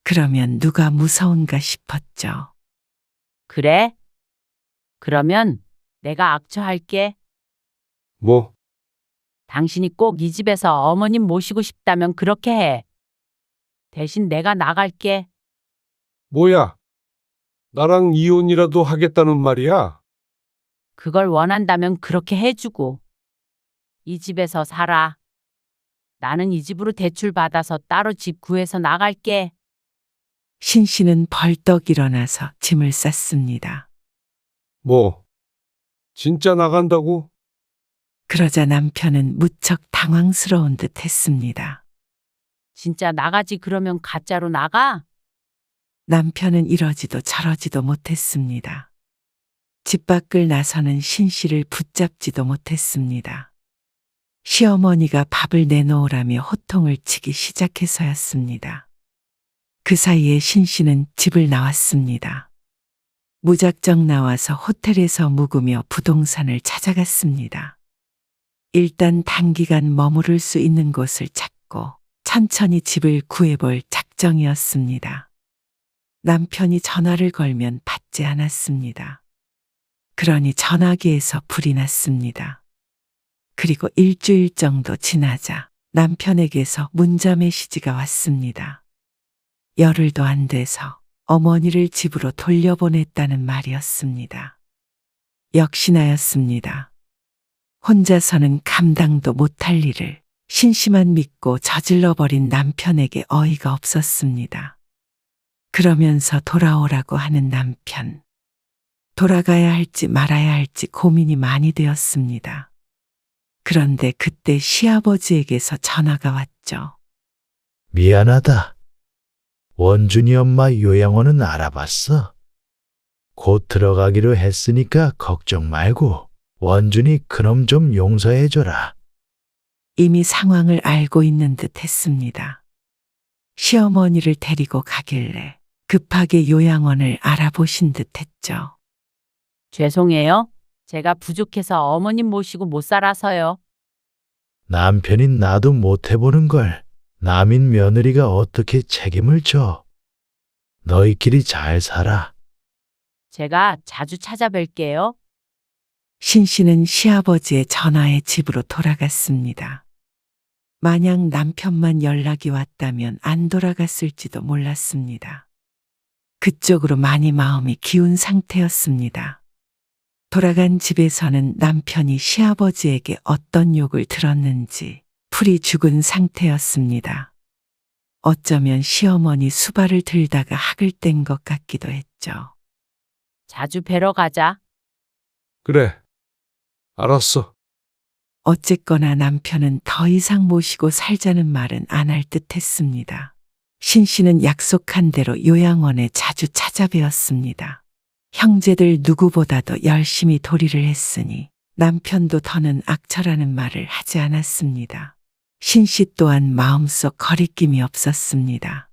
그러면 누가 무서운가 싶었죠. 그래? 그러면 내가 악처할게. 뭐? 당신이 꼭 이 집에서 어머님 모시고 싶다면 그렇게 해. 대신 내가 나갈게. 뭐야? 나랑 이혼이라도 하겠다는 말이야? 그걸 원한다면 그렇게 해주고. 이 집에서 살아. 나는 이 집으로 대출 받아서 따로 집 구해서 나갈게. 신 씨는 벌떡 일어나서 짐을 쌌습니다. 뭐? 진짜 나간다고? 그러자 남편은 무척 당황스러운 듯 했습니다. 진짜 나가지 그러면 가짜로 나가? 남편은 이러지도 저러지도 못했습니다. 집 밖을 나서는 신 씨를 붙잡지도 못했습니다. 시어머니가 밥을 내놓으라며 호통을 치기 시작해서였습니다. 그 사이에 신 씨는 집을 나왔습니다. 무작정 나와서 호텔에서 묵으며 부동산을 찾아갔습니다. 일단 단기간 머무를 수 있는 곳을 찾고 천천히 집을 구해볼 작정이었습니다. 남편이 전화를 걸면 받지 않았습니다. 그러니 전화기에서 불이 났습니다. 그리고 일주일 정도 지나자 남편에게서 문자 메시지가 왔습니다. 열흘도 안 돼서 어머니를 집으로 돌려보냈다는 말이었습니다. 역시나였습니다. 혼자서는 감당도 못할 일을 신씨만 믿고 저질러버린 남편에게 어이가 없었습니다. 그러면서 돌아오라고 하는 남편. 돌아가야 할지 말아야 할지 고민이 많이 되었습니다. 그런데 그때 시아버지에게서 전화가 왔죠. 미안하다. 원준이 엄마 요양원은 알아봤어. 곧 들어가기로 했으니까 걱정 말고 원준이 그놈 좀 용서해줘라. 이미 상황을 알고 있는 듯 했습니다. 시어머니를 데리고 가길래 급하게 요양원을 알아보신 듯 했죠. 죄송해요. 제가 부족해서 어머님 모시고 못 살아서요. 남편인 나도 못 해보는 걸 남인 며느리가 어떻게 책임을 져. 너희끼리 잘 살아. 제가 자주 찾아뵐게요. 신 씨는 시아버지의 전화에 집으로 돌아갔습니다. 만약 남편만 연락이 왔다면 안 돌아갔을지도 몰랐습니다. 그쪽으로 많이 마음이 기운 상태였습니다. 돌아간 집에서는 남편이 시아버지에게 어떤 욕을 들었는지 풀이 죽은 상태였습니다. 어쩌면 시어머니 수발을 들다가 학을 뗀 것 같기도 했죠. 자주 뵈러 가자. 그래. 알았어. 어쨌거나 남편은 더 이상 모시고 살자는 말은 안 할 듯 했습니다. 신 씨는 약속한 대로 요양원에 자주 찾아뵈었습니다. 형제들 누구보다도 열심히 도리를 했으니 남편도 더는 악처라는 말을 하지 않았습니다. 신 씨 또한 마음속 거리낌이 없었습니다.